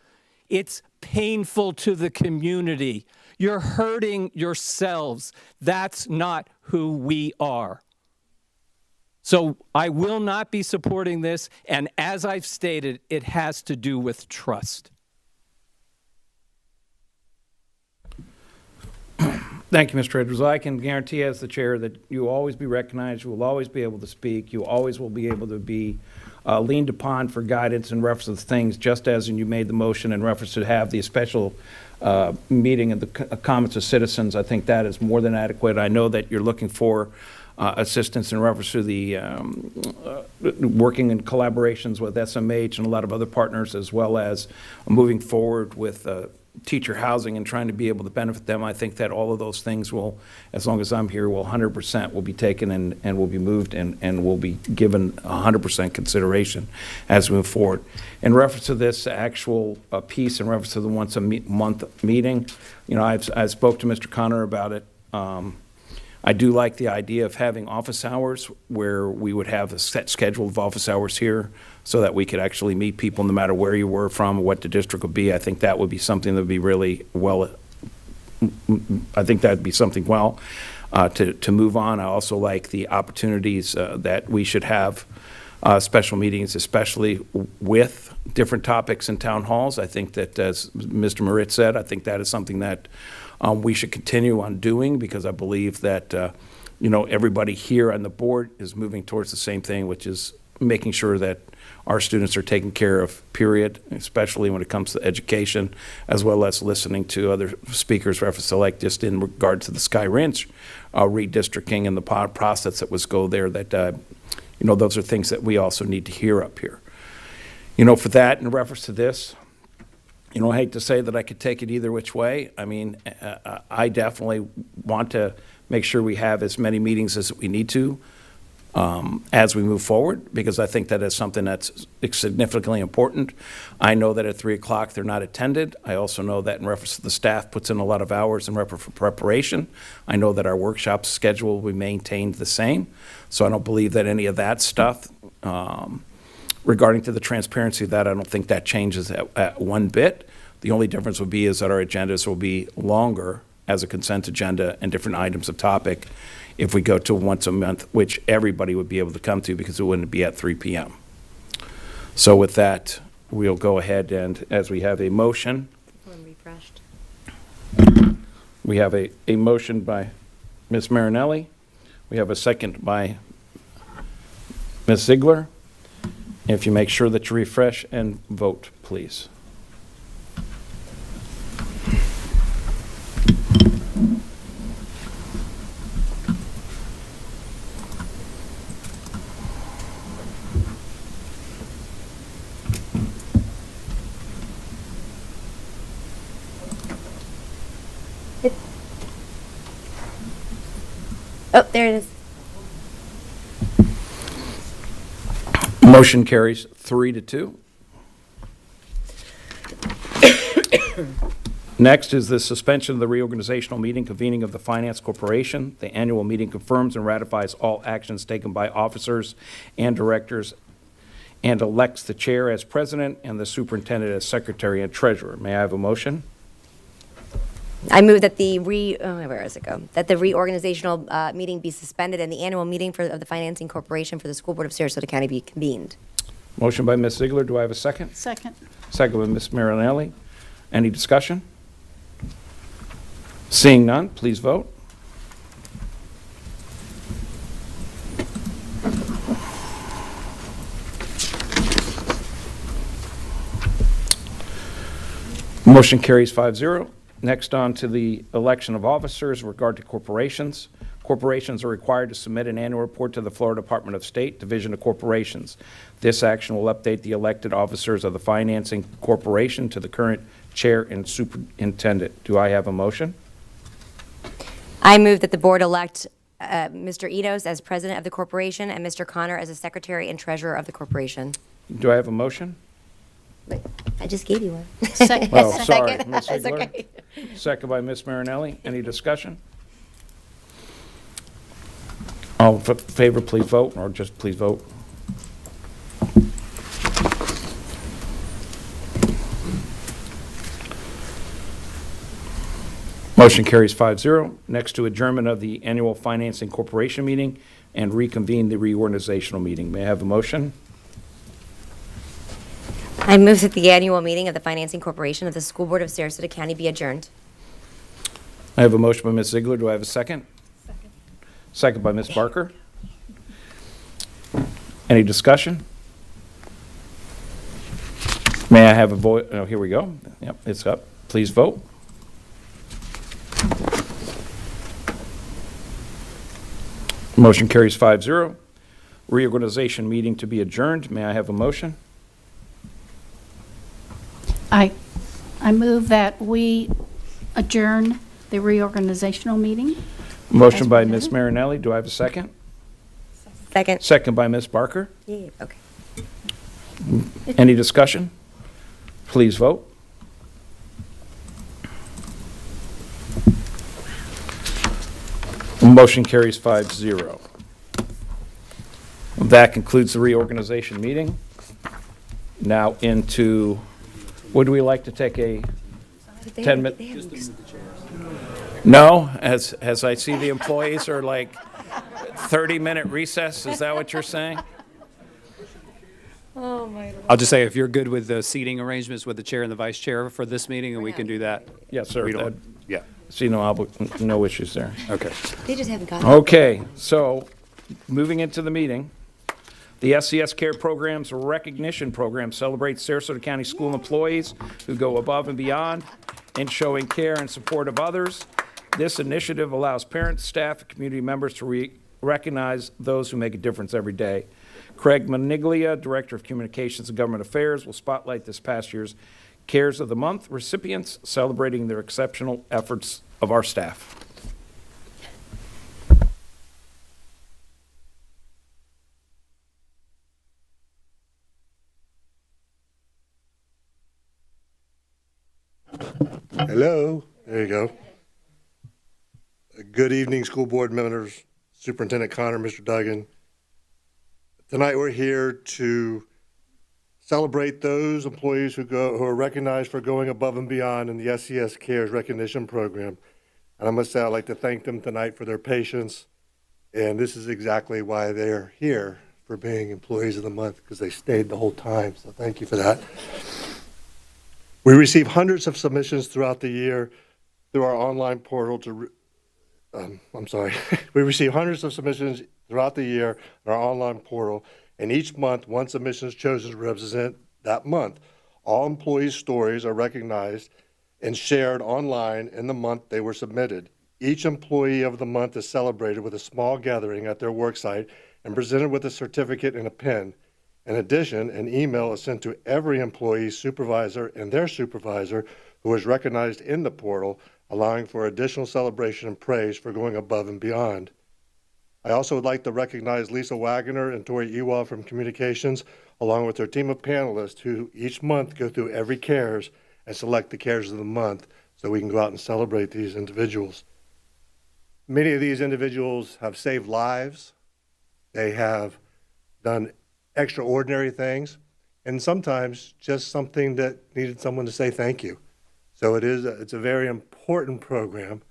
it's painful to the community. You're hurting yourselves. That's not who we are. So I will not be supporting this, and as I've stated, it has to do with trust. Thank you, Mr. Edwards. I can guarantee as the chair that you will always be recognized, you will always be able to speak, you always will be able to be leaned upon for guidance in reference to things, just as you made the motion in reference to have the special meeting of the comments of citizens. I think that is more than adequate. I know that you're looking for assistance in reference to the working in collaborations with SMH and a lot of other partners, as well as moving forward with teacher housing and trying to be able to benefit them. I think that all of those things will, as long as I'm here, will 100% will be taken and will be moved and will be given 100% consideration as we move forward. In reference to this actual piece, in reference to the once a month meeting, you know, I spoke to Mr. Connor about it. I do like the idea of having office hours where we would have a set schedule of office hours here so that we could actually meet people no matter where you were from or what the district would be. I think that would be something that would be really well, I think that would be something well to move on. I also like the opportunities that we should have special meetings, especially with different topics in town halls. I think that, as Mr. Moritz said, I think that is something that we should continue on doing, because I believe that, you know, everybody here on the board is moving towards the same thing, which is making sure that our students are taken care of, period, especially when it comes to education, as well as listening to other speakers reference to, like, just in regard to the Sky Ranch redistricting and the process that was go there, that, you know, those are things that we also need to hear up here. You know, for that, in reference to this, you know, I hate to say that I could take it either which way. I mean, I definitely want to make sure we have as many meetings as we need to as we move forward, because I think that is something that's significantly important. I know that at 3 o'clock they're not attended. I also know that in reference to the staff puts in a lot of hours in preparation. I know that our workshop schedule will be maintained the same. So I don't believe that any of that stuff regarding to the transparency of that, I don't think that changes at one bit. The only difference would be is that our agendas will be longer as a consent agenda and different items of topic if we go to once a month, which everybody would be able to come to because it wouldn't be at 3 p.m. So with that, we'll go ahead and, as we have a motion. Refreshed. We have a motion by Ms. Marinelli. We have a second by Ms. Ziegler. If you make sure that you refresh and vote, please. Oh, there it is. Motion carries 3-2. Next is the suspension of the reorganizational meeting convening of the Finance Corporation. The annual meeting confirms and ratifies all actions taken by officers and directors and elects the chair as president and the superintendent as secretary and treasurer. May I have a motion? I move that the where does it go? That the reorganizational meeting be suspended and the annual meeting of the Financing Corporation for the School Board of Sarasota County be convened. Motion by Ms. Ziegler. Do I have a second? Second. Second by Ms. Marinelli. Any discussion? Seeing none, please vote. Motion carries 5-0. Next on to the election of officers with regard to corporations. Corporations are required to submit an annual report to the Florida Department of State, Division of Corporations. This action will update the elected officers of the Financing Corporation to the current chair and superintendent. Do I have a motion? I move that the board elect Mr. Enos as president of the corporation and Mr. Connor as the secretary and treasurer of the corporation. Do I have a motion? Wait, I just gave you one. Second. Oh, sorry, Second. Ms. That's Ziegler. okay. Second by Ms. Marinelli. Any discussion? All in favor, please vote, or just please vote. Motion carries 5-0. Next to adjournment of the annual Financing Corporation meeting and reconvene the reorganizational meeting. May I have a motion? I move that the annual meeting of the Financing Corporation of the School Board of Sarasota County be adjourned. I have a motion by Ms. Ziegler. Do I have a second? Second. Second by Ms. Barker. Any discussion? May I have a vote? Oh, here we go. Yep, it's up. Please vote. Motion carries 5-0. Reorganization meeting to be adjourned. May I have a motion? I move that we adjourn the reorganizational meeting. Motion by Ms. Marinelli. Do I have a second? Second. Second by Ms. Barker. Yeah, okay. Any discussion? Please vote. Motion carries 5-0. That concludes the reorganization meeting. Now into, would we like to take a 10-minute? No, as I see the employees are like 30-minute recess, is that what you're saying? Oh, my Lord. I'll just say, if you're good with the seating arrangements with the chair and the vice chair for this meeting, and we can do that. Yes, sir. We don't, yeah. See no issues there. Okay. They just haven't gotten. Okay, so moving into the meeting, the SCS Care Program's Recognition Program celebrates Sarasota County school employees who go above and beyond in showing care and support of others. This initiative allows parents, staff, and community members to recognize those who make a difference every day. Craig Maniglia, Director of Communications and Government Affairs, will spotlight this past year's Cares of the Month recipients, celebrating their exceptional efforts of our staff. Hello, there you go. Good evening, school board members, Superintendent Connor, Mr. Duggan. Tonight we're here to celebrate those employees who are recognized for going above and beyond in the SCS Cares Recognition Program. And I must say, I'd like to thank them tonight for their patience. And this is exactly why they're here, for being Employees of the Month, because they stayed the whole time. So thank you for that. We receive hundreds of submissions throughout the year through our online portal we receive hundreds of submissions throughout the year in our online portal, and each month, one submission is chosen to represent that month. All employees' stories are recognized and shared online in the month they were submitted. Each employee of the month is celebrated with a small gathering at their worksite and presented with a certificate and a pin. In addition, an email is sent to every employee, supervisor, and their supervisor who is recognized in the portal, allowing for additional celebration and praise for going above and beyond. I also would like to recognize Lisa Wagner and Tori Ewald from Communications, along with their team of panelists who each month go through every Cares and select the Cares of the Month so we can go out and celebrate these individuals. Many of these individuals have saved lives. They have done extraordinary things, and sometimes just something that needed someone to say thank you. So it's a very important program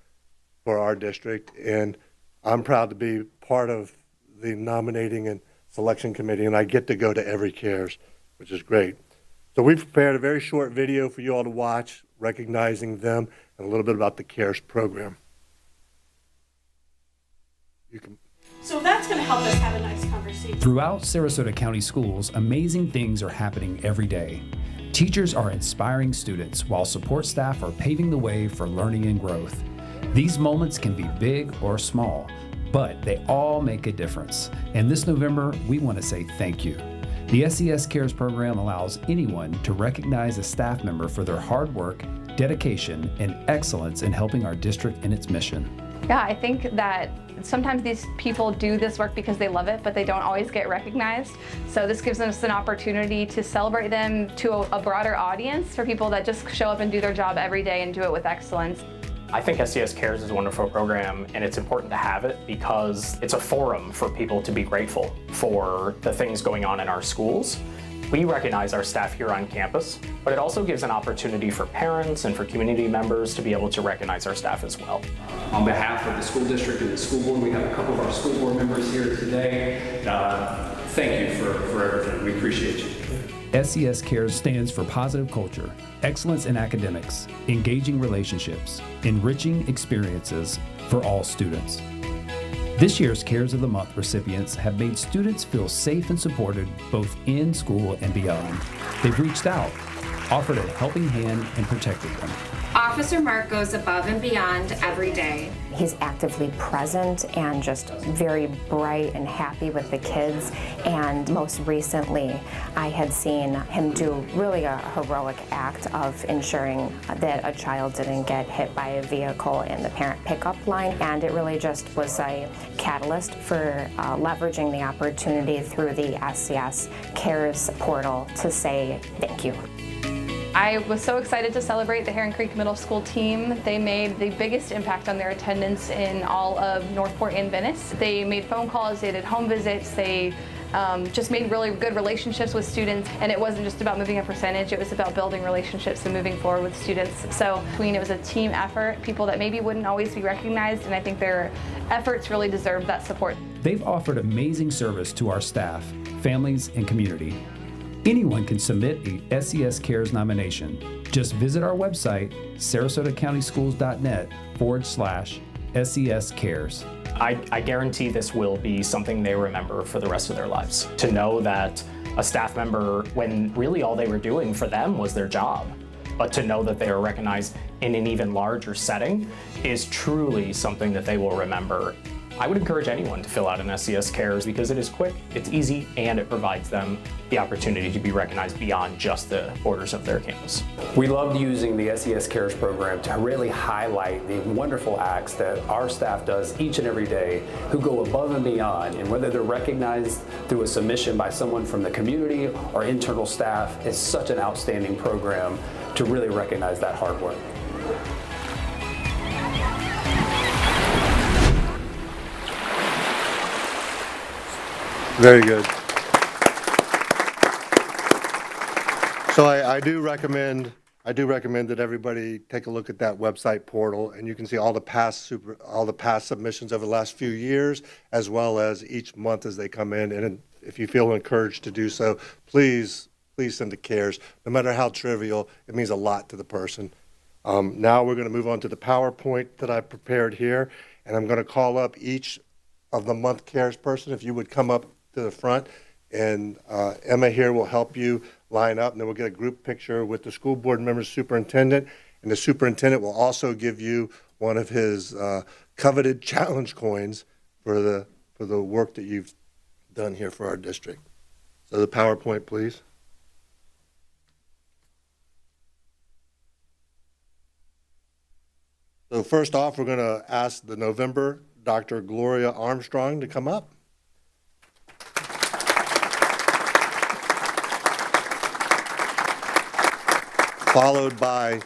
for our district, and I'm proud to be part of the nominating and selection committee, and I get to go to every CARES, which is great. So we've prepared a very short video for you all to watch, recognizing them and a little bit about the CARES program. You can. So that's going to help us have a nice conversation. Throughout Sarasota County Schools, amazing things are happening every day. Teachers are inspiring students while support staff are paving the way for learning and growth. These moments can be big or small, but they all make a difference. And this November, we want to say thank you. The SCS CARES program allows anyone to recognize a staff member for their hard work, dedication, and excellence in helping our district in its mission. Yeah, I think that sometimes these people do this work because they love it, but they don't always get recognized. So this gives us an opportunity to celebrate them to a broader audience, for people that just show up and do their job every day and do it with excellence. I think SCS Cares is a wonderful program, and it's important to have it because it's a forum for people to be grateful for the things going on in our schools. We recognize our staff here on campus, but it also gives an opportunity for parents and for community members to be able to recognize our staff as well. On behalf of the school district and the school board, we have a couple of our school board members here today. Thank you for everything. We appreciate you. SCS Cares stands for positive culture, excellence in academics, engaging relationships, enriching experiences for all students. This year's Cares of the Month recipients have made students feel safe and supported both in school and beyond. They've reached out, offered a helping hand, and protected them. Officer Mark goes above and beyond every day. He's actively present and just very bright and happy with the kids. And most recently, I had seen him do really a heroic act of ensuring that a child didn't get hit by a vehicle in the parent pickup line. And it really just was a catalyst for leveraging the opportunity through the SCS CARES portal to say thank you. I was so excited to celebrate the Heron Creek Middle School team. They made the biggest impact on their attendance in all of Northport and Venice. They made phone calls, they did home visits, they just made really good relationships with students, and it wasn't just about moving a percentage, it was about building relationships and moving forward with students. So it was a team effort, people that maybe wouldn't always be recognized, and I think their efforts really deserved that support. They've offered amazing service to our staff, families, and community. Anyone can submit a SCS Cares nomination. Just visit our website, sarasotacountyschools.net/SCS Cares. I guarantee this will be something they remember for the rest of their lives. To know that a staff member, when really all they were doing for them was their job, but to know that they are recognized in an even larger setting is truly something that they will remember. I would encourage anyone to fill out an SCS Cares because it is quick, it's easy, and it provides them the opportunity to be recognized beyond just the borders of their campus. We loved using the SCS Cares program to really highlight the wonderful acts that our staff does each and every day, who go above and beyond, and whether they're recognized through a submission by someone from the community or internal staff, it's such an outstanding program to really recognize that hard work. Very good. So I do recommend that everybody take a look at that website portal, and you can see all the past submissions over the last few years, as well as each month as they come in. And if you feel encouraged to do so, please send to CARES. No matter how trivial, it means a lot to the person. Now we're going to move on to the PowerPoint that I prepared here, and I'm going to call up each of the month CARES person. If you would come up to the front, and Emma here will help you line up, and then we'll get a group picture with the school board members, superintendent, and the superintendent will also give you one of his coveted challenge coins for the work that you've done here for our district. So the PowerPoint, please. So first off, we're going to ask the November Dr. Gloria Armstrong to come up. Followed by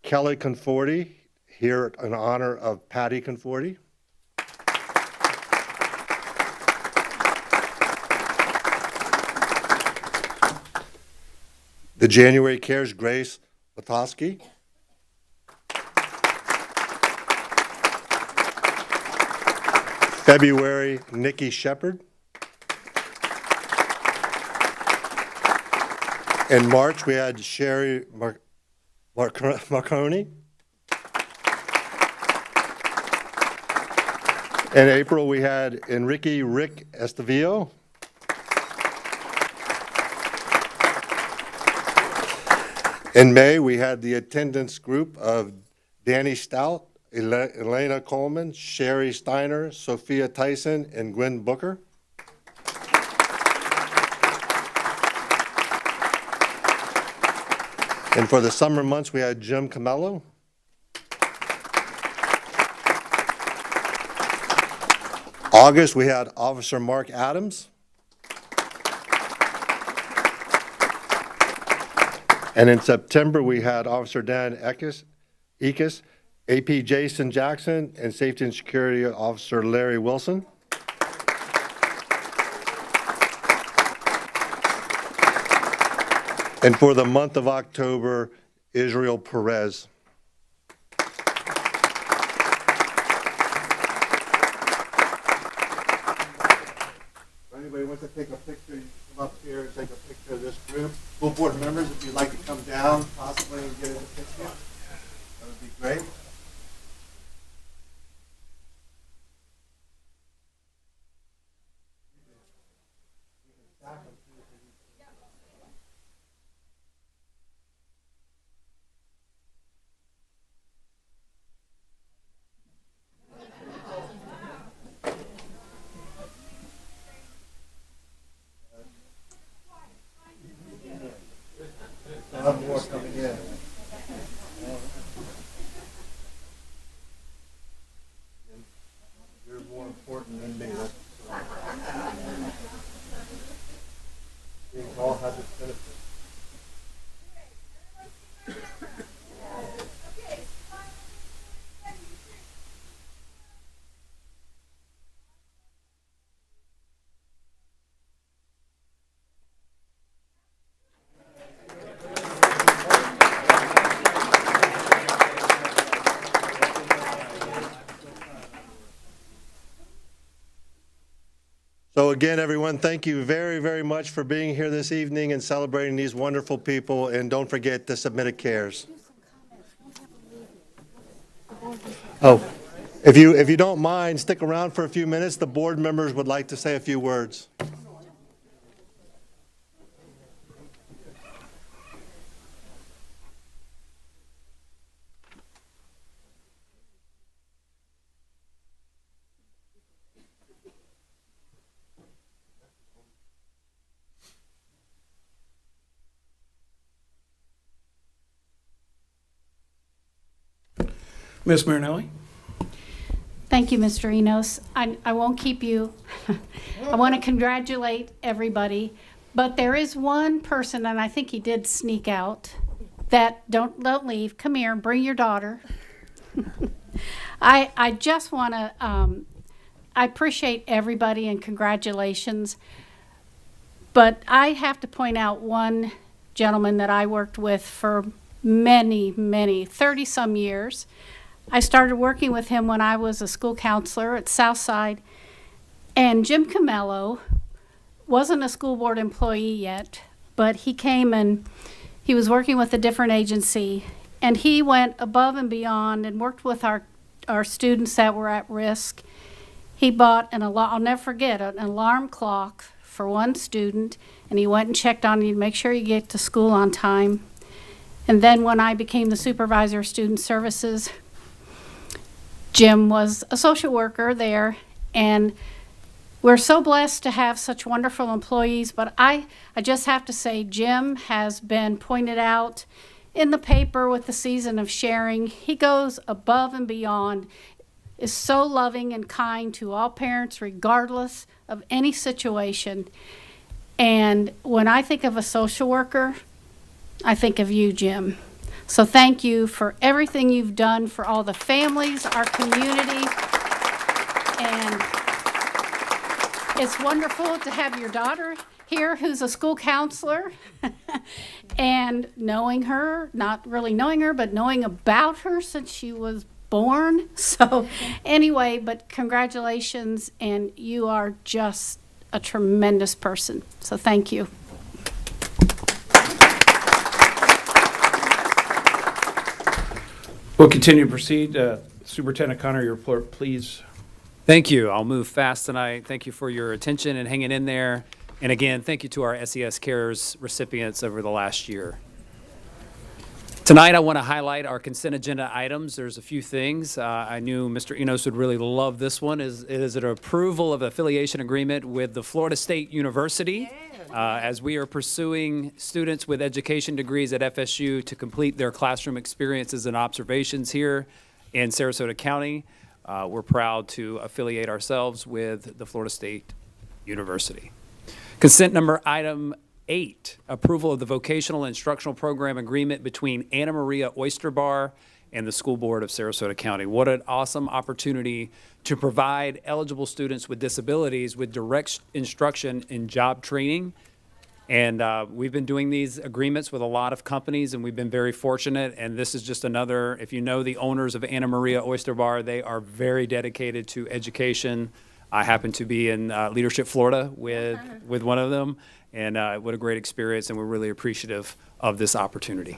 Kelly Conforti, here in honor of Patty Conforti. The January Cares Grace Latosky. February, Nikki Shepard. In March, we had Sherry Marconi. In April, we had Enrique Rick Estavillo. In May, we had the attendance group of Danny Stout, Elena Coleman, Sherry Steiner, Sophia Tyson, and Gwen Booker. And for the summer months, we had Jim Camello. August, we had Officer Mark Adams. And in September, we had Officer Dan Ekis, AP Jason Jackson, and Safety and Security Officer Larry Wilson. And for the month of October, Israel Perez. Anybody wants to take a picture, you can come up here and take a picture of this group. School board members, if you'd like to come down, possibly, and get a picture, that would be great. I'll have more coming in. You're more important than me. We all have this benefit. So again, everyone, thank you very, very much for being here this evening and celebrating these wonderful people. And don't forget to submit a CARES. Oh, if you don't mind, stick around for a few minutes. The board members would like to say a few words. Ms. Marinelli? Thank you, Mr. Enos. I won't keep you. I want to congratulate everybody, but there is one person, and I think he did sneak out, that don't leave. Come here, bring your daughter. I just want to, I appreciate everybody and congratulations, but I have to point out one gentleman that I worked with for many, 30-some years. I started working with him when I was a school counselor at Southside, and Jim Camello wasn't a school board employee yet, but he came and he was working with a different agency, and he went above and beyond and worked with our students that were at risk. He bought I'll never forget, an alarm clock for one student, and he went and checked on you to make sure you get to school on time. And then when I became the supervisor of student services, Jim was a social worker there, and we're so blessed to have such wonderful employees. But I just have to say, Jim has been pointed out in the paper with the season of sharing. He goes above and beyond, is so loving and kind to all parents, regardless of any situation. And when I think of a social worker, I think of you, Jim. So thank you for everything you've done for all the families, our community, and it's wonderful to have your daughter here who's a school counselor and knowing her, not really knowing her, but knowing about her since she was born. So anyway, but congratulations, and you are just a tremendous person. So thank you. We'll continue to proceed. Superintendent Connor, your report, please. Thank you. I'll move fast tonight. Thank you for your attention and hanging in there. And again, thank you to our SCS Cares recipients over the last year. Tonight, I want to highlight our consent agenda items. There's a few things. I knew Mr. Enos would really love this one. It is an approval of affiliation agreement with the Florida State University as we are pursuing students with education degrees at FSU to complete their classroom experiences and observations here in Sarasota County. We're proud to affiliate ourselves with the Florida State University. Consent number item 8, approval of the vocational instructional program agreement between Anna Maria Oyster Bar and the School Board of Sarasota County. What an awesome opportunity to provide eligible students with disabilities with direct instruction in job training. And we've been doing these agreements with a lot of companies, and we've been very fortunate. And this is just another, if you know the owners of Anna Maria Oyster Bar, they are very dedicated to education. I happen to be in Leadership, Florida with one of them. And what a great experience, and we're really appreciative of this opportunity.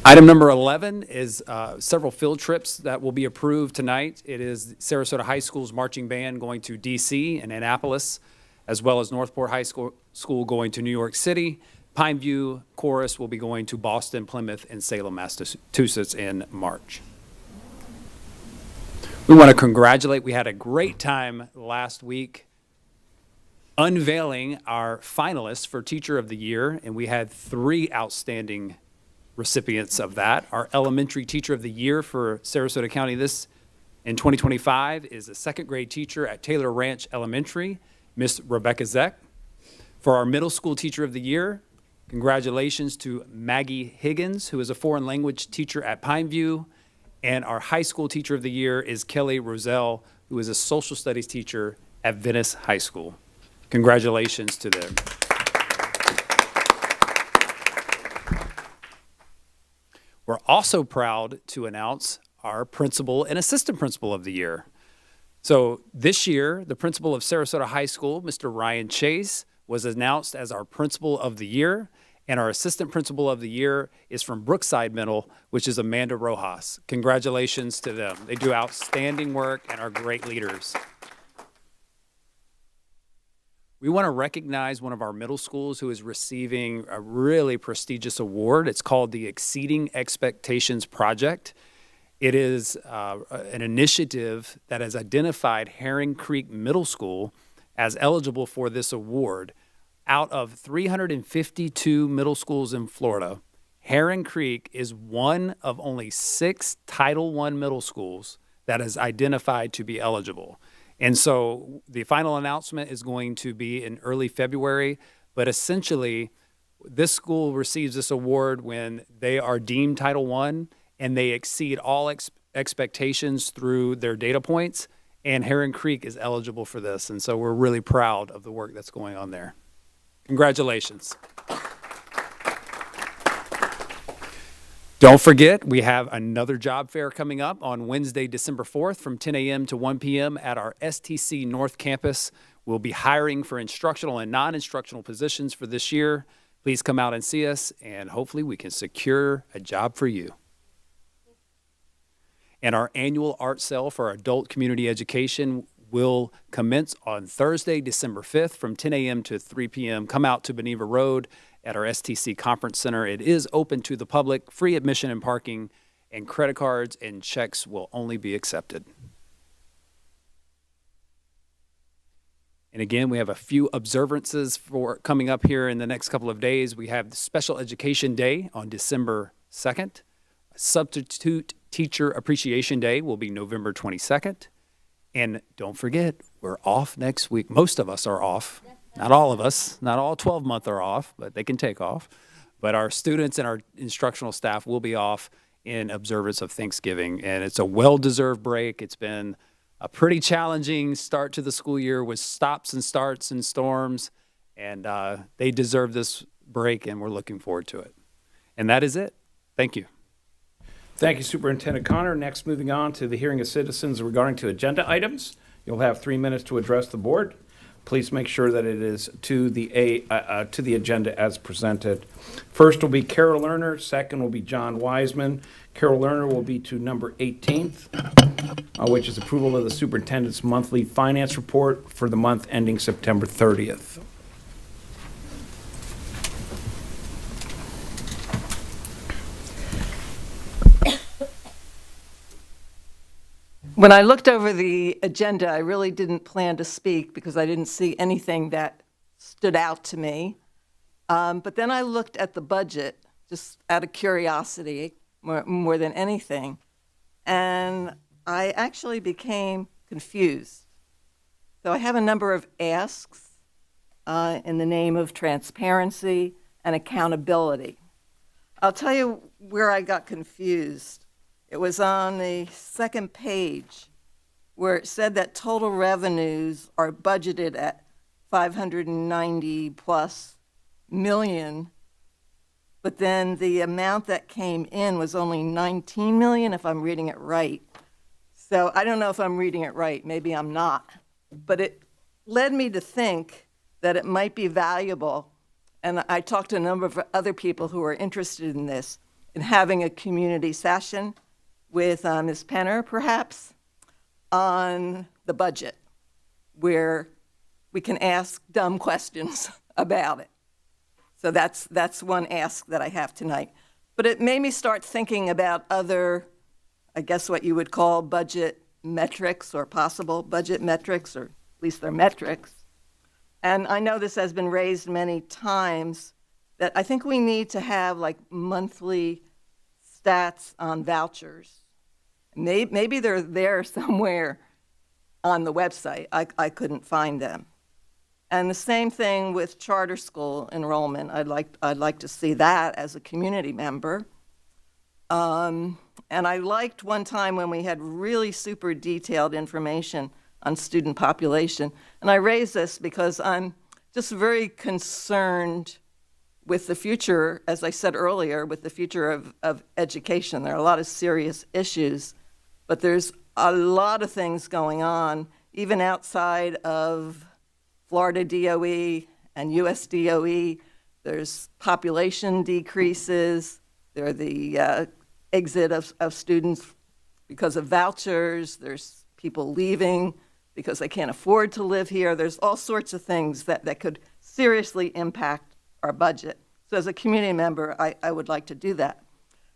Item number 11 is several field trips that will be approved tonight. It is Sarasota High School's marching band going to DC and Annapolis, as well as Northport High School going to New York City. Pineview Chorus will be going to Boston, Plymouth, and Salem, Massachusetts in March. We want to congratulate, we had a great time last week unveiling our finalists for Teacher of the Year, and we had 3 outstanding recipients of that. Our Elementary Teacher of the Year for Sarasota County this in 2025 is a 2nd grade teacher at Taylor Ranch Elementary, Miss Rebecca Zeck. For our Middle School Teacher of the Year, congratulations to Maggie Higgins, who is a foreign language teacher at Pineview. And our High School Teacher of the Year is Kelly Roselle, who is a social studies teacher at Venice High School. Congratulations to them. We're also proud to announce our Principal and Assistant Principal of the Year. So this year, the Principal of Sarasota High School, Mr. Ryan Chase, was announced as our Principal of the Year, and our Assistant Principal of the Year is from Brookside Middle, which is Amanda Rojas. Congratulations to them. They do outstanding work and are great leaders. We want to recognize one of our middle schools who is receiving a really prestigious award. It's called the Exceeding Expectations Project. It is an initiative that has identified Herring Creek Middle School as eligible for this award. Out of 352 middle schools in Florida, Herring Creek is one of only 6 Title I middle schools that is identified to be eligible. And so the final announcement is going to be in early February, but essentially this school receives this award when they are deemed Title I and they exceed all expectations through their data points, and Herring Creek is eligible for this. And so we're really proud of the work that's going on there. Congratulations. Don't forget, we have another job fair coming up on Wednesday, December 4th from 10 a.m. to 1 p.m. at our STC North Campus. We'll be hiring for instructional and non-instructional positions for this year. Please come out and see us, and hopefully we can secure a job for you. And our annual art sale for adult community education will commence on Thursday, December 5th from 10 a.m. to 3 p.m. Come out to Beneva Road at our STC Conference Center. It is open to the public, free admission and parking, and credit cards and checks will only be accepted. And again, we have a few observances for coming up here in the next couple of days. We have the Special Education Day on December 2nd. Substitute Teacher Appreciation Day will be November 22nd. And don't forget, we're off next week. Most of us are off. Not all of us. Not all 12-month are off, but they can take off. But our students and our instructional staff will be off in observance of Thanksgiving. And it's a well-deserved break. It's been a pretty challenging start to the school year with stops and starts and storms. And they deserve this break, and we're looking forward to it. And that is it. Thank you. Thank you, Superintendent Connor. Next, moving on to the hearing of citizens regarding to agenda items. You'll have 3 minutes to address the board. Please make sure that it is to the agenda as presented. First will be Carol Lerner. Second will be John Wiseman. Carol Lerner will be to number 18th, which is approval of the superintendent's monthly finance report for the month ending September 30th. When I looked over the agenda, I really didn't plan to speak because I didn't see anything that stood out to me. But then I looked at the budget, just out of curiosity, more than anything, and I actually became confused. So I have a number of asks in the name of transparency and accountability. I'll tell you where I got confused. It was on the second page where it said that total revenues are budgeted at 590 plus million, but then the amount that came in was only 19 million, if I'm reading it right. So I don't know if I'm reading it right, maybe I'm not. But it led me to think that it might be valuable, and I talked to a number of other people who are interested in this, in having a community session with Ms. Penner, perhaps, on the budget, where we can ask dumb questions about it. So that's one ask that I have tonight. But it made me start thinking about other, I guess what you would call budget metrics or possible budget metrics, or at least they're metrics. And I know this has been raised many times, that I think we need to have like monthly stats on vouchers. Maybe they're there somewhere on the website. I couldn't find them. And the same thing with charter school enrollment. I'd like to see that as a community member. And I liked one time when we had really super detailed information on student population. And I raise this because I'm just very concerned with the future, as I said earlier, with the future of education. There are a lot of serious issues, but there's a lot of things going on, even outside of Florida DOE and US DOE. There's population decreases. There are the exit of students because of vouchers. There's people leaving because they can't afford to live here. There's all sorts of things that could seriously impact our budget. So as a community member, I would like to do that.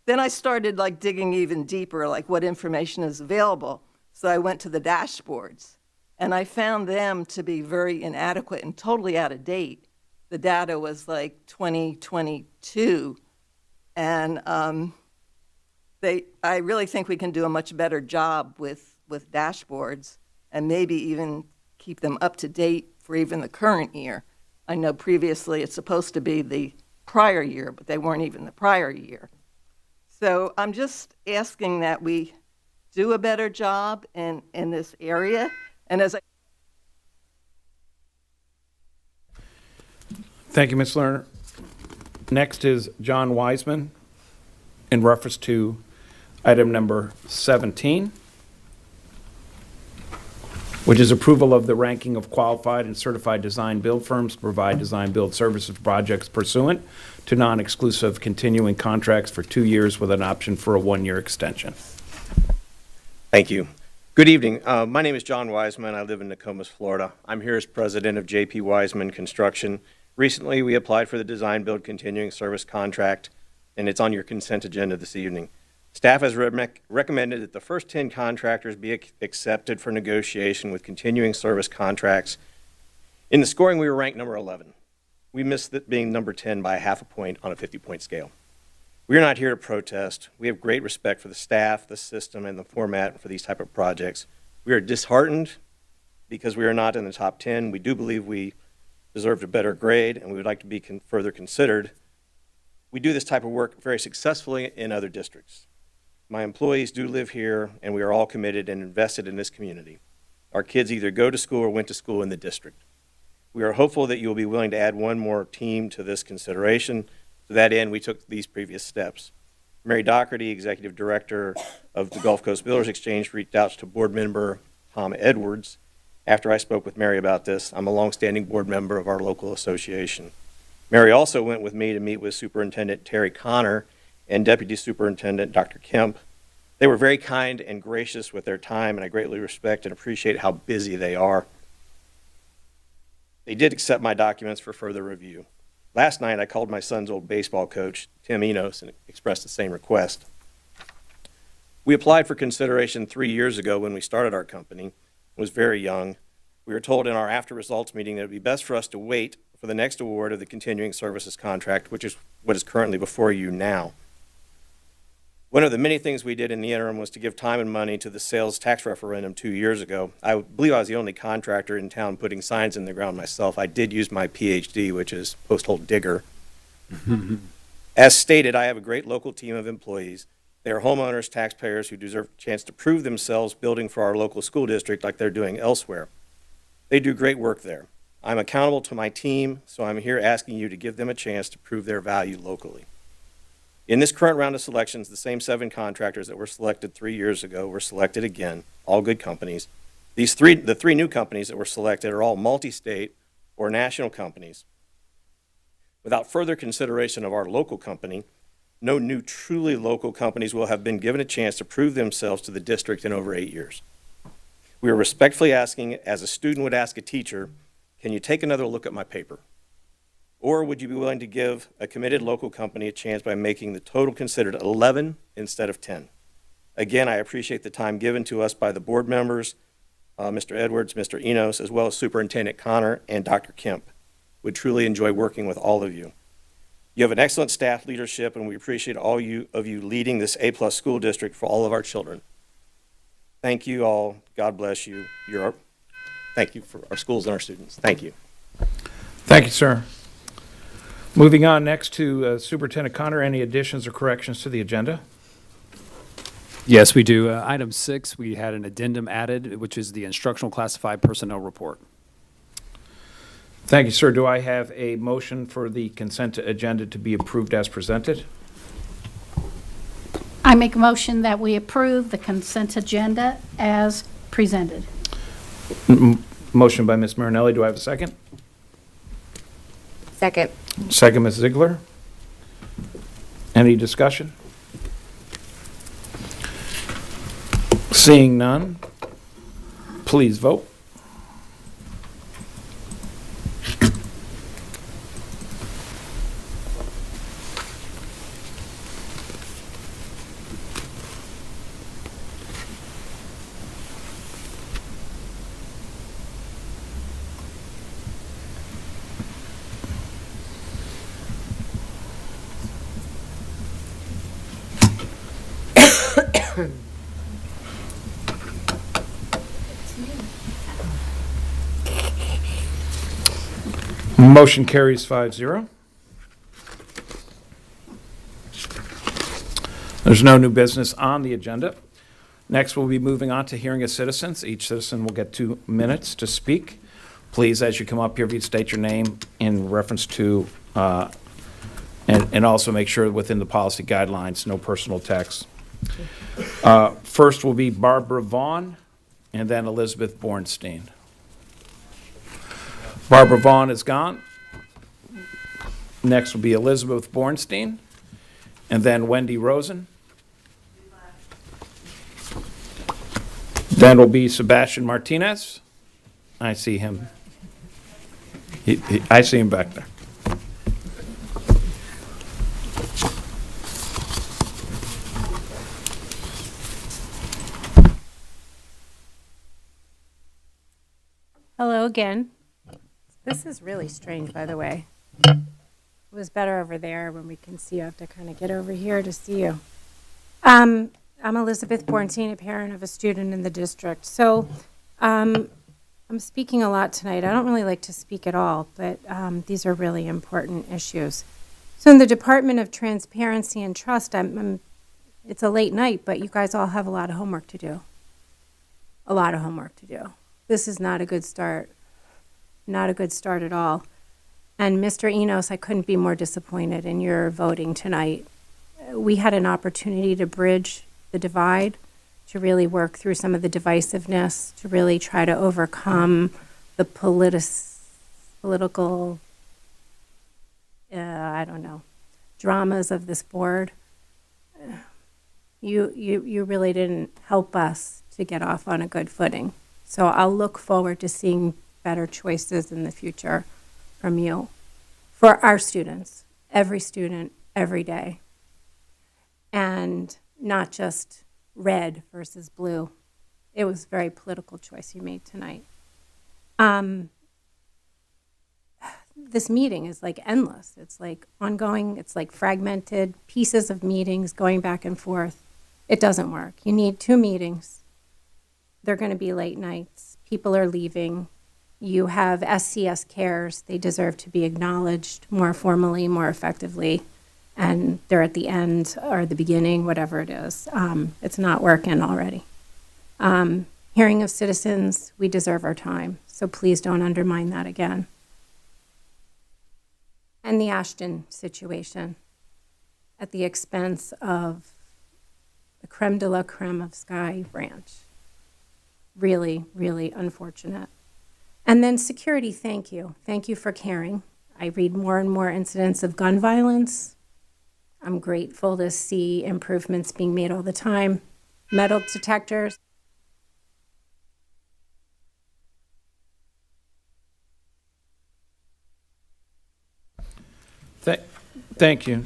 Then I started like digging even deeper, like what information is available. So I went to the dashboards, and I found them to be very inadequate and totally out of date. The data was like 2022, and I really think we can do a much better job with dashboards, and maybe even keep them up to date for even the current year. I know previously it's supposed to be the prior year, but they weren't even the prior year. So I'm just asking that we do a better job in this area. And as I Thank you, Ms. Lerner. Next is John Wiseman in reference to item number 17, which is approval of the ranking of qualified and certified design build firms to provide design build services projects pursuant to non-exclusive continuing contracts for 2 years with an option for a 1-year extension. Thank you. Good evening. My name is John Wiseman. I live in Nokomis, Florida. I'm here as president of JP Wiseman Construction. Recently, we applied for the design build continuing service contract, and it's on your consent agenda this evening. Staff has recommended that the first 10 contractors be accepted for negotiation with continuing service contracts. In the scoring, we were ranked number 11. We missed being number 10 by half a point on a 50-point scale. We are not here to protest. We have great respect for the staff, the system, and the format for these type of projects. We are disheartened because we are not in the top 10. We do believe we deserved a better grade, and we would like to be further considered. We do this type of work very successfully in other districts. My employees do live here, and we are all committed and invested in this community. Our kids either go to school or went to school in the district. We are hopeful that you will be willing to add one more team to this consideration. To that end, we took these previous steps. Mary Doherty, Executive Director of the Gulf Coast Builders Exchange, reached out to board member Tom Edwards. After I spoke with Mary about this, I'm a longstanding board member of our local association. Mary also went with me to meet with Superintendent Terry Connor and Deputy Superintendent Dr. Kemp. They were very kind and gracious with their time, and I greatly respect and appreciate how busy they are. They did accept my documents for further review. Last night, I called my son's old baseball coach, Tim Enos, and expressed the same request. We applied for consideration 3 years ago when we started our company. It was very young. We were told in our after results meeting that it would be best for us to wait for the next award of the continuing services contract, which is what is currently before you now. One of the many things we did in the interim was to give time and money to the sales tax referendum 2 years ago. I believe I was the only contractor in town putting signs in the ground myself. I did use my PhD, which is post-hole digger. As stated, I have a great local team of employees. They are homeowners, taxpayers who deserve a chance to prove themselves building for our local school district like they're doing elsewhere. They do great work there. I'm accountable to my team, so I'm here asking you to give them a chance to prove their value locally. In this current round of selections, the same 7 contractors that were selected 3 years ago were selected again, all good companies. The 3 new companies that were selected are all multi-state or national companies. Without further consideration of our local company, no new truly local companies will have been given a chance to prove themselves to the district in over 8 years. We are respectfully asking, as a student would ask a teacher, can you take another look at my paper? Or would you be willing to give a committed local company a chance by making the total considered 11 instead of 10? Again, I appreciate the time given to us by the board members, Mr. Edwards, Mr. Enos, as well as Superintendent Connor and Dr. Kemp. Would truly enjoy working with all of you. You have an excellent staff leadership, and we appreciate all of you leading this A+ school district for all of our children. Thank you all. God bless you. Thank you for our schools and our students. Thank you. Thank you, sir. Moving on next to Superintendent Connor, any additions or corrections to the agenda? Yes, we do. Item 6, we had an addendum added, which is the instructional classified personnel report. Thank you, sir. Do I have a motion for the consent agenda to be approved as presented? I make a motion that we approve the consent agenda as presented. Motion by Ms. Marinelli. Do I have a second? Second. Second, Ms. Ziegler. Any discussion? Seeing none, please vote. Motion carries 5-0. There's no new business on the agenda. Next, we'll be moving on to hearing of citizens. Each citizen will get 2 minutes to speak. Please, as you come up here, if you'd state your name in reference to, and also make sure within the policy guidelines, no personal attacks. First will be Barbara Vaughn, and then Elizabeth Bornstein. Barbara Vaughn is gone. Next will be Elizabeth Bornstein, and then Wendy Rosen. Then will be Sebastian Martinez. I see him. I see him back there. Hello again. This is really strange, by the way. It was better over there when we can see you. I have to kind of get over here to see you. I'm Elizabeth Bornstein, a parent of a student in the district. So I'm speaking a lot tonight. I don't really like to speak at all, but these are really important issues. So in the Department of Transparency and Trust, it's a late night, but you guys all have a lot of homework to do. A lot of homework to do. This is not a good start. Not a good start at all. And Mr. Enos, I couldn't be more disappointed in your voting tonight. we had an opportunity to bridge the divide, to really work through some of the divisiveness, to really try to overcome the political, I don't know, dramas of this board. You really didn't help us to get off on a good footing. So I'll look forward to seeing better choices in the future from you for our students, every day. And not just red versus blue. It was a very political choice you made tonight. This meeting is like endless. It's like ongoing. It's like fragmented pieces of meetings going back and forth. It doesn't work. You need 2 meetings. They're going to be late nights. People are leaving. You have SCS cares. They deserve to be acknowledged more formally, more effectively. And they're at the end or the beginning, whatever it is. It's not working already. Hearing of citizens, we deserve our time. So please don't undermine that again. And the Ashton situation at the expense of the creme de la creme of Sky Ranch. Really, really unfortunate. And then security, thank you. Thank you for caring. I read more and more incidents of gun violence. I'm grateful to see improvements being made all the time. Metal detectors. Thank you.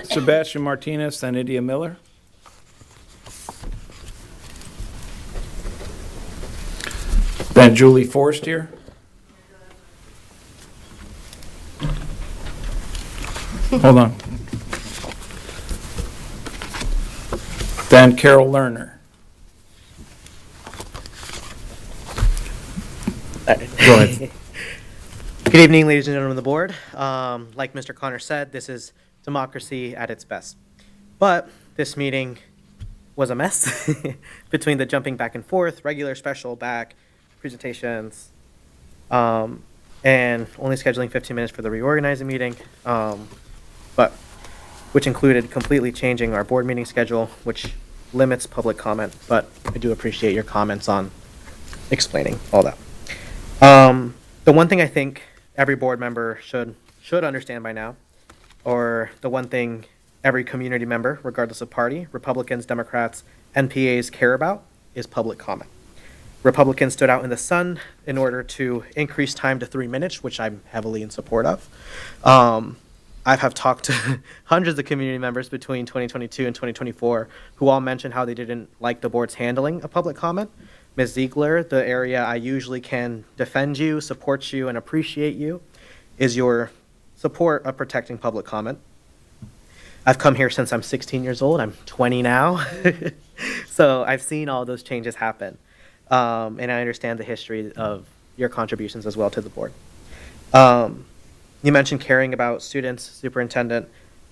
Sebastian Martinez, then Idia Miller. Then Julie Forstier. Hold on. Then Carol Lerner. Go ahead. Good evening, ladies and gentlemen of the board. Like Mr. Connor said, this is democracy at its best. But this meeting was a mess between the jumping back and forth, regular, special, back, presentations, and only scheduling 15 minutes for the reorganizing meeting, which included completely changing our board meeting schedule, which limits public comment. But I do appreciate your comments on explaining all that. The one thing I think every board member should understand by now, or the one thing every community member, regardless of party, Republicans, Democrats, NPAs care about, is public comment. Republicans stood out in the sun in order to increase time to 3 minutes, which I'm heavily in support of. I have talked to hundreds of community members between 2022 and 2024 who all mentioned how they didn't like the board's handling of public comment. Ms. Ziegler, the area I usually can defend you, support you, and appreciate you is your support of protecting public comment. I've come here since I'm 16 years old. I'm 20 now. So I've seen all those changes happen. And I understand the history of your contributions as well to the board. You mentioned caring about students, superintendent,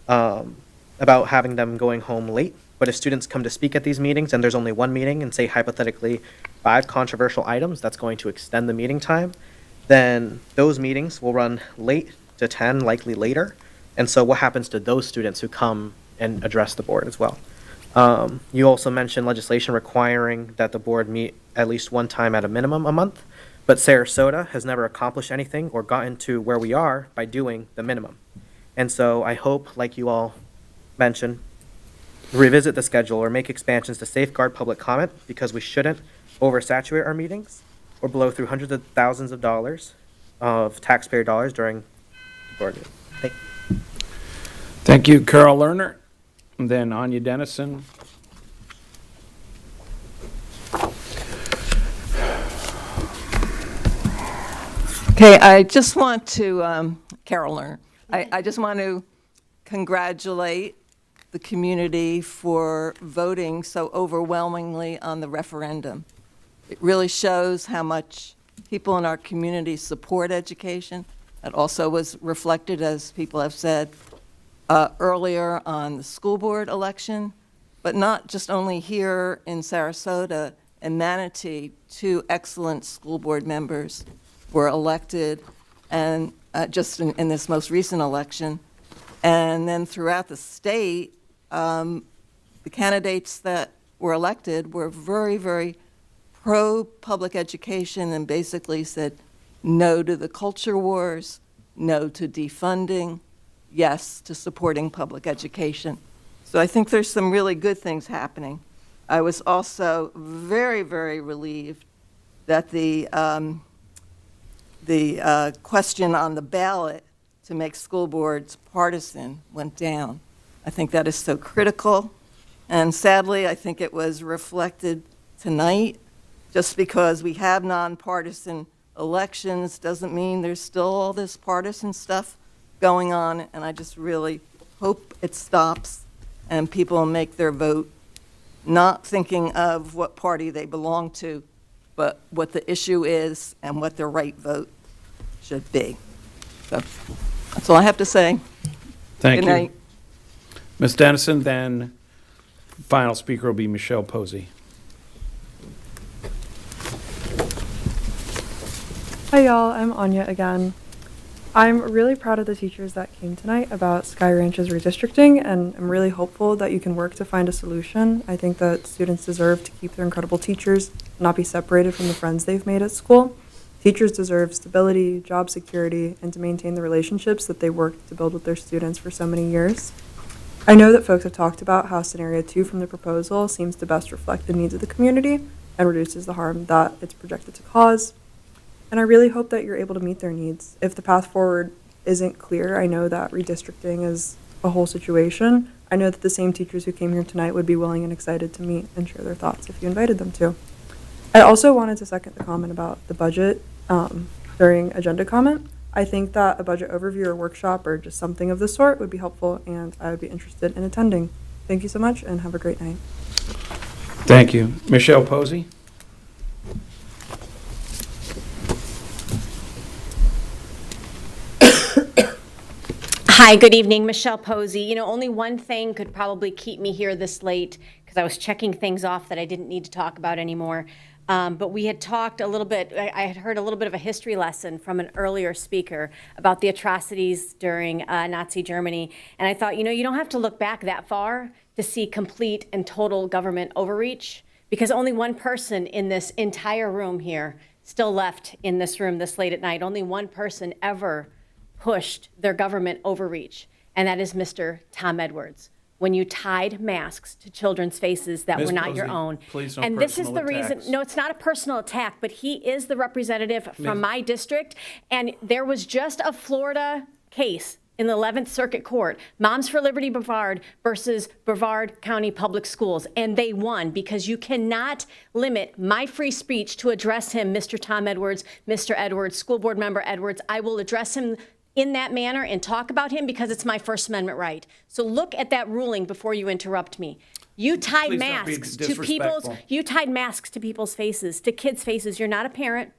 about having them going home late. But if students come to speak at these meetings and there's only one meeting and say hypothetically 5 controversial items, that's going to extend the meeting time, then those meetings will run late to 10, likely later. And so what happens to those students who come and address the board as well? You also mentioned legislation requiring that the board meet at least one time at a minimum a month, but Sarasota has never accomplished anything or gotten to where we are by doing the minimum. And so I hope, like you all mentioned, revisit the schedule or make expansions to safeguard public comment, because we shouldn't oversaturate our meetings or blow through hundreds of thousands of dollars of taxpayer dollars during the board meeting. Thank you. Thank you, Carol Lerner. And then Anya Dennison. Okay, I just want to, Carol Lerner, I just want to congratulate the community for voting so overwhelmingly on the referendum. It really shows how much people in our community support education. It also was reflected, as people have said, earlier on the school board election, but not just only here in Sarasota and Manatee. 2 excellent school board members were elected, and just in this most recent election. And then throughout the state, The candidates that were elected were very, very pro-public education and basically said no to the culture wars, no to defunding, yes to supporting public education. So I think there's some really good things happening. I was also very, very relieved that the question on the ballot to make school boards partisan went down. I think that is so critical. And sadly, I think it was reflected tonight. Just because we have nonpartisan elections doesn't mean there's still all this partisan stuff going on. And I just really hope it stops and people make their vote not thinking of what party they belong to, but what the issue is and what their right vote should be. So that's all I have to say. Thank Good you. night. Ms. Dennison, then final speaker will be Michelle Posey. Hi y'all, I'm Anya again. I'm really proud of the teachers that came tonight about Sky Ranch's redistricting, and I'm really hopeful that you can work to find a solution. I think that students deserve to keep their incredible teachers, not be separated from the friends they've made at school. Teachers deserve stability, job security, and to maintain the relationships that they worked to build with their students for so many years. I know that folks have talked about how scenario 2 from the proposal seems to best reflect the needs of the community and reduces the harm that it's projected to cause. And I really hope that you're able to meet their needs. If the path forward isn't clear, I know that redistricting is a whole situation. I know that the same teachers who came here tonight would be willing and excited to meet and share their thoughts if you invited them to. I also wanted to second the comment about the budget during agenda comment. I think that a budget overview or workshop or just something of the sort would be helpful, and I would be interested in attending. Thank you so much, and have a great night. Thank you. Michelle Posey? Hi, good evening, Michelle Posey. You know, only one thing could probably keep me here this late because I was checking things off that I didn't need to talk about anymore. But we had talked a little bit, I had heard a little bit of a history lesson from an earlier speaker about the atrocities during Nazi Germany. And I thought, you know, you don't have to look back that far to see complete and total government overreach, because only one person in this entire room here, still left in this room this late at night, only one person ever pushed their government overreach, and that is Mr. Tom Edwards. When you tied masks to children's faces that Ms. were not Posey, your own. please no And this is personal the reason, attacks. no, it's not a personal attack, but he is the representative Ms. from my district, and there was just a Florida case in the 11th Circuit Court, Moms for Liberty Brevard versus Brevard County Public Schools, and they won because you cannot limit my free speech to address him, Mr. Tom Edwards, Mr. Edwards, School Board Member Edwards. I will address him in that manner and talk about him because it's my First Amendment right. So look at that ruling before you interrupt me. You tied Please don't be masks to people's, disrespectful. you tied masks to people's faces, to kids' faces. You're not a parent,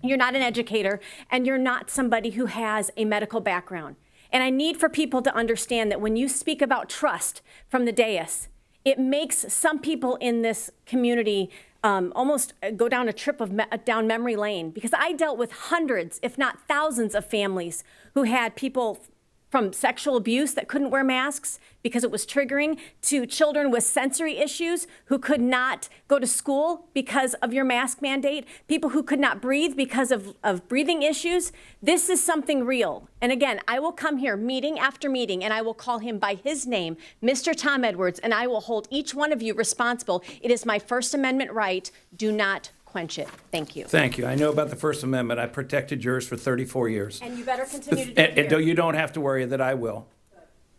you're not an educator, and you're not somebody who has a medical background. And I need for people to understand that when you speak about trust from the dais, it makes some people in this community almost go down a trip of down memory lane, because I dealt with hundreds, if not thousands, of families who had people from sexual abuse that couldn't wear masks because it was triggering, to children with sensory issues who could not go to school because of your mask mandate, people who could not breathe because of breathing issues. This is something real. And again, I will come here meeting after meeting and I will call him by his name, Mr. Tom Edwards, and I will hold each one of you responsible. It is my First Amendment right. Do not quench it. Thank you. Thank you. I know about the First Amendment. I protected yours for 34 years. And you better continue to do it And here. you don't have to worry that I will.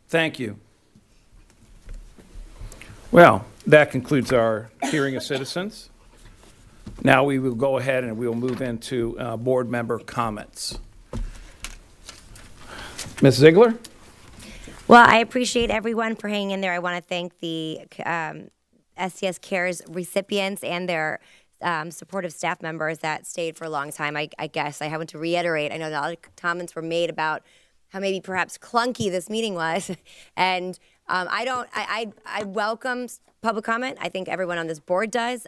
Thank you. Well, that concludes our hearing of citizens. Now we will go ahead and we will move into board member comments. Ms. Ziegler? Well, I appreciate everyone for hanging in there. I want to thank the SCS Cares recipients and their supportive staff members that stayed for a long time. I guess I want to reiterate, I know that a lot of comments were made about how maybe perhaps clunky this meeting was. And I welcome public comment. I think everyone on this board does.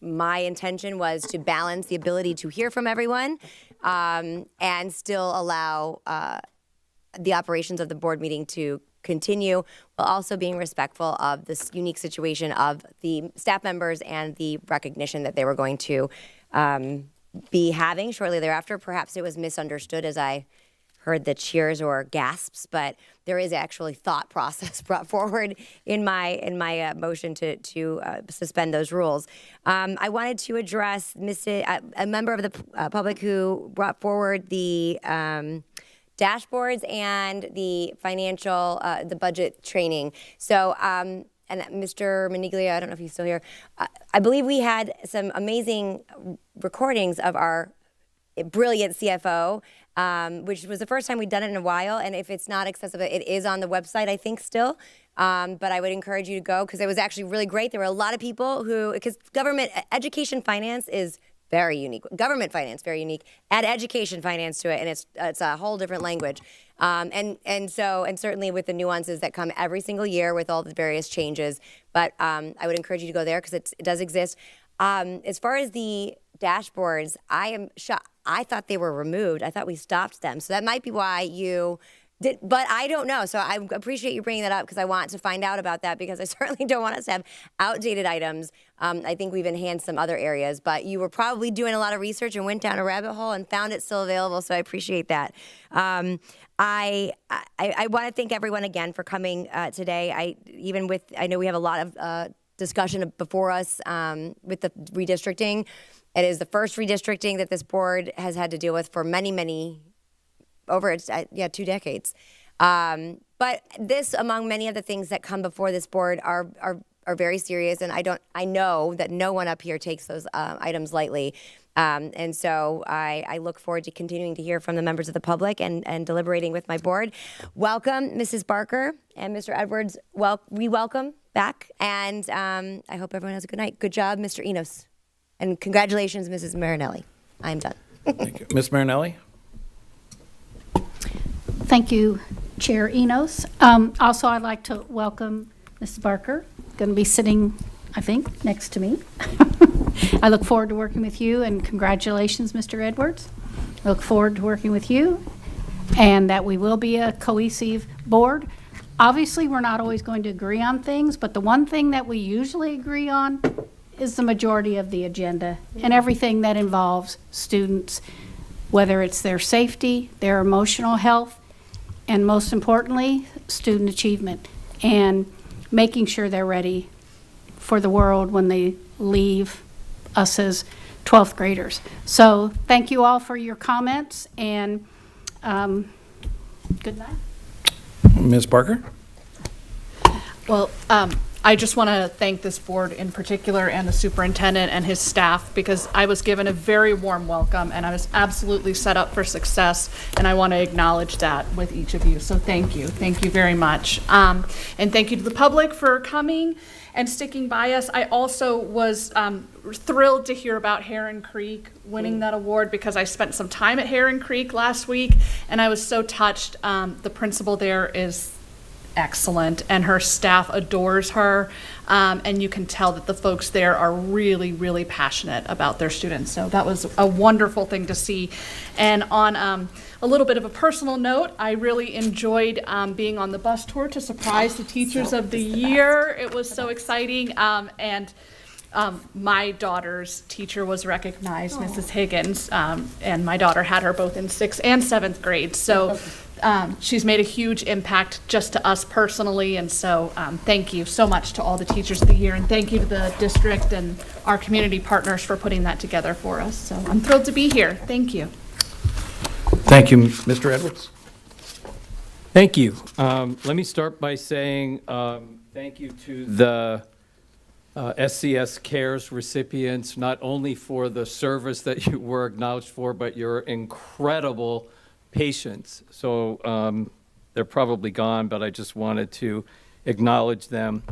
My intention was to balance the ability to hear from everyone and still allow the operations of the board meeting to continue, while also being respectful of this unique situation of the staff members and the recognition that they were going to be having shortly thereafter. Perhaps it was misunderstood as I heard the cheers or gasps, but there is actually thought process brought forward in my motion to suspend those rules. I wanted to address a member of the public who brought forward the dashboards and the financial, the budget training. So, and Mr. Maniglia, I don't know if he's still here. I believe we had some amazing recordings of our brilliant CFO, which was the first time we'd done it in a while. And if it's not accessible, it is on the website, I think, still. But I would encourage you to go because it was actually really great. There were a lot of people who, because government education finance is very unique. Government finance, very unique. Add education finance to it, and it's a whole different language. And certainly with the nuances that come every single year with all the various changes. But I would encourage you to go there because it does exist. As far as the dashboards, I am shocked. I thought they were removed. I thought we stopped them. So that might be why you did, but I don't know. So I appreciate you bringing that up because I want to find out about that because I certainly don't want us to have outdated items. I think we've enhanced some other areas, but you were probably doing a lot of research and went down a rabbit hole and found it still available. So I appreciate that. I want to thank everyone again for coming today. I know we have a lot of discussion before us with the redistricting. It is the first redistricting that this board has had to deal with for many, over 2 decades. But this, among many of the things that come before this board, are very serious, and I know that no one up here takes those items lightly. And so I look forward to continuing to hear from the members of the public and deliberating with my board. Welcome, Mrs. Barker and Mr. Edwards. We welcome back, and I hope everyone has a good night. Good job, Mr. Enos. And congratulations, Mrs. Marinelli. I am done. Thank you. Ms. Marinelli? Thank you, Chair Enos. Also, I'd like to welcome Mrs. Barker, going to be sitting, I think, next to me. I look forward to working with you, and congratulations, Mr. Edwards. I look forward to working with you, and that we will be a cohesive board. Obviously, we're not always going to agree on things, but the one thing that we usually agree on is the majority of the agenda and everything that involves students, whether it's their safety, their emotional health, and most importantly, student achievement, and making sure they're ready for the world when they leave us as 12th graders. So thank you all for your comments, and good night. Ms. Barker? Well, I just want to thank this board in particular and the superintendent and his staff because I was given a very warm welcome and I was absolutely set up for success, and I want to acknowledge that with each of you. So thank you. Thank you very much. And thank you to the public for coming and sticking by us. I also was thrilled to hear about Heron Creek winning that award because I spent some time at Heron Creek last week and I was so touched. The principal there is excellent and her staff adores her, and you can tell that the folks there are really, really passionate about their students. So that was a wonderful thing to see. And on a little bit of a personal note, I really enjoyed being on the bus tour to surprise the Teachers of the Year. It was so exciting, and my daughter's teacher was recognized, Mrs. Higgins, and my daughter had her both in 6th and 7th grade. So she's made a huge impact just to us personally, and so thank you so much to all the Teachers of the Year, and thank you to the district and our community partners for putting that together for us. So I'm thrilled to be here. Thank you. Thank you, Mr. Edwards. Thank you. Let me start by saying thank you to the SCS CARES recipients, not only for the service that you were acknowledged for, but your incredible patience. So they're probably gone, but I just wanted to acknowledge them.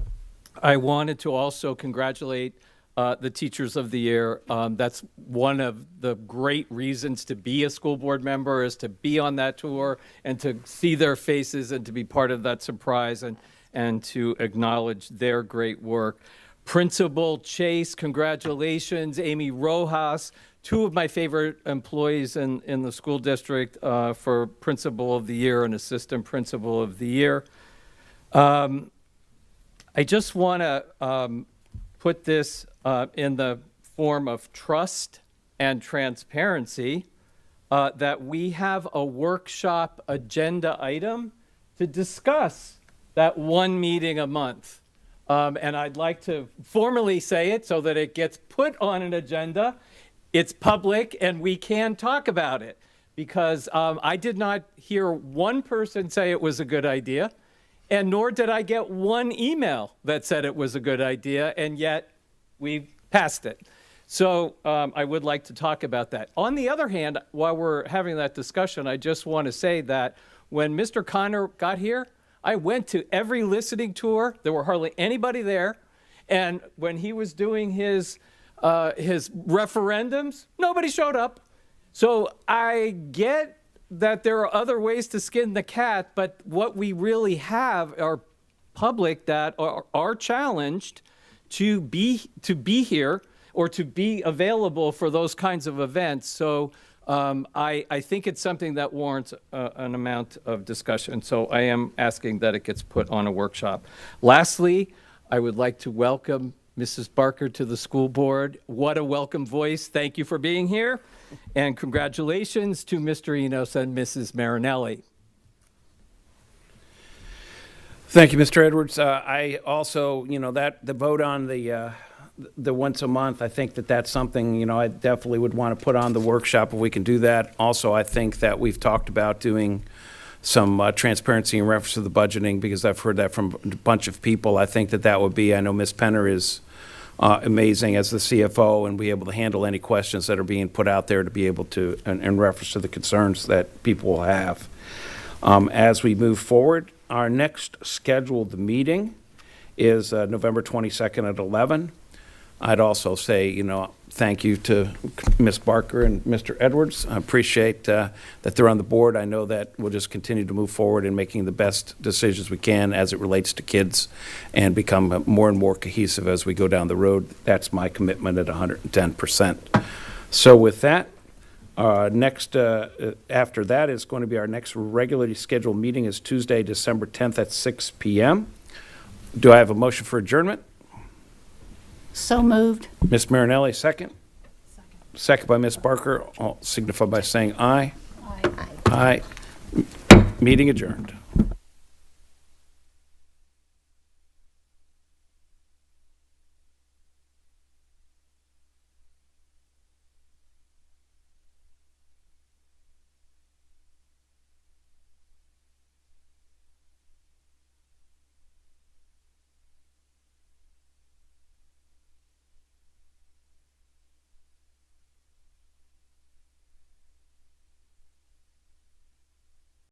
I wanted to also congratulate the Teachers of the Year. That's one of the great reasons to be a school board member, is to be on that tour and to see their faces and to be part of that surprise and to acknowledge their great work. Principal Chase, congratulations. Amy Rojas, two of my favorite employees in the school district for Principal of the Year and Assistant Principal of the Year. I just want to put this in the form of trust and transparency, that we have a workshop agenda item to discuss that one meeting a month. And I'd like to formally say it so that it gets put on an agenda. It's public and we can talk about it, because I did not hear one person say it was a good idea, and nor did I get one email that said it was a good idea, and yet we passed it. So I would like to talk about that. On the other hand, while we're having that discussion, I just want to say that when Mr. Connor got here, I went to every listening tour. There were hardly anybody there. And when he was doing his referendums, nobody showed up. So I get that there are other ways to skin the cat, but what we really have are public that are challenged to be here or to be available for those kinds of events. So I think it's something that warrants an amount of discussion. So I am asking that it gets put on a workshop. Lastly, I would like to welcome Mrs. Barker to the school board. What a welcome voice. Thank you for being here. And congratulations to Mr. Enos and Mrs. Marinelli. Thank you, Mr. Edwards. I also, that the vote on the once a month, I think that that's something, I definitely would want to put on the workshop if we can do that. Also, I think that we've talked about doing some transparency in reference to the budgeting, because I've heard that from a bunch of people. I think that would be, I know Ms. Penner is amazing as the CFO and be able to handle any questions that are being put out there, to be able to, in reference to the concerns that people will have. As we move forward, our next scheduled meeting is November 22nd at 11. I'd also say, thank you to Ms. Barker and Mr. Edwards. I appreciate that they're on the board. I know that we'll just continue to move forward in making the best decisions we can as it relates to kids and become more and more cohesive as we go down the road. That's my commitment at 110%. So with that, next, after that is going to be our next regularly scheduled meeting is Tuesday, December 10th at 6 p.m. Do I have a motion for adjournment? So moved. Ms. Marinelli, second. Second by Ms. Barker. All signify by saying aye. Aye. Aye. Meeting adjourned.